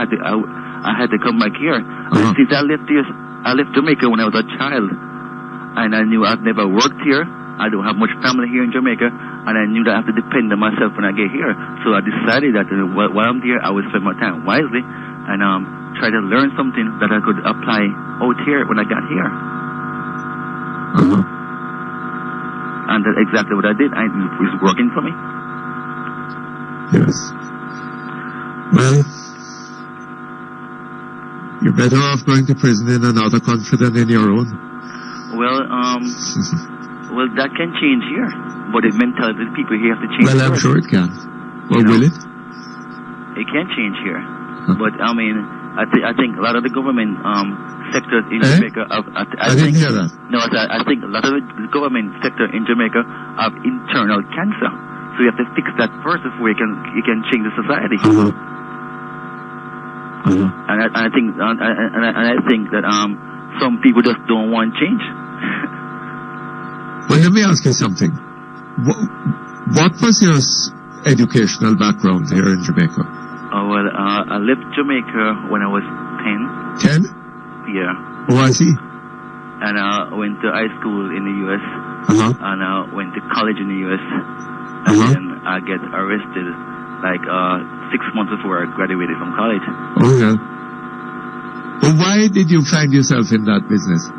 had to come back here. Uh-huh. Since I left Jamaica when I was a child, and I knew I've never worked here. I don't have much family here in Jamaica, and I knew that I have to depend on myself when I get here. So I decided that while I'm there, I would spend my time wisely and try to learn something that I could apply out here when I got here. Uh-huh. And that's exactly what I did. It was working for me. Yes. Well, you're better off going to prison in another country than in your own. Well, that can change here, but the mentality of the people here have to change. Well, I'm sure it can. Well, will it? It can change here, but I mean, I think a lot of the government sectors in Jamaica I didn't hear that. No, I think a lot of the government sector in Jamaica have internal cancer, so you have to fix that first before you can change the society. Uh-huh. Uh-huh. And I think that some people just don't want change. Well, let me ask you something. What was your educational background here in Jamaica? I left Jamaica when I was 10. 10? Yeah. Oh, I see. And I went to high school in the U.S. Uh-huh. And I went to college in the U.S. And then I get arrested 6 months before I graduated from college. Oh, yeah. Well, why did you find yourself in that business?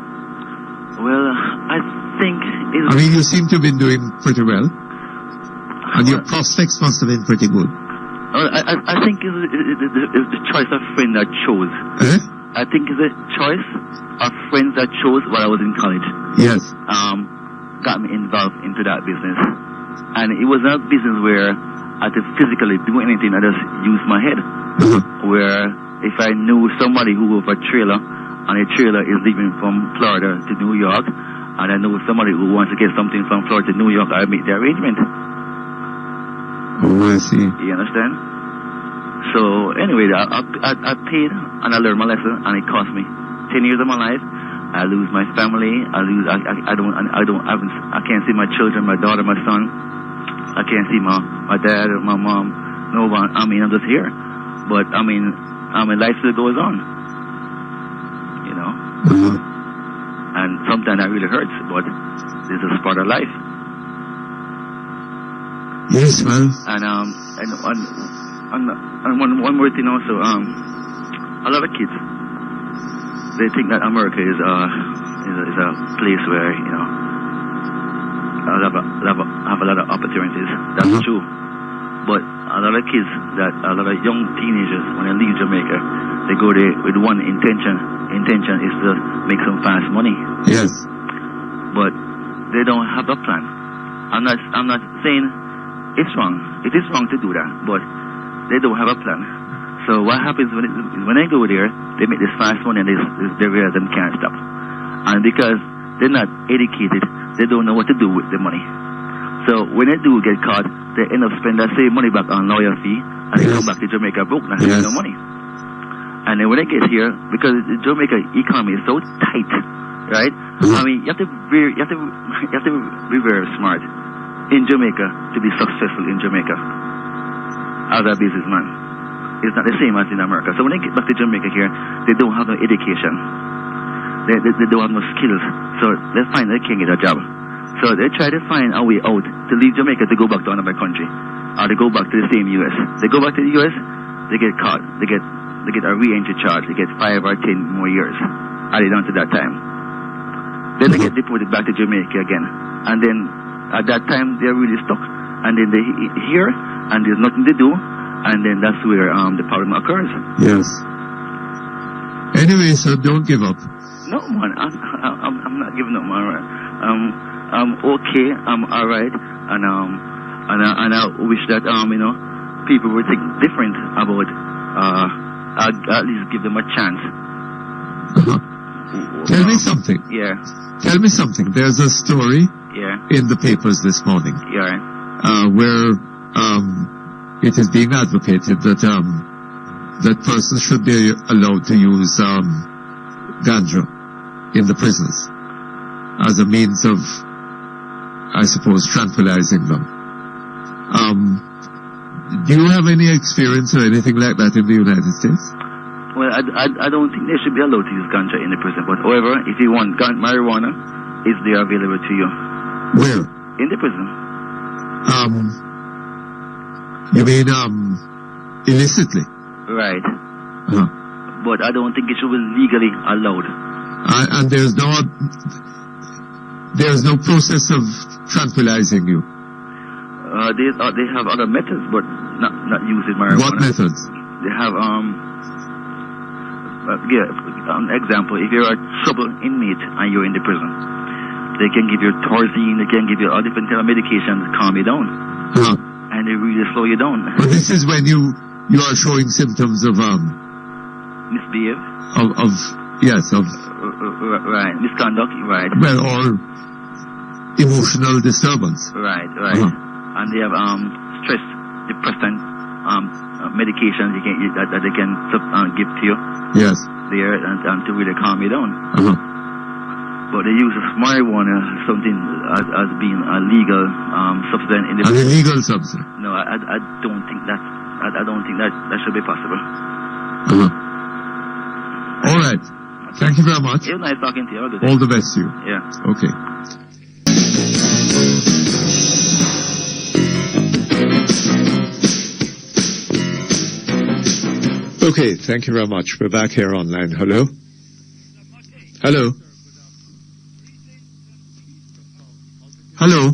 Well, I think... I mean, you seem to have been doing pretty well. And your prospects must have been pretty good. I think it's the choice of friends that chose. I think it's a choice of friends that chose while I was in college. Yes. Got me involved into that business. And it was not a business where I had to physically do anything. I just used my head. Where if I knew somebody who was a trailer, and a trailer is leaving from Florida to New York, and I know somebody who wants to get something from Florida to New York, I make the arrangement. Oh, I see. You understand? So anyway, I paid and I learned my lesson, and it cost me 10 years of my life. I lose my family. I can't see my children, my daughter, my son. I can't see my dad or my mom. No one. I mean, I'm just here. But I mean, life still goes on. You know. And sometimes that really hurts, but this is part of life. Yes, man. And one more thing also. A lot of kids, they think that America is a place where, you know, have a lot of opportunities. That's true. But a lot of kids, a lot of young teenagers, when they leave Jamaica, they go there with one intention. Intention is to make some fast money. Yes. But they don't have a plan. I'm not saying it's wrong. It is wrong to do that, but they don't have a plan. So what happens when they go there, they make this fast money and they realize they can't stop. And because they're not educated, they don't know what to do with the money. So when they do get caught, they end up spending that same money back on lawyer fee, and they come back to Jamaica broke and have no money. And then when they get here, because the Jamaica economy is so tight, right? I mean, you have to be very smart in Jamaica to be successful in Jamaica as a businessman. It's not the same as in America. So when they get back to Jamaica here, they don't have no education. They don't have no skills. So they find they can't get a job. So they try to find a way out to leave Jamaica to go back to another country, or to go back to the same U.S. They go back to the U.S., they get caught. They get a re-entry charge. They get 5 or 10 more years added on to that time. Then they get deported back to Jamaica again. And then at that time, they're really stuck. And then they here, and there's nothing to do. And then that's where the problem occurs. Yes. Anyway, so don't give up. No, man. I'm not giving up, man. I'm okay. I'm all right. And I wish that you know, people would think different about at least give them a chance. Tell me something. Yeah. Tell me something. There's a story in the papers this morning. Yeah. Where it is being advocated that persons should be allowed to use ganja in the prisons as a means of, I suppose, tranquilizing them. Do you have any experience or anything like that in the United States? Well, I don't think they should be allowed to use ganja in the prison. But however, if you want marijuana, is there available to you? Where? In the prison. You mean illicitly? Right. But I don't think it should be legally allowed. And there's no process of tranquilizing you. They have other methods, but not using marijuana. What methods? They have example. If you're a trouble inmate and you're in the prison, they can give you Tarzine. They can give you all different kind of medications to calm you down, and they really slow you down. But this is when you are showing symptoms of misbehave. Right, misconduct. Right. Well, or emotional disturbance. Right. And they have stress depressant medications that they can give to you. Yes. There and to really calm you down. But they use marijuana something as being a legal substance in the an illegal substance. No, I don't think that. I don't think that should be possible. All right. Thank you very much. It was nice talking to you. All the best to you. Yeah. Okay. Okay, thank you very much. We're back here online. Hello? Hello? Hello?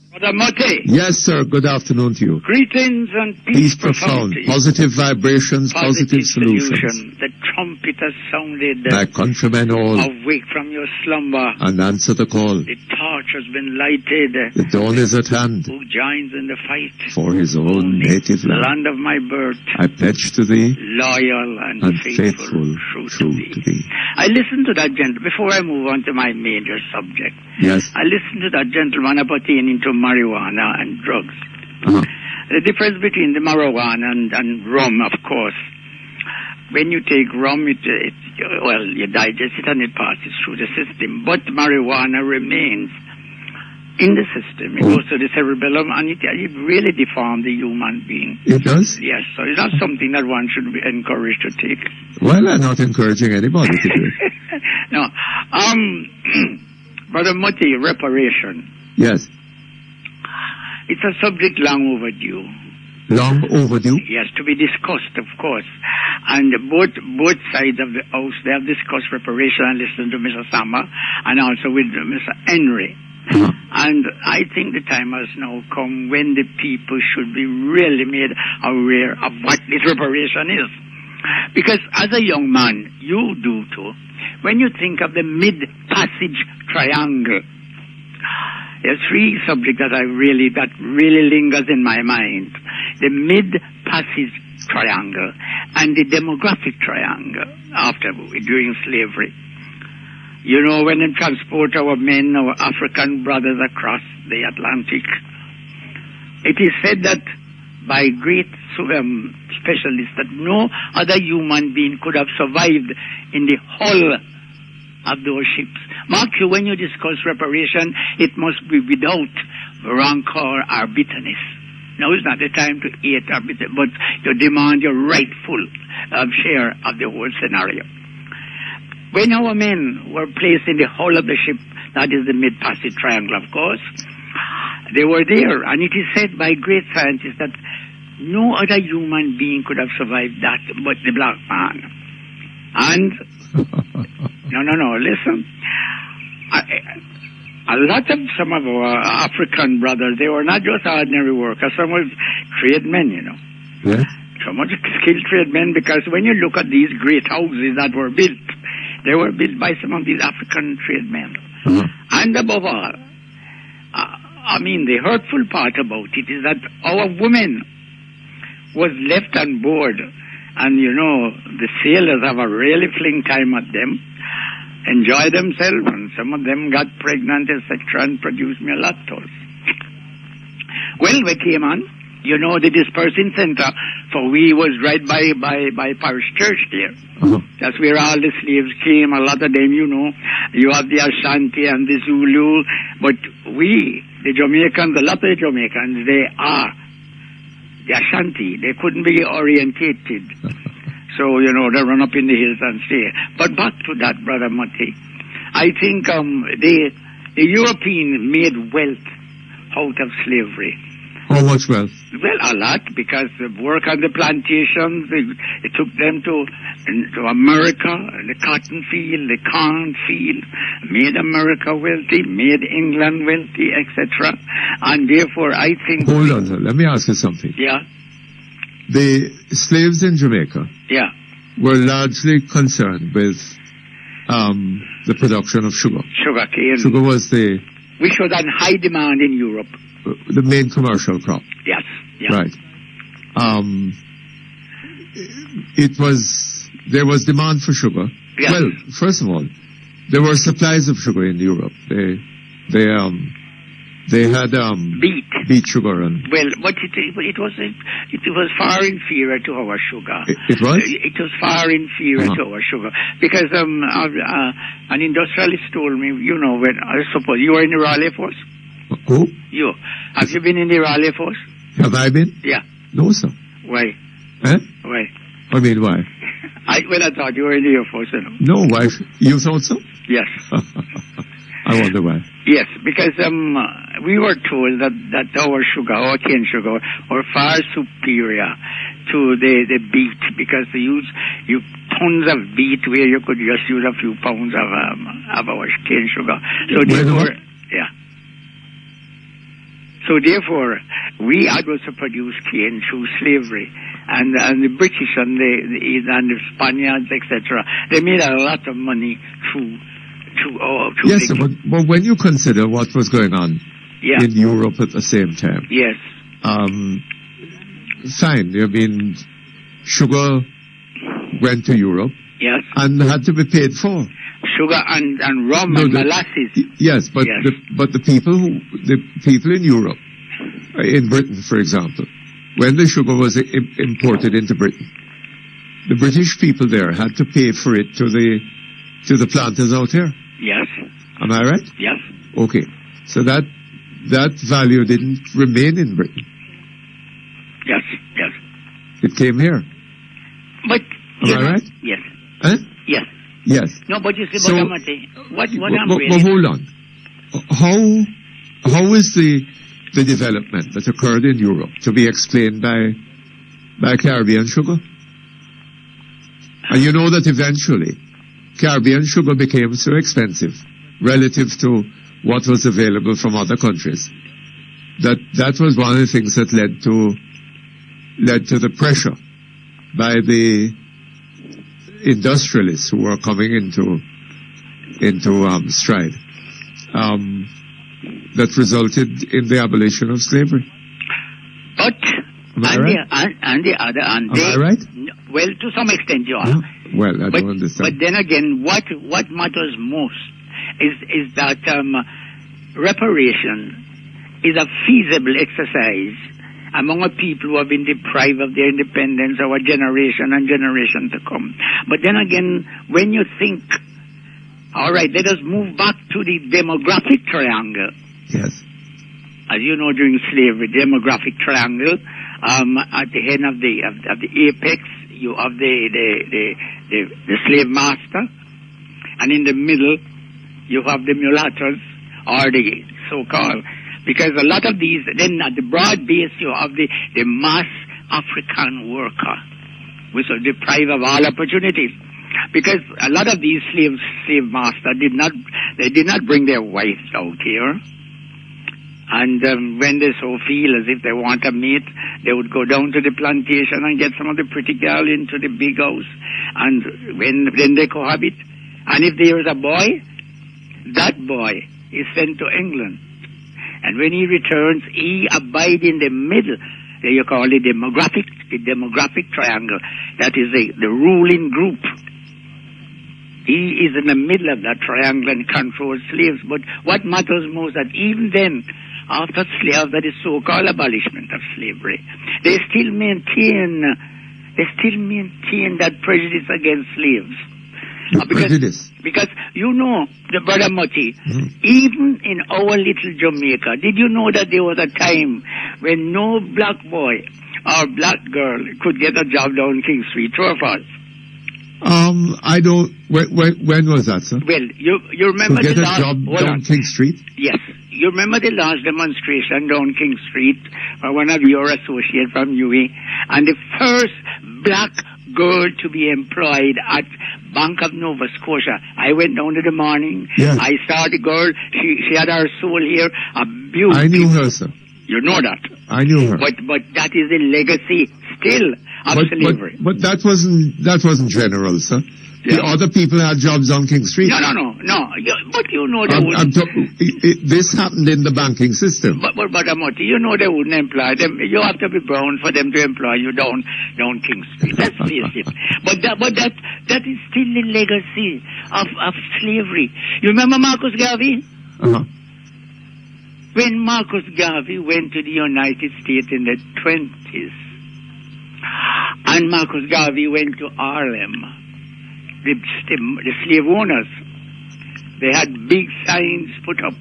Brother Mutty. Yes, sir. Good afternoon to you. Greetings and peace profound. Positive vibrations, positive solutions. The trumpet has sounded. My countrymen all. Awake from your slumber. And answer the call. The torch has been lighted. The dawn is at hand. Who joins in the fight? For his own native land. Land of my birth. I pledge to thee. Loyal and faithful true to thee. I listened to that gentleman. Before I move on to my major subject. Yes. I listened to that gentleman pertaining to marijuana and drugs. The difference between the marijuana and rum, of course. When you take rum, you digest it and it passes through the system. But marijuana remains. in the system. It goes to the cerebellum, and it really deforms the human being. It does? Yes, so it's not something that one should be encouraged to take. Well, I'm not encouraging anybody to do it. No. Brother Mutty, reparation. Yes. It's a subject long overdue. Long overdue? Yes, to be discussed, of course. And both sides of the house, they have discussed reparation and listened to Mr. Sama and also with Mr. Henry. And I think the time has now come when the people should be really made aware of what this reparation is. Because as a young man, you do too, when you think of the mid-passage triangle, there are three subjects that really lingers in my mind. The mid-passage triangle and the demographic triangle during slavery. You know, when they transport our men, our African brothers across the Atlantic, it is said that by great specialists that no other human being could have survived in the hull of those ships. Mark you, when you discuss reparation, it must be without rancor or bitterness. Now is not the time to hate or bitter, but to demand your rightful share of the whole scenario. When our men were placed in the hull of the ship, that is the mid-passage triangle, of course, they were there, and it is said by great scientists that no other human being could have survived that but the black man. And no, listen. A lot of some of our African brothers, they were not just ordinary workers, some were trade men, you know. Yeah. So much skilled trade men, because when you look at these great houses that were built, they were built by some of these African trade men. And above all, the hurtful part about it is that our women was left on board, and you know, the sailors have a really fling time at them, enjoy themselves, and some of them got pregnant, etc., and produced mulattoes. Well, we came on, you know, the dispersing center for we was right by parish church there. That's where all the slaves came. A lot of them, you know, you have the Ashanti and the Zulu, but we, the Jamaicans, a lot of the Jamaicans, they are the Ashanti. They couldn't be orientated. So, you know, they run up in the hills and stay. But back to that, Brother Mutty. I think the European made wealth out of slavery. How much wealth? Well, a lot, because the work on the plantations, it took them to America, the cotton field, the corn field, made America wealthy, made England wealthy, etc. And therefore, I think... Hold on, sir. Let me ask you something. Yeah? The slaves in Jamaica were largely concerned with the production of sugar. Sugarcane. Sugar was which was on high demand in Europe. The main commercial crop. Yes. Yeah. Right. There was demand for sugar. Yes. Well, first of all, there were supplies of sugar in Europe. They had beet sugar and but it was far inferior to our sugar. It was? It was far inferior to our sugar, because an industrialist told me, you know, when I suppose you were in the Royal Air Force. Who? You. Have you been in the Royal Air Force? Have I been? Yeah. No, sir. Why? Eh? Why? I mean, why? I thought you were in the Air Force, you know. No, why? You thought so? Yes. I wonder why. Yes, because we were told that our sugar, our cane sugar, were far superior to the beet, because they use tons of beet where you could just use a few pounds of our cane sugar. So therefore, So therefore, we had also produced cane through slavery, and the British and the Spaniards, etc. They made a lot of money through yes, but when you consider what was going on in Europe at the same time, yes, fine. I mean, sugar went to Europe, yes, and had to be paid for. Sugar and rum and molasses. Yes, but the people in Europe, in Britain, for example, when the sugar was imported into Britain, the British people there had to pay for it to the planters out here. Yes. Am I right? Yes. Okay. So that that value didn't remain in Britain. Yes, yes. It came here. But Am I right? Yes. Huh? Yes. Yes. No, but you see, So- what I'm But really... hold on. How is the development that occurred in Europe to be explained by Caribbean sugar? And you know that eventually Caribbean sugar became so expensive relative to what was available from other countries that was one of the things that led to the pressure by the industrialists who were coming into stride. That resulted in the abolition of slavery. But Am I right? on the other hand, Am I right? well, to some extent you are. Yeah. Well, I don't But understand. then again, what matters most is that reparation is a feasible exercise among a people who have been deprived of their independence over generation and generation to come. But then again, when you think, all right, let us move back to the demographic triangle. Yes. As you know, during slavery, demographic triangle, at the end of the apex, you have the slave master, and in the middle, you have the mulattoes, or the so-called, because a lot of these, then at the broad base, you have the mass African worker, which are deprived of all opportunities. Because a lot of these slave masters did not bring their wives out here. And when they so feel as if they want a mate, they would go down to the plantation and get some of the pretty girl into the big house. And then they cohabit. And if there is a boy, that boy is sent to England. And when he returns, he abides in the middle. You call it the demographic triangle. That is the ruling group. He is in the middle of that triangle and controls slaves. But what matters most that even then, after the so-called abolishment of slavery, they still maintain that prejudice against slaves. Because you know, the brother Mutty, even in our little Jamaica, did you know that there was a time when no black boy or black girl could get a job down King Street? True or false? I don't. When was that, sir? Well, you remember to get the a last job down King Street? Yes. You remember the last demonstration down King Street by one of your associates from UA, and the first black girl to be employed at Bank of Nova Scotia. I went down in the morning. Yes. I saw the girl. She had her soul here. A beauty. I knew her, sir. You know that. I knew her. But that is the legacy still of slavery. But that wasn't general, sir. Yeah. The other people had jobs on King Street. No. But you know they wouldn't. This happened in the banking system. But Amoti, you know they wouldn't employ them. You have to be brown for them to employ you down King Street. Let's face it. But that is still the legacy of slavery. You remember Marcus Garvey? Uh-huh. When Marcus Garvey went to the United States in the 20s, and Marcus Garvey went to Harlem, the slave owners, they had big signs put up.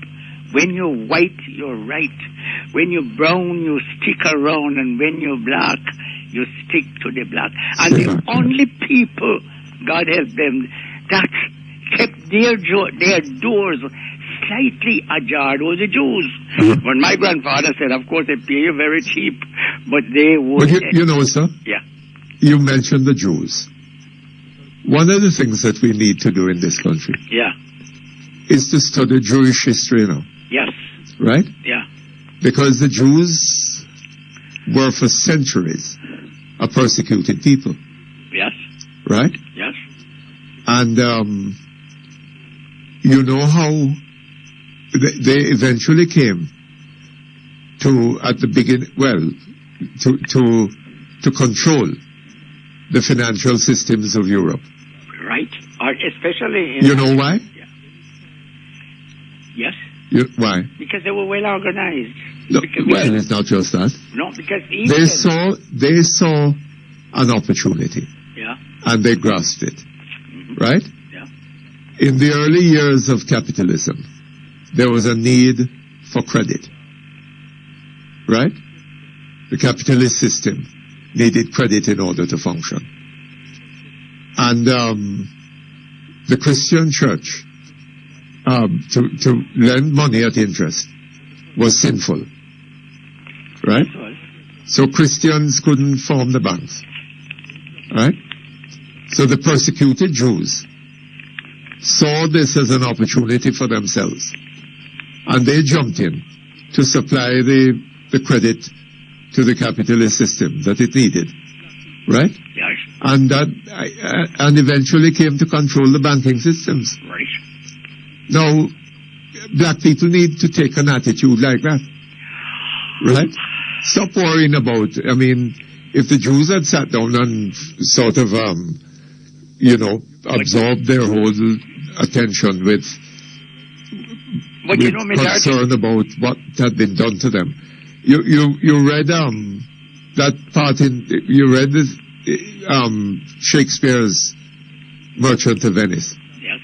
When you're white, you're right. When you're brown, you stick around. And when you're black, you stick to the black. And the only people, God help them, that kept their doors slightly ajar was the Jews. When my grandfather said, of course, they pay you very cheap, but they would... But you know, sir? Yeah. You mentioned the Jews. One of the things that we need to do in this country is to study Jewish history now. Yes. Right? Yeah. Because the Jews were for centuries a persecuted people. Yes. Right? Yes. And you know how they eventually came to, at the beginning, to control the financial systems of Europe. Right. Especially in... You know why? Yes. Why? Because they were well organized. No, well, it's not just that. No, because they saw an opportunity. Yeah. And they grasped it. Mm-hmm. Right? Yeah. In the early years of capitalism, there was a need for credit. right? The capitalist system needed credit in order to function. And the Christian church, to lend money at interest was sinful, right? So Christians couldn't form the banks, right? So the persecuted Jews saw this as an opportunity for themselves, and they jumped in to supply the credit to the capitalist system that it needed, right? Yes. And that and eventually came to control the banking systems. Right. Now, black people need to take an attitude like that, right? Stop worrying about, I mean, if the Jews had sat down and sort of, absorbed their whole attention with concern about what had been done to them. You read that part you read this, Shakespeare's Merchant of Venice. Yes.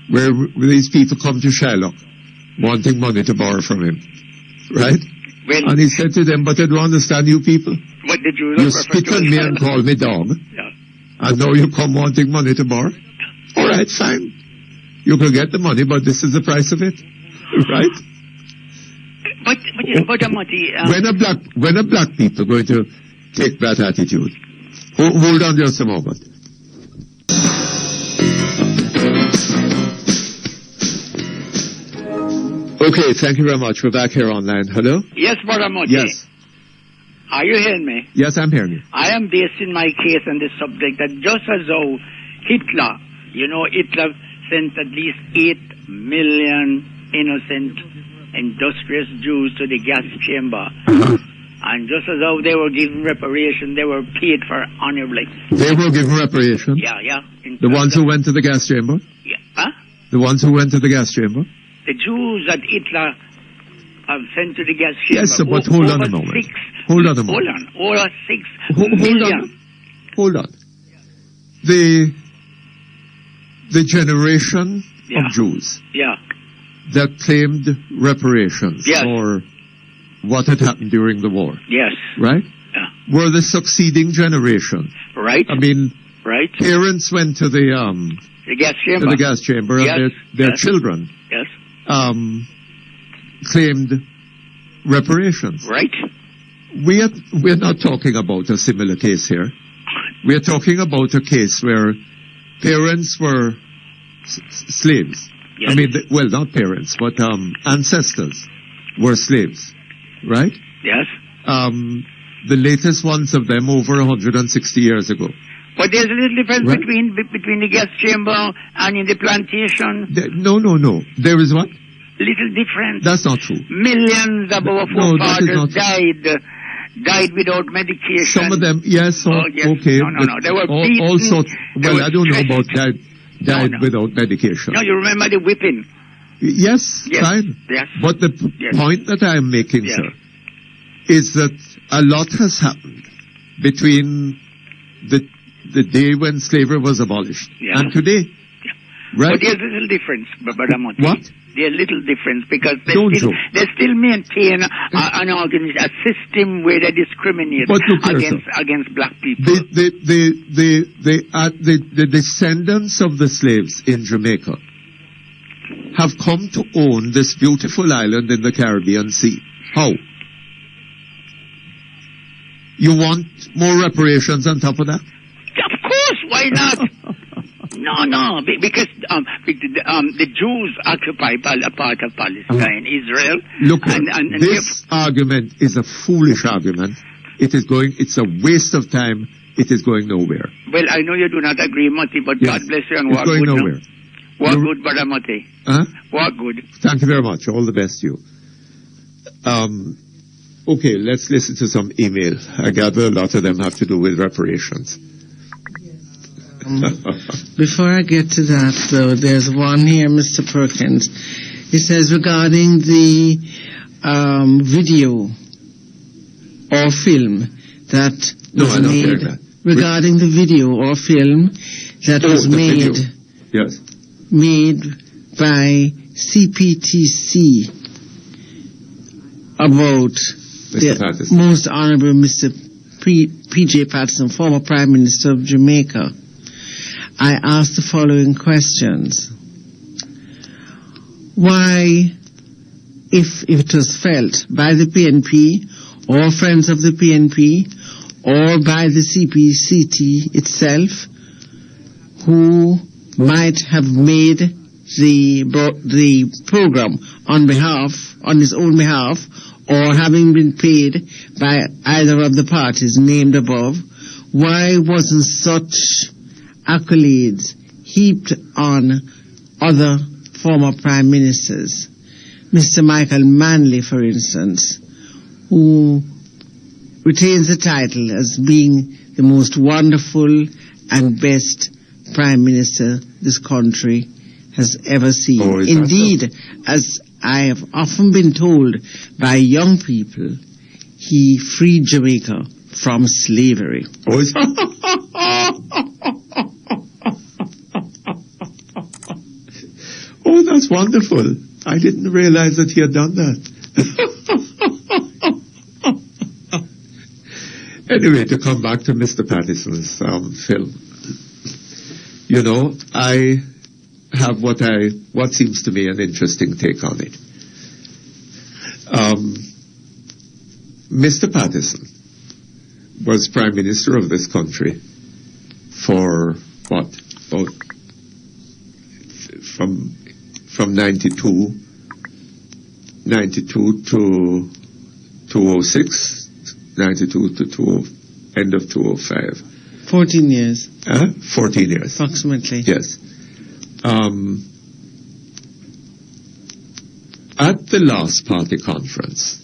Where these people come to Shylock wanting money to borrow from him, right? Well, and he said to them, "But I don't understand you people. What did You spit on me and call me dog, yeah. and now you come wanting money to borrow? All right, fine. You can get the money, but this is the price of it, right?" But Mutty, when a black people going to take that attitude? Hold on just a moment. Okay, thank you very much. We're back here online. Hello? Yes, Brother Mutty. Yes. Are you hearing me? Yes, I'm hearing you. I am basing my case on this subject that just as though Hitler sent at least 8 million innocent, industrious Jews to the gas chamber. And just as though they were given reparation, they were paid for honorably. They were given reparation? Yeah. The ones who went to the gas chamber? Yeah. Huh? The ones who went to the gas chamber? The Jews that Hitler have sent to the gas chamber. Yes, but hold on a moment. Hold on a moment. Over 6 million. Hold on. The generation of Jews that claimed reparations for what had happened during the war. Yes. Right? Yeah. Were the succeeding generation. Right. I mean, right. Parents went to the gas chamber. To the gas chamber, and their children claimed reparations. Right. We're not talking about a similar case here. We're talking about a case where parents were slaves. Yes. I mean, not parents, but ancestors were slaves, right? Yes. The latest ones of them over 160 years ago. But there's a little difference between the gas chamber and in the plantation. No. There is what? Little difference. That's not true. Millions of our forefathers died without medication. Some of them, yes, okay. No. They were beaten. All sorts. Well, I don't know about died without medication. No, you remember the whipping? Yes, fine. Yes. But the point that I'm making, sir, is that a lot has happened between the day when slavery was abolished and today. Right? But there's a little difference, Brother Mutty. What? There's a little difference because they still maintain a system where they discriminate against black people. The descendants of the slaves in Jamaica have come to own this beautiful island in the Caribbean Sea. How? You want more reparations on top of that? Of course, why not? No, because the Jews occupy a part of Palestine, Israel. Look, this argument is a foolish argument. It's a waste of time. It is going nowhere. Well, I know you do not agree, Mutty, but God bless you and walk good. It's going nowhere. Walk good, Brother Mutty. Huh? Walk good. Thank you very much. All the best to you. Okay, let's listen to some email. I gather a lot of them have to do with reparations. Before I get to that, though, there's one here, Mr. Perkins. He says regarding the video or film that was made. Regarding the video or film that was made. Yes. Made by CPTC about Mr. Patterson. Most Honourable Mr. P.J. Patterson, former Prime Minister of Jamaica, I ask the following questions. Why, if it was felt by the PNP or friends of the PNP or by the CPCT itself, who might have made the program on his own behalf, or having been paid by either of the parties named above, why wasn't such accolades heaped on other former prime ministers? Mr. Michael Manley, for instance, who retains the title as being the most wonderful and best prime minister this country has ever seen. Oh, indeed, as I have often been told by young people, he freed Jamaica from slavery. Oh, oh, that's wonderful. I didn't realize that he had done that. Anyway, to come back to Mr. Patterson's film, you know, I have what seems to me an interesting take on it. Mr. Patterson was Prime Minister of this country for what? About from 92 to 2006, 92 to end of 2005. 14 years. 14 years. Approximately. Yes. At the last party conference,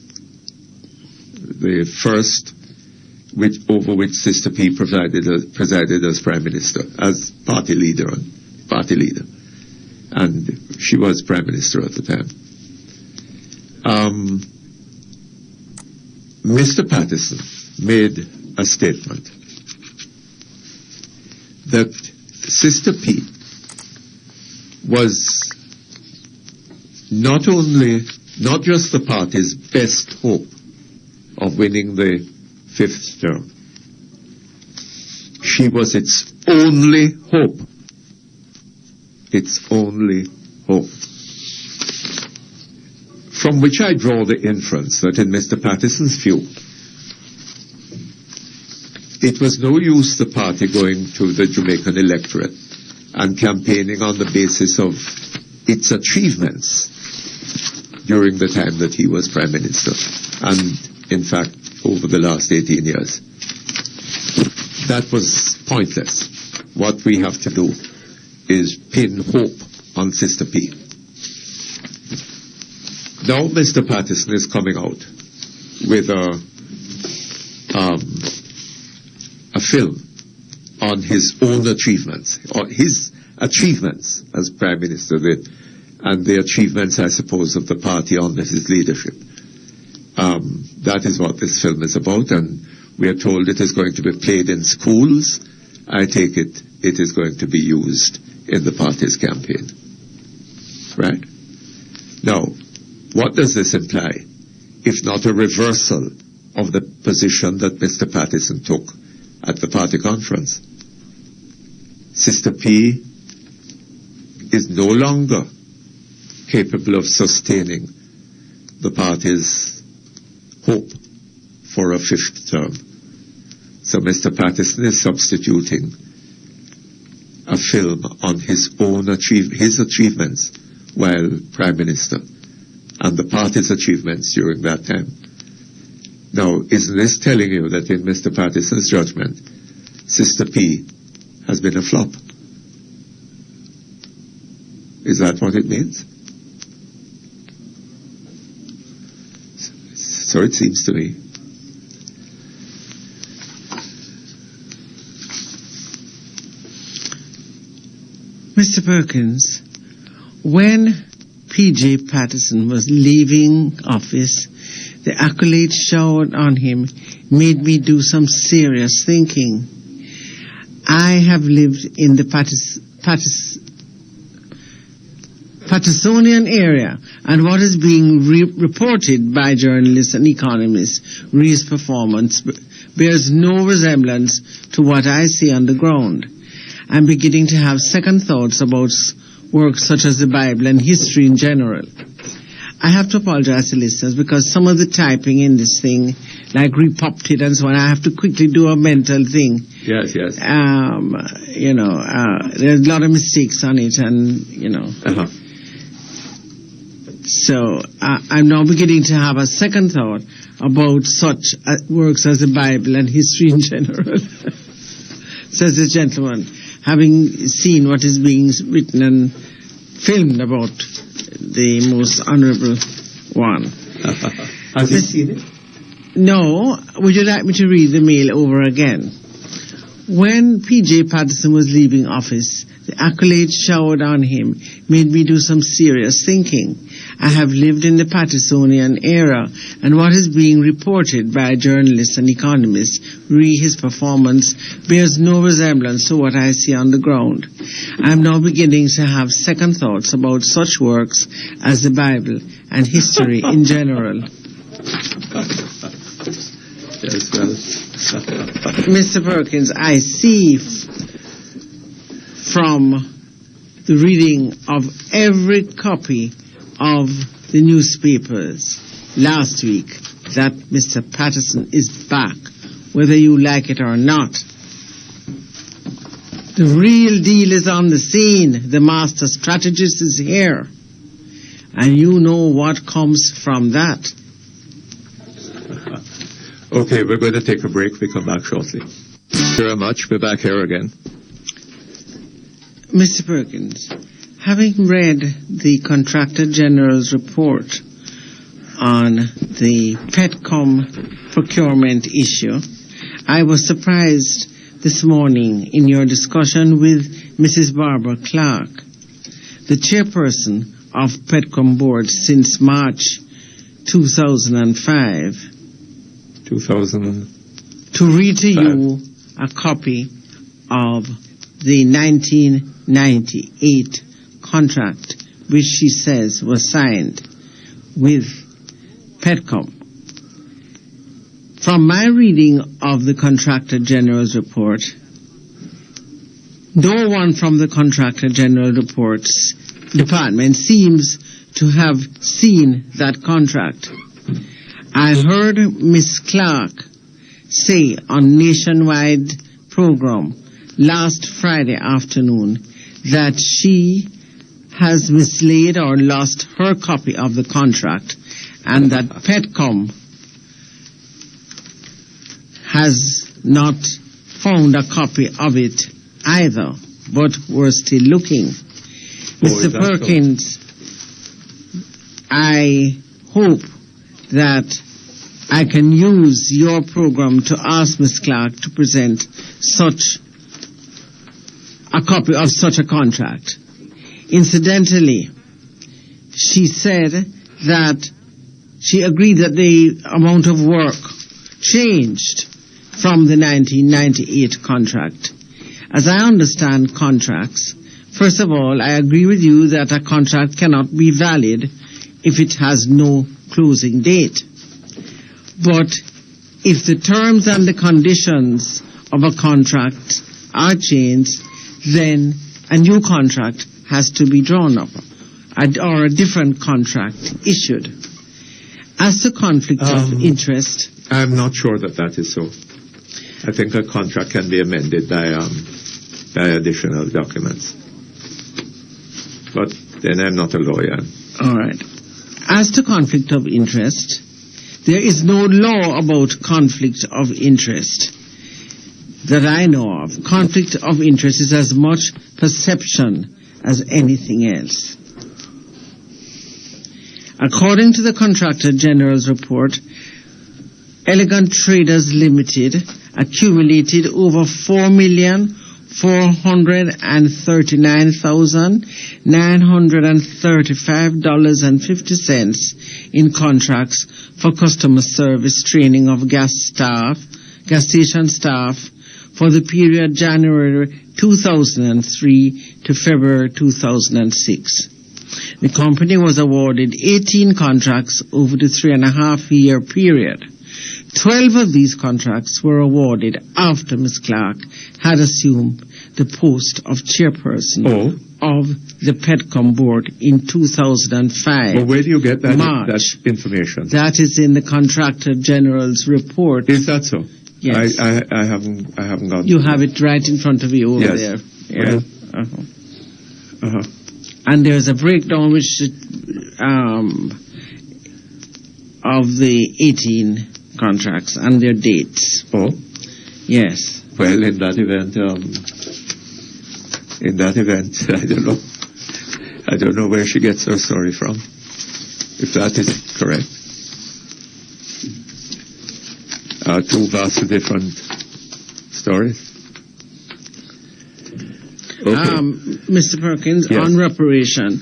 the first over which Sister P presided as Prime Minister, as party leader, and she was Prime Minister at the time. Mr. Patterson made a statement that Sister P was not just the party's best hope of winning the 5th term. She was its only hope. Its only hope. From which I draw the inference that in Mr. Patterson's view, it was no use the party going to the Jamaican electorate and campaigning on the basis of its achievements during the time that he was Prime Minister, and in fact over the last 18 years. That was pointless. What we have to do is pin hope on Sister P. Now Mr. Patterson is coming out with a film on his own achievements, or his achievements as Prime Minister, and the achievements, I suppose, of the party under his leadership. That is what this film is about, and we are told it is going to be played in schools. I take it is going to be used in the party's campaign. Right? Now, what does this imply, if not a reversal of the position that Mr. Patterson took at the party conference? Sister P is no longer capable of sustaining the party's hope for a 5th term. So Mr. Patterson is substituting a film on his own his achievements while Prime Minister, and the party's achievements during that time. Now, isn't this telling you that in Mr. Patterson's judgment, Sister P has been a flop? Is that what it means? So it seems to me. Mr. Perkins, when P.J. Patterson was leaving office, the accolades showered on him made me do some serious thinking. I have lived in the Pattersonian area and what is being reported by journalists and economists re his performance bears no resemblance to what I see on the ground. I'm beginning to have second thoughts about works such as the Bible and history in general. I have to apologize to listeners because some of the typing in this thing, like repopped it and so on, I have to quickly do a mental thing. Yes. There's a lot of mistakes on it and, So I'm now beginning to have a second thought about such works as the Bible and history in general, says the gentleman, having seen what is being written and filmed about the most honourable one. Have you seen it? No. Would you like me to read the mail over again? When P.J. Patterson was leaving office, the accolades showered on him made me do some serious thinking. I have lived in the Pattersonian era, and what is being reported by journalists and economists re his performance bears no resemblance to what I see on the ground. I am now beginning to have second thoughts about such works as the Bible and history in general. Yes, well. Mr. Perkins, I see from the reading of every copy of the newspapers last week that Mr. Patterson is back, whether you like it or not. The real deal is on the scene. The master strategist is here. And you know what comes from that. Okay, we're going to take a break. We come back shortly. Thank you very much. We're back here again. Mr. Perkins, having read the Contractor General's report on the Petcom procurement issue, I was surprised this morning in your discussion with Mrs. Barbara Clark, the chairperson of Petcom Board since March 2005, to read to you a copy of the 1998 contract which she says was signed with Petcom. From my reading of the Contractor General's report, no one from the Contractor General reports department seems to have seen that contract. I heard Miss Clark say on Nationwide program last Friday afternoon that she has mislaid or lost her copy of the contract and that Petcom has not found a copy of it either, but we're still looking. Mr. Perkins, I hope that I can use your program to ask Ms. Clark to present such a copy of such a contract. Incidentally, she said that she agreed that the amount of work changed from the 1998 contract. As I understand contracts, first of all, I agree with you that a contract cannot be valid if it has no closing date. But if the terms and the conditions of a contract are changed, then a new contract has to be drawn up, or a different contract issued. As to conflict of interest, I'm not sure that is so. I think a contract can be amended by additional documents. But then I'm not a lawyer. All right. As to conflict of interest, there is no law about conflict of interest that I know of. Conflict of interest is as much perception as anything else. According to the Contractor General's report, Elegant Traders Limited accumulated over $439,935.50 in contracts for customer service training of gas station staff for the period January 2003 to February 2006. The company was awarded 18 contracts over the 3.5-year period. 12 of these contracts were awarded after Ms. Clark had assumed the post of chairperson of the PEDCOM board in 2005. Well, where do you get that, March. that information? That is in the Contractor General's report. Is that so? Yes. I haven't got You have it right in front of you over Yes. there. Yeah. Uh-huh. And there's a breakdown which of the 18 contracts and their dates. Oh? Yes. Well, in that event, I don't know where she gets her story from, if that is correct. Two vastly different stories. Okay. Mr. Perkins, Yes. on reparation,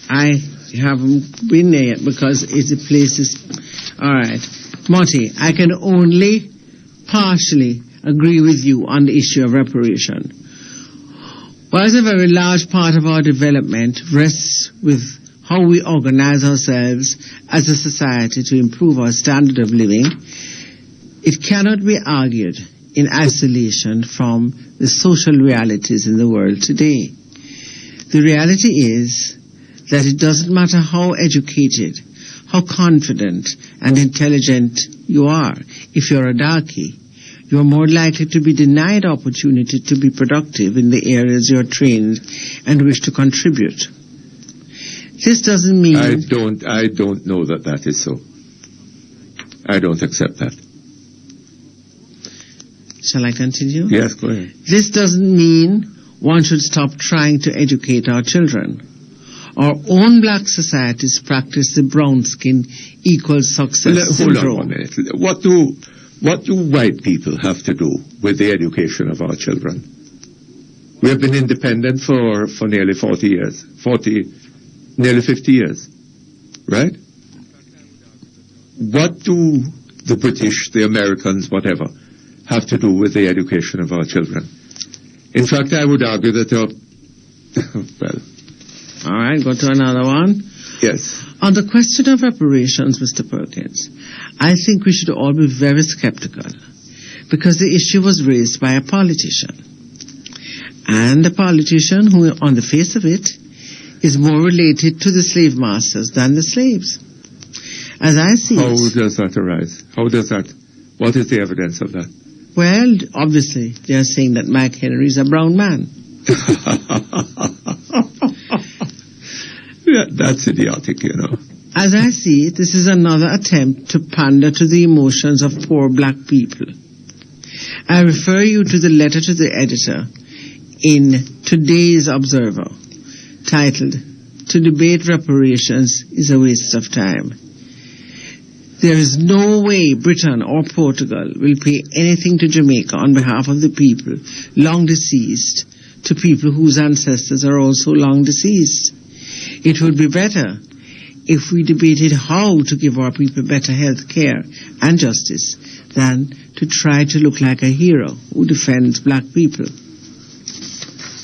I haven't been there yet because it's a place. All right. Mutty, I can only partially agree with you on the issue of reparation. Whilst a very large part of our development rests with how we organize ourselves as a society to improve our standard of living, it cannot be argued in isolation from the social realities in the world today. The reality is that it doesn't matter how educated, how confident and intelligent you are. If you're a darkie, you're more likely to be denied opportunity to be productive in the areas you're trained and wish to contribute. This doesn't mean... I don't know that is so. I don't accept that. Shall I continue? Yes, go ahead. This doesn't mean one should stop trying to educate our children. Our own black societies practice the brown skin equals success syndrome. Hold on 1 minute. What do white people have to do with the education of our children? We have been independent for nearly 40 years. Nearly 50 years. Right? What do the British, the Americans, whatever, have to do with the education of our children? In fact, I would argue that well... All right, go to another one. Yes. On the question of reparations, Mr. Perkins, I think we should all be very skeptical because the issue was raised by a politician. And a politician who, on the face of it, is more related to the slave masters than the slaves. As I see How does that arise? What is the evidence of that? Well, obviously, they are saying that Mike Henry is a brown man. Yeah, that's idiotic, you know. As I see it, this is another attempt to pander to the emotions of poor black people. I refer you to the letter to the editor in today's Observer, titled, "To debate reparations is a waste of time." There is no way Britain or Portugal will pay anything to Jamaica on behalf of the people long deceased to people whose ancestors are also long deceased. It would be better if we debated how to give our people better health care and justice than to try to look like a hero who defends black people.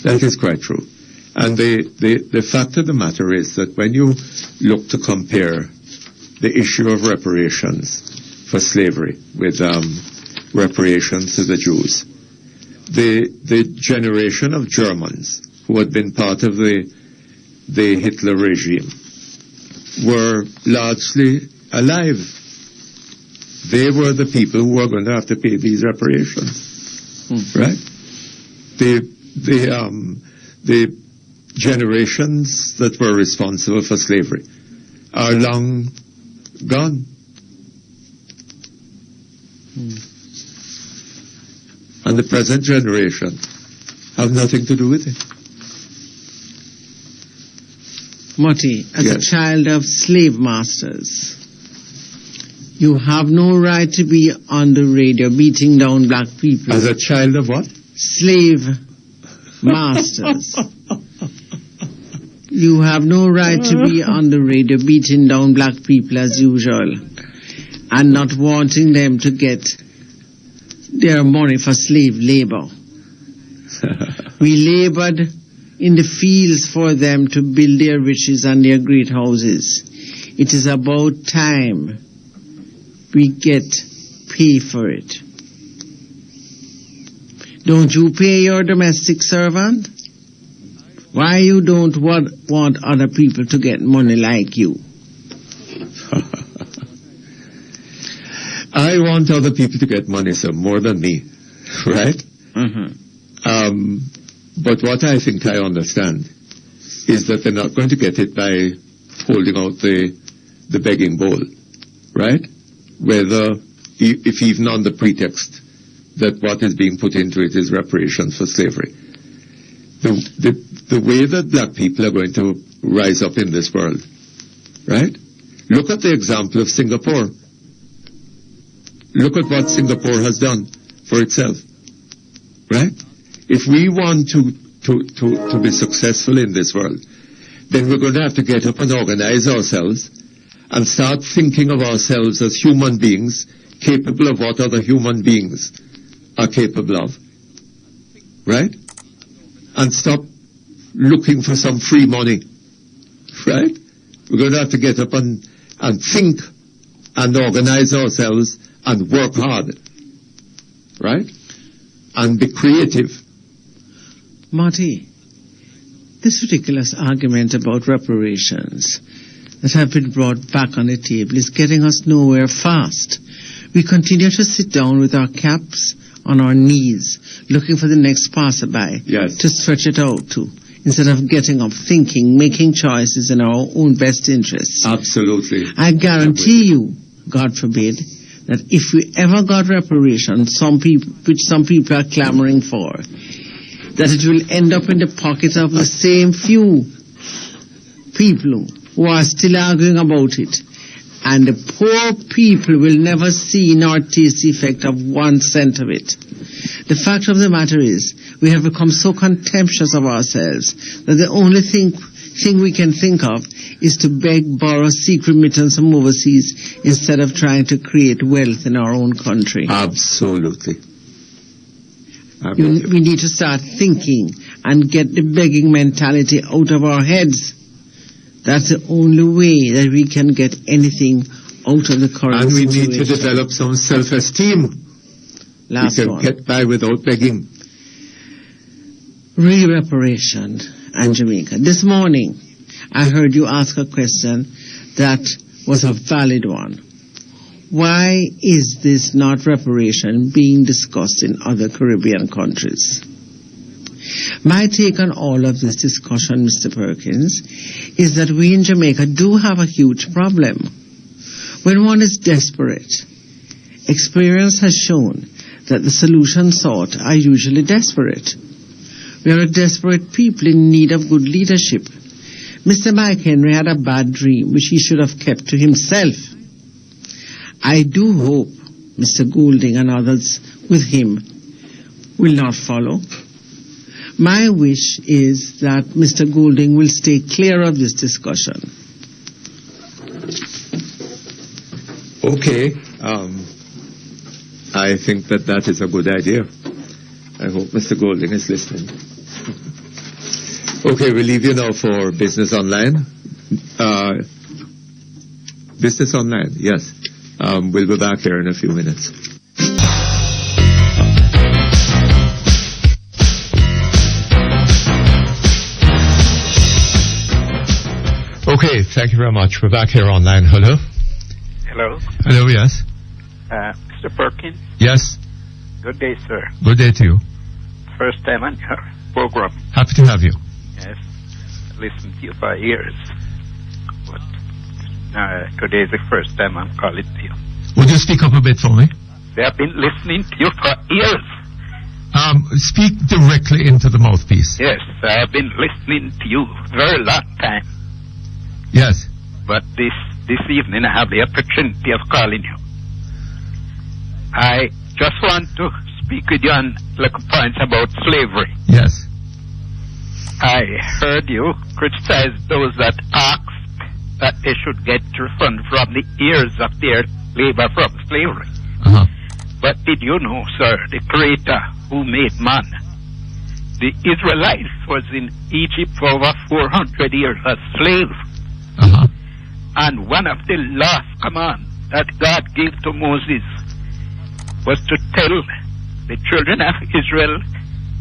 That is quite true. And the fact of the matter is that when you look to compare the issue of reparations for slavery with reparations to the Jews, the generation of Germans who had been part of the Hitler regime were largely alive. They were the people who were going to have to pay these reparations, right? The generations that were responsible for slavery are long gone. And the present generation have nothing to do with it. Mutty, as a Yes. child of slave masters, you have no right to be on the radio beating down black people. As a child of what? Slave masters. You have no right to be on the radio beating down black people as usual and not wanting them to get their money for slave labor. We labored in the fields for them to build their riches and their great houses. It is about time we get pay for it. Don't you pay your domestic servant? Why you don't want other people to get money like you? I want other people to get money, sir, more than me, right? Mm-hmm. But what I think I understand is that they're not going to get it by holding out the begging bowl, right? Whether, if even on the pretext that what is being put into it is reparations for slavery. The way that black people are going to rise up in this world, right? Look at the example of Singapore. Look at what Singapore has done for itself, right? If we want to be successful in this world, then we're going to have to get up and organize ourselves and start thinking of ourselves as human beings capable of what other human beings are capable of, right? And stop looking for some free money, right? We're going to have to get up and think and organize ourselves and work hard, right? And be creative. Marty, this ridiculous argument about reparations that have been brought back on the table is getting us nowhere fast. We continue to sit down with our caps on our knees, looking for the next passerby to stretch it out to, instead of getting up, thinking, making choices in our own best interests. Absolutely. I guarantee you, God forbid, that if we ever got reparations, which some people are clamoring for, that it will end up in the pockets of the same few people who are still arguing about it. And the poor people will never see nor taste the effect of 1 cent of it. The fact of the matter is, we have become so contemptuous of ourselves that the only thing we can think of is to beg, borrow, seek remittance from overseas instead of trying to create wealth in our own country. Absolutely. We need to start thinking and get the begging mentality out of our heads. That's the only way that we can get anything out of the current situation. And we need to develop some self-esteem. We can get by without begging. Re-reparation and Jamaica. This morning, I heard you ask a question that was a valid one. Why is this not reparation being discussed in other Caribbean countries? My take on all of this discussion, Mr. Perkins, is that we in Jamaica do have a huge problem. When one is desperate, experience has shown that the solutions sought are usually desperate. We are a desperate people in need of good leadership. Mr. Mike Henry had a bad dream which he should have kept to himself. I do hope Mr. Goulding and others with him will not follow. My wish is that Mr. Goulding will stay clear of this discussion. Okay. I think that is a good idea. I hope Mr. Goulding is listening. Okay, we'll leave you now for Business Online. Business Online, yes. We'll be back here in a few minutes. Okay, thank you very much. We're back here online. Hello? Hello? Hello, yes. Mr. Perkins? Yes. Good day, sir. Good day to you. First time on your program. Happy to have you. Yes. Listened to you for years. But today is the first time I'm calling to you. Would you speak up a bit for me? They have been listening to you for years. Speak directly into the mouthpiece. Yes, I have been listening to you very long time. Yes. But this evening I have the opportunity of calling you. I just want to speak with you on little points about slavery. Yes. I heard you criticize those that asked that they should get refund from the heirs of their labor from slavery. Uh-huh. But did you know, sir, the Creator who made man the Israelites was in Egypt for over 400 years as slaves. Uh-huh. And one of the last commands that God gave to Moses was to tell the children of Israel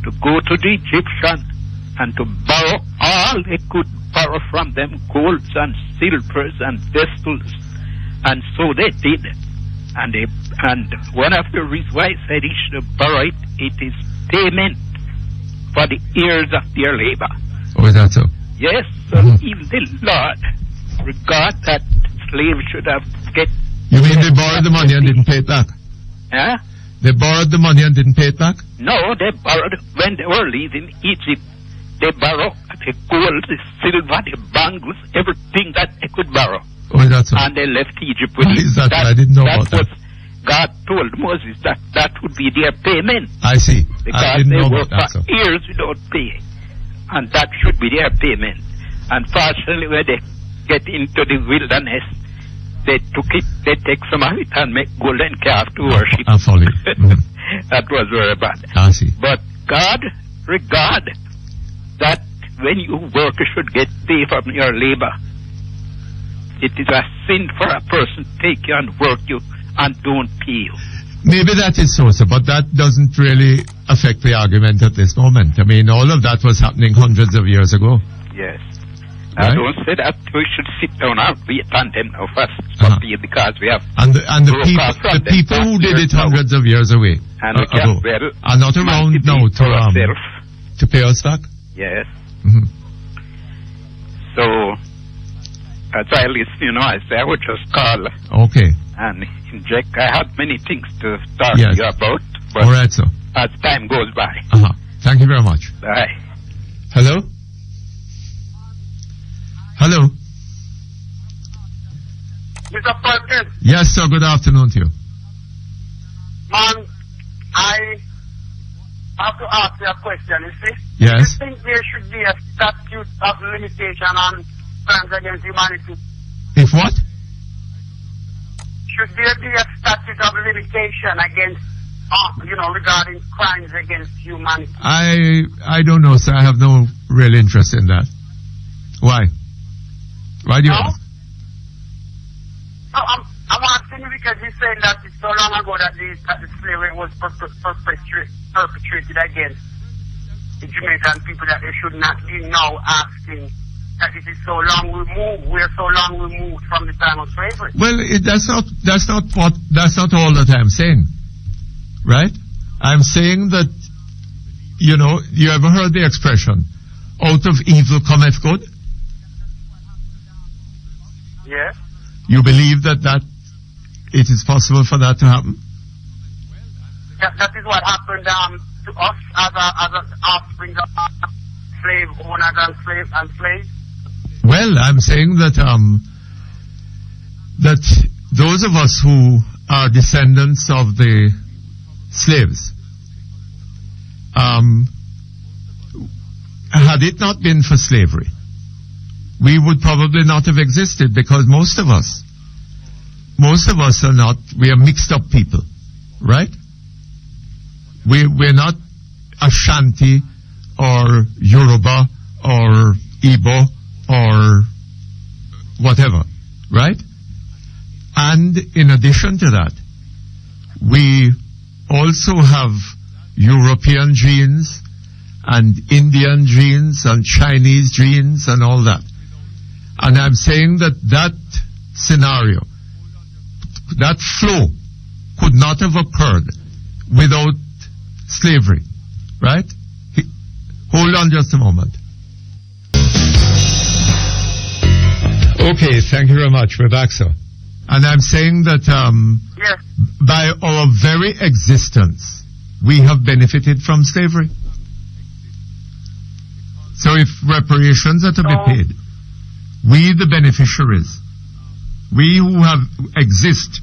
to go to the Egyptians and to borrow all they could borrow from them, golds and silvers and vessels. And so they did. And one of the reasons why I said he should borrow it, it is payment for the years of their labor. Oh, is that so? Yes, so even the Lord regard that slaves should have get. You mean they borrowed the money and didn't pay it back? Huh? They borrowed the money and didn't pay it back? No, they borrowed when they were leaving Egypt. They borrowed the gold, the silver, the bangles, everything that they could borrow. Oh, is that so? And they left Egypt with Why it. is that? I didn't know about that. God told Moses that that would be their payment. I see. Because I didn't they know worked about that. for years without pay. And that should be their payment. Unfortunately, when they get into the wilderness, they take some of it and make golden calf to worship. I follow you. That was very bad. I see. But God regard that when you work, you should get pay from your labor. It is a sin for a person to take you and work you and don't pay you. Maybe that is so, sir, but that doesn't really affect the argument at this moment. I mean, all of that was happening hundreds of years ago. Yes. Right? I don't say that we should sit down and wait on them now first because we have and the people who did it hundreds of years away ago are not around now to pay us back. Yes. Mm-hmm. So as I listen, I say I would just call. Okay. And inject. I had many things to talk to you about. But all right, sir. As time goes by. Thank you very much. Bye. Hello? Hello? Mr. Perkins. Yes, sir. Good afternoon to you. Man, I have to ask you a question, you see? Yes. Do you think there should be a statute of limitation on crimes against humanity? If what? Should there be a statute of limitation against, regarding crimes against humanity? I don't know, sir. I have no real interest in that. Why? Why do you ask? No, I'm asking you because you're saying that it's so long ago that the slavery was perpetrated against the Jamaican people that they should not be now asking that it is so long removed. We're so long removed from the time of slavery. Well, that's not all that I'm saying, right? I'm saying that, you ever heard the expression, out of evil cometh good? Yes. You believe that it is possible for that to happen? That is what happened to us as an offspring of slave owners and slaves. Well, I'm saying that that those of us who are descendants of the slaves, had it not been for slavery, we would probably not have existed, because most of us we are mixed up people, right? We're not Ashanti or Yoruba or Igbo or whatever, right? And in addition to that, we also have European genes and Indian genes and Chinese genes and all that. And I'm saying that scenario, that flow, could not have occurred without slavery, right? Hold on just a moment. Okay, thank you very much. We're back, sir. And I'm saying that by our very existence, we have benefited from slavery. So if reparations are to be paid, we, the beneficiaries, we who exist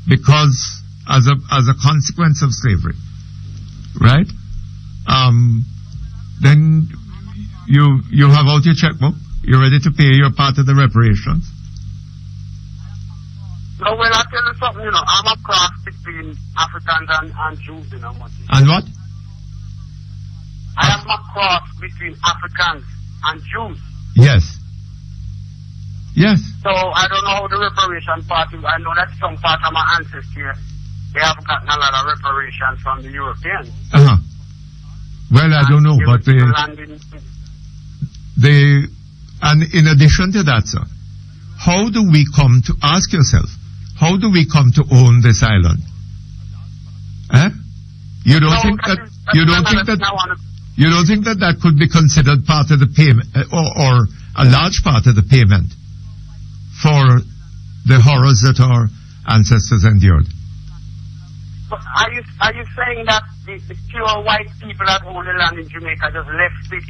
because as a consequence of slavery, right? Then you have out your checkbook. You're ready to pay your part of the reparations. No, well, I'll tell you something, I'm a cross between Africans and Jews, And what? I am come across between Africans and Jews. Yes. Yes. So I don't know how the reparation part, I know that some part of my ancestry, they have gotten a lot of reparations from the Europeans. Uh-huh. Well, I don't know, but and in addition to that, sir, how do we come to, ask yourself, how do we come to own this island? Eh? You don't think that could be considered part of the payment, or a large part of the payment for the horrors that our ancestors endured? But are you saying that the pure white people that own the land in Jamaica just left it,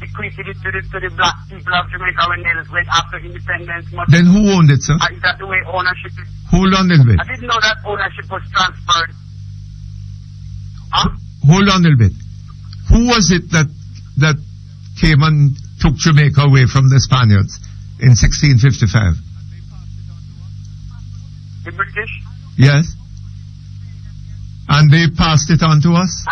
bequeathed it to the black people of Jamaica when they went after independence? Then who owned it, sir? Is that the way ownership is? Hold on a little bit. I didn't know that ownership was transferred. Huh? Hold on a little bit. Who was it that came and took Jamaica away from the Spaniards in 1655? The British? Yes. And they passed it on to us?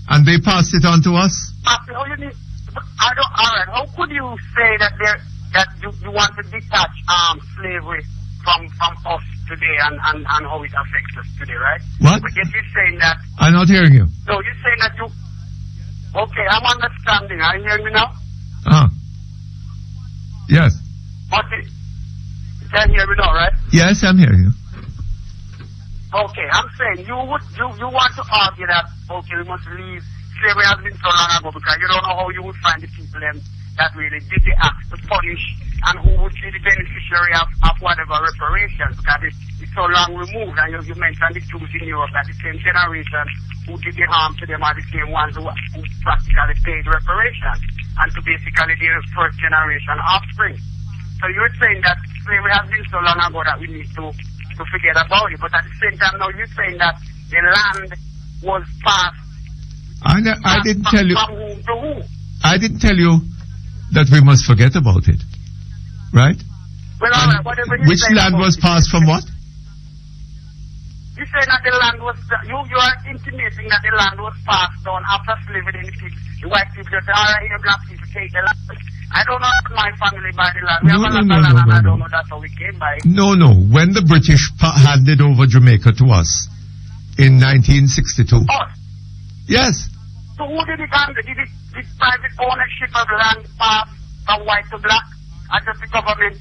And they passed it on to us? Alright, how could you say that you want to detach slavery from us today and how it affects us today, right? What? But yet you're saying that... I'm not hearing you. No, you're saying that you... Okay, I'm understanding. Are you hearing me now? Yes. Okay. You can hear me now, right? Yes, I'm hearing you. Okay, I'm saying you want to argue that, okay, we must leave. Slavery has been so long ago because you don't know how you would find the people that really did the act to punish and who would be the beneficiary of whatever reparations because it's so long removed. And you mentioned the Jews in Europe, that the same generation who did the harm to them are the same ones who practically paid reparations and to basically their first generation offspring. So you're saying that slavery has been so long ago that we need to forget about it, but at the same time now you're saying that the land was passed. I didn't tell you. From whom to who? I didn't tell you that we must forget about it, right? Well, all right, whatever you which land was passed from what? You say that the land was. You are intimating that the land was passed on after slavery. The white people just say, all right, you black people take the land. I don't know my family by the land. We have a lot of land and I don't know that's how we came by. No. When the British handed over Jamaica to us in 1962. Oh. Yes. So who did it handle? Did private ownership of land pass from white to black? And just the government,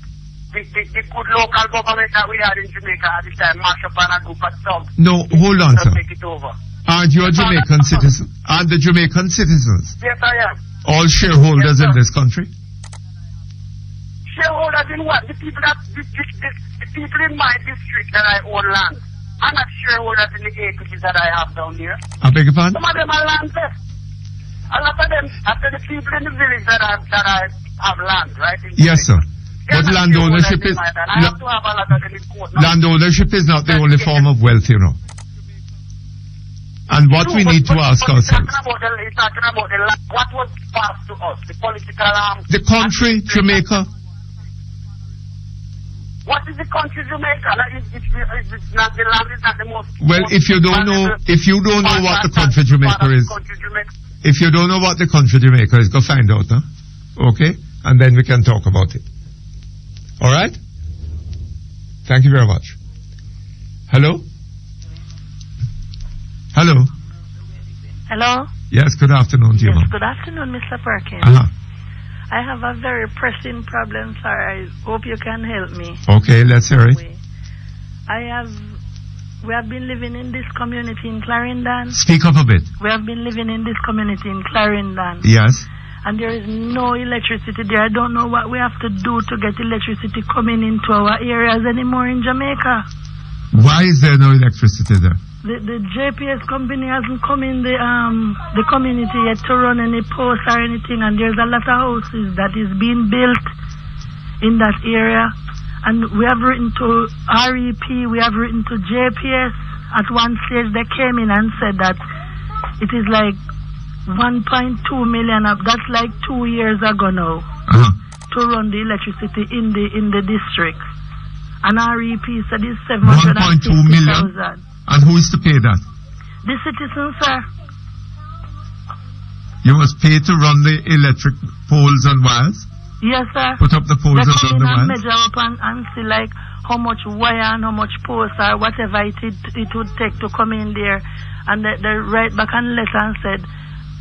the good local government that we had in Jamaica at the time, mash up on a group of thugs. No, hold on, sir. Take it over. Aren't you a Jamaican citizen? Aren't the Jamaican citizens Yes, I am. all shareholders in this country? Shareholders in what? The people in my district that I own land. I'm not shareholders in the acreages that I have down there. I beg your pardon? Some of them are land left. A lot of them, after the people in the village that I have land, right? Yes, sir. But land ownership is not the only form of wealth, you know. And what we need to ask ourselves. He's talking about the land. What was passed to us? The political the country, Jamaica. What is the country Jamaica? It's not the land. Is not the most. Well, if you don't know what the country Jamaica is, if you don't know what the country Jamaica is, go find out, huh? Okay, and then we can talk about it. All right. Thank you very much. Hello. Hello. Hello. Yes. Good afternoon to you. Yes. Good afternoon, Mr. Perkins. I have a very pressing problem, sir. I hope you can help me. Okay, let's hear it. We have been living in this community in Clarendon. Speak up a bit. We have been living in this community in Clarendon. Yes. And there is no electricity there. I don't know what we have to do to get electricity coming into our areas anymore in Jamaica. Why is there no electricity there? The JPS company hasn't come in the community yet to run any posts or anything, and there's a lot of houses that is being built in that area. And we have written to REP, we have written to JPS. At one stage they came in and said that it is like 1.2 million up. That's like 2 years ago now to run the electricity in the district. And REP said it's 750,000. 1.2 million. And who is to pay that? The citizens, sir. You must pay to run the electric poles and wires? Yes, sir. Put up the poles they and come run in the and wires? measure up and see like how much wire and how much poles or whatever it would take to come in there. And they write back on letter and said,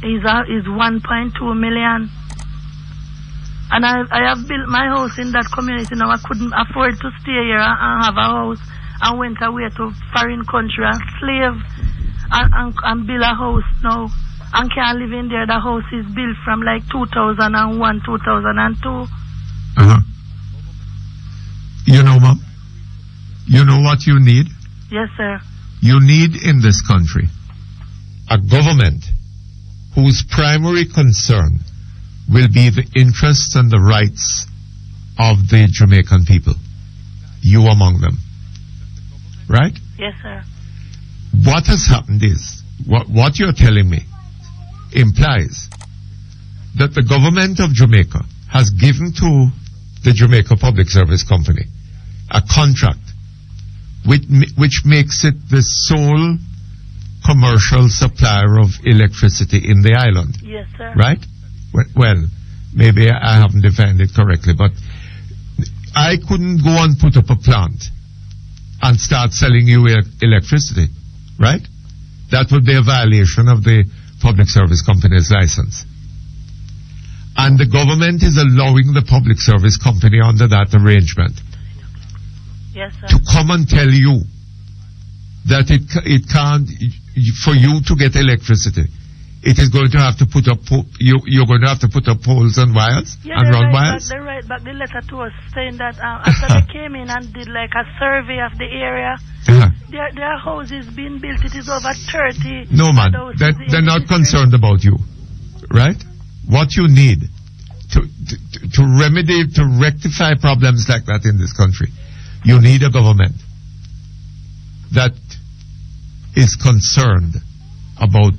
is 1.2 million. And I have built my house in that community now. I couldn't afford to stay here and have a house. I went away to foreign country and slave and build a house now. And can't live in there. The house is built from like 2001, 2002. Uh-huh. You know, Mom, you know what you need? Yes, sir. You need in this country a government whose primary concern will be the interests and the rights of the Jamaican people. You among them. Right? Yes, sir. What has happened is, what you're telling me implies that the government of Jamaica has given to the Jamaica Public Service Company a contract which makes it the sole commercial supplier of electricity in the island. Yes, sir. Right? Well, maybe I haven't defined it correctly, but I couldn't go and put up a plant and start selling you electricity, right? That would be a violation of the Public Service Company's license. And the government is allowing the Public Service Company under that arrangement Yes, sir. to come and tell you that it can't, for you to get electricity, it is going to have to put up, you're going to have to put up poles and wires and run wires? They write back the letter to us saying that after they came in and did like a survey of the area, their house is being built. It is over 30. No, man, they're not concerned about you, right? What you need to remedy, to rectify problems like that in this country, you need a government that is concerned about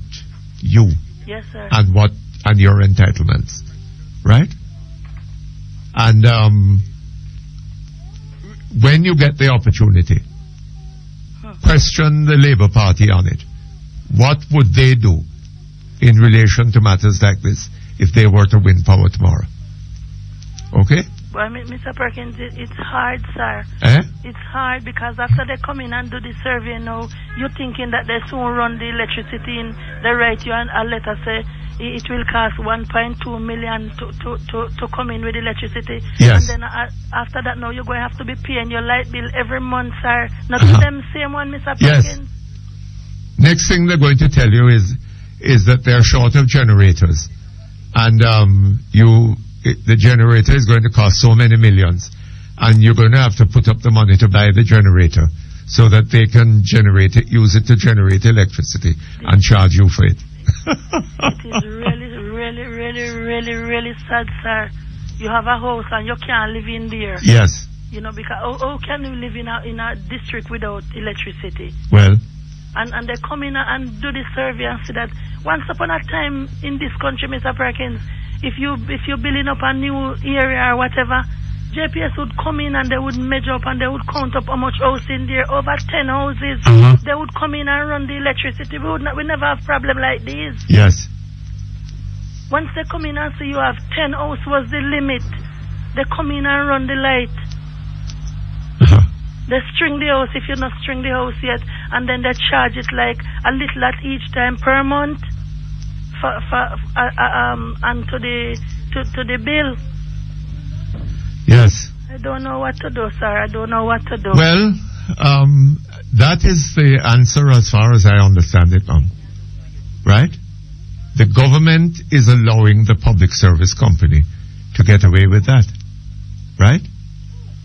you. Yes, sir. And your entitlements, right? And when you get the opportunity, question the Labour Party on it. What would they do in relation to matters like this if they were to win power tomorrow? Okay? Well, Mr. Perkins, it's hard, sir. It's hard because after they come in and do the survey now, you're thinking that they soon run the electricity in. They write you a letter say it will cost 1.2 million to come in with electricity. Yes. And then after that now you're going to have to be paying your light bill every month, sir. Not the same one, Mr. Perkins. Yes. Next thing they're going to tell you is that they're short of generators. And the generator is going to cost so many millions, and you're going to have to put up the money to buy the generator so that they can use it to generate electricity and charge you for it. It is really sad, sir. You have a house and you can't live in there. Yes. You know, because how can you live in a district without electricity? Well. And they come in and do the survey and see that once upon a time in this country, Mr. Perkins, if you're building up a new area or whatever, JPS would come in and they would measure up and they would count up how much house in there, over 10 houses. They would come in and run the electricity. We never have problem like this. Yes. Once they come in and say you have 10 houses was the limit, they come in and run the light. They string the house if you're not string the house yet, and then they charge it like a little at each time per month and to the bill. Yes. I don't know what to do, sir. I don't know what to do. Well, that is the answer as far as I understand it, Mom. Right? The government is allowing the Public Service Company to get away with that. Right?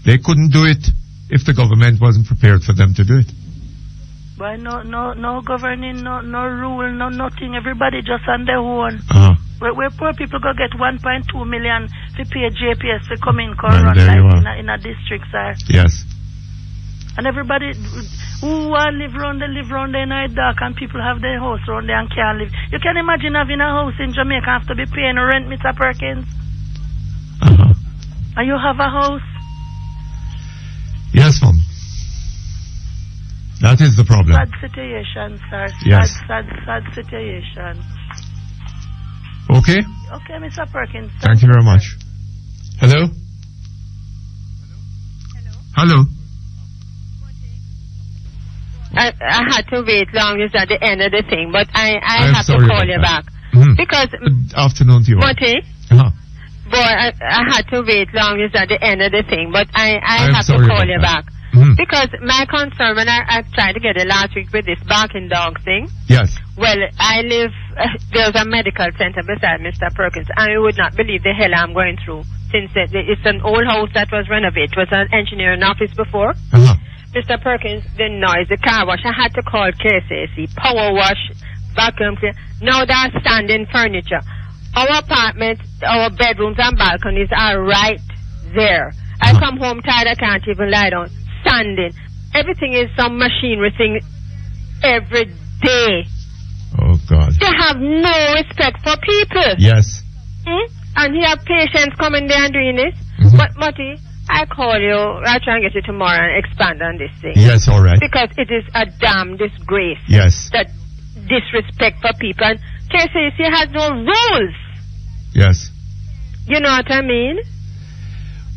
They couldn't do it if the government wasn't prepared for them to do it. But no governing, no rule, no nothing. Everybody just on their own. Where poor people go get 1.2 million to pay JPS to come in, run like in a district, sir. Yes. And everybody who live around there in the dark, and people have their house around there and can't live. You can imagine having a house in Jamaica have to be paying rent, Mr. Perkins. And you have a house. Yes, Mom. That is the problem. Sad situation, sir. Yes. Sad situation. Okay? Okay, Mr. Perkins. Thank you very much. Hello? Hello? I had to wait long as at the end of the thing, but I I'm have to sorry call about you that. back. Mhm. Because, Good afternoon to you. Mutty, Uh-huh. boy, I had to wait long as at the end of the thing, but I I'm have to sorry call about you that. back. Mhm. Because my concern, when I tried to get it last week with this barking dog thing, Yes. well, I live, there's a medical center beside Mr. Perkins, and you would not believe the hell I'm going through, since it's an old house that was renovated. It was an engineering office before. Uh-huh. Mr. Perkins, the noise, the car wash, I had to call KCC, power wash, vacuum cleaner. Now that's standing furniture. Our apartments, our bedrooms and balconies are right there. I come home tired, I can't even lie down. Standing. Everything is some machinery thing every day. Oh, God. They have no respect for people. Yes. And you have patients coming there and doing this. Mhm. But, Mutty, I call you, I'll try and get you tomorrow and expand on this thing. Yes, all right. Because it is a damn disgrace. Yes. That disrespect for people. And KCC has no rules. Yes. You know what I mean?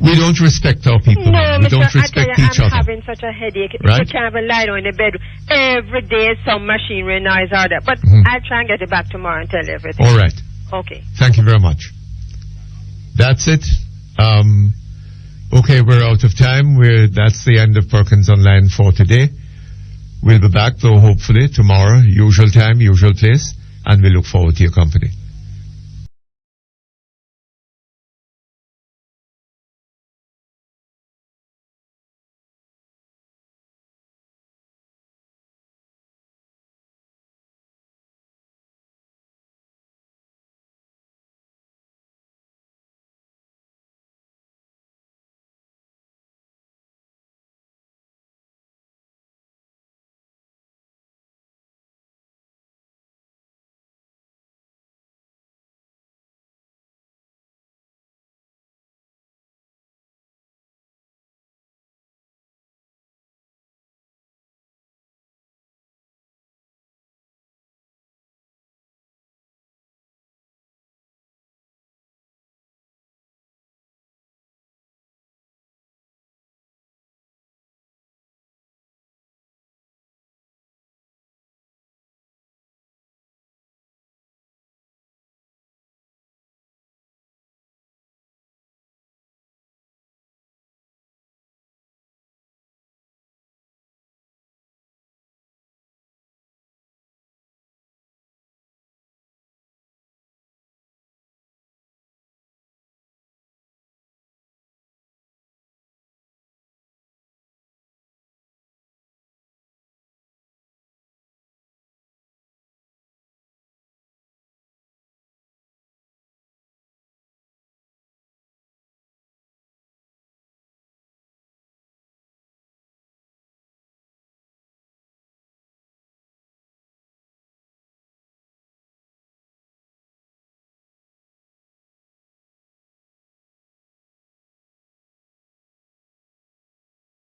We don't respect our people. No, We Mr. don't I tell respect you, each I'm other. having such a headache. Right. You can't even lie down in the bed. Every day some machinery noise out there. But Mhm. I'll try and get it back tomorrow and tell you everything. All right. Okay. Thank you very much. That's it. Okay, we're out of time. That's the end of Perkins Online for today. We'll be back, though, hopefully, tomorrow. Usual time, usual place. And we look forward to your company.